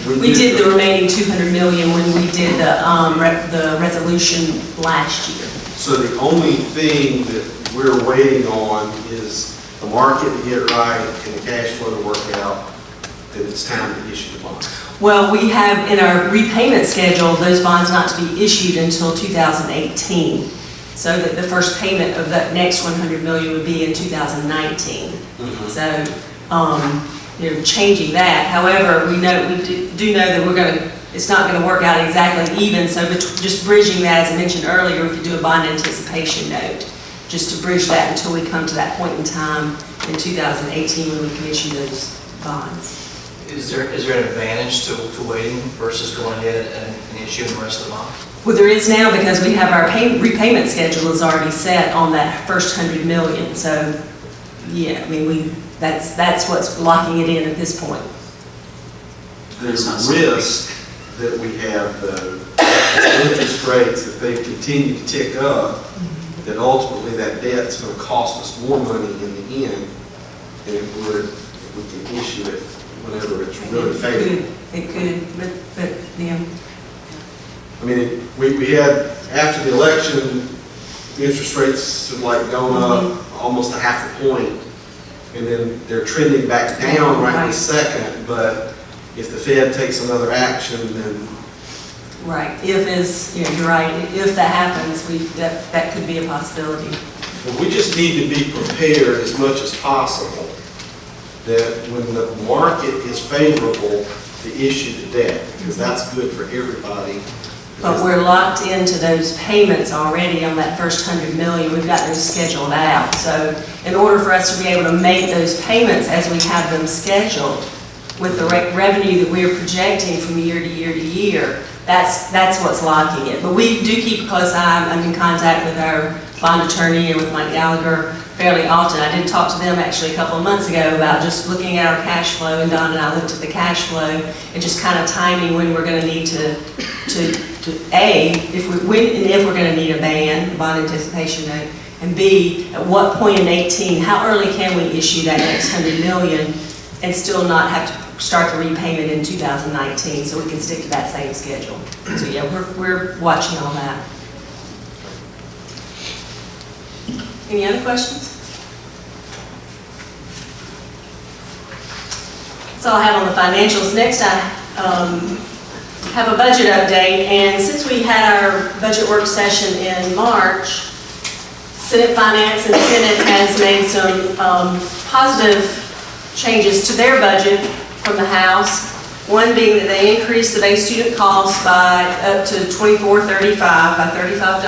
the remaining 200 million when we did the resolution last year. So the only thing that we're waiting on is the market to get right and the cash flow to work out that it's time to issue the bond. Well, we have in our repayment schedule those bonds not to be issued until 2018. So that the first payment of that next 100 million would be in 2019. So, changing that. However, we do know that we're going to it's not going to work out exactly even, so just bridging that, as I mentioned earlier, we could do a bond anticipation note, just to bridge that until we come to that point in time in 2018 when we can issue those bonds. Is there an advantage to waiting versus going ahead and issuing the rest of the bond? Well, there is now, because we have our repayment schedule is already set on that first 100 million, so, yeah, I mean, that's what's locking it in at this point. There's a risk that we have, though, interest rates, if they continue to tick up, that ultimately that debt's going to cost us more money in the end than if we can issue it whenever it's really favorable. It could, but, yeah. I mean, we had, after the election, interest rates have like gone up almost a half a point, and then they're trending back down right this second, but if the Fed takes another action, then... Right, you're right, if that happens, that could be a possibility. Well, we just need to be prepared as much as possible that when the market is favorable to issue the debt, because that's good for everybody. But we're locked into those payments already on that first 100 million. We've got those scheduled out. So in order for us to be able to make those payments as we have them scheduled with the revenue that we're projecting from year to year to year, that's what's locking it. But we do keep a close eye. I'm in contact with our bond attorney and with Mike Gallagher fairly often. I did talk to them actually a couple of months ago about just looking at our cash flow, and Don and I looked at the cash flow and just kind of timing when we're going to need to if we're going to need a bond anticipation note, and B, at what point in 18, how early can we issue that next 100 million and still not have to start the repayment in 2019, so we can stick to that same schedule. So yeah, we're watching all that. Any other questions? That's all I have on the financials. Next, I have a budget update, and since we had our budget work session in March, Senate Finance and Senate has made some positive changes to their budget from the House. One being that they increased the base student cost by up to $24.35, by $35.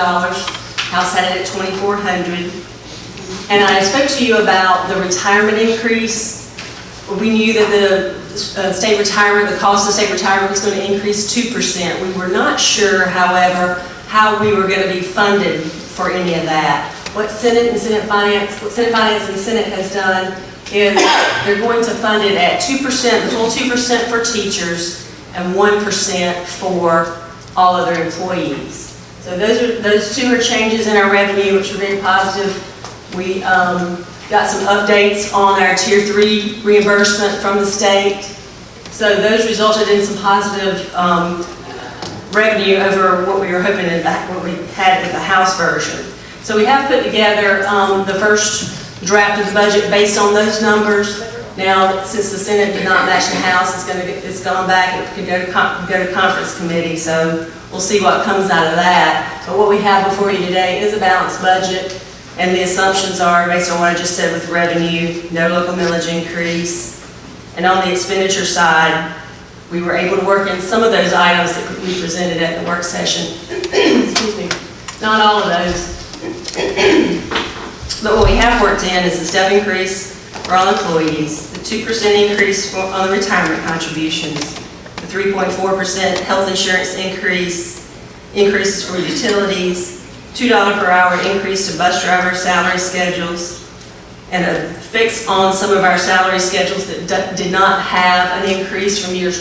House had it at $2,400. And I spoke to you about the retirement increase. We knew that the state retirement, the cost of state retirement was going to increase 2%. We were not sure, however, how we were going to be funded for any of that. What Senate Finance and Senate has done is they're going to fund it at 2%, the full 2% for teachers and 1% for all other employees. So those two are changes in our revenue, which are very positive. We got some updates on our Tier 3 reimbursement from the state. So those resulted in some positive revenue over what we were hoping in what we had with the House version. So we have put together the first draft of the budget based on those numbers. Now, since the Senate did not match the House, it's gone back. It could go to conference committee. So we'll see what comes out of that. But what we have before you today is a balanced budget. And the assumptions are, based on what I just said with revenue, no local millage increase. And on the expenditure side, we were able to work in some of those items that we presented at the work session. Excuse me. Not all of those. But what we have worked in is the step increase for all employees, the 2% increase on the retirement contributions, the 3.4% health insurance increases for utilities, $2 per hour increase to bus driver salary schedules, and a fix on some of our salary schedules that did not have an increase from years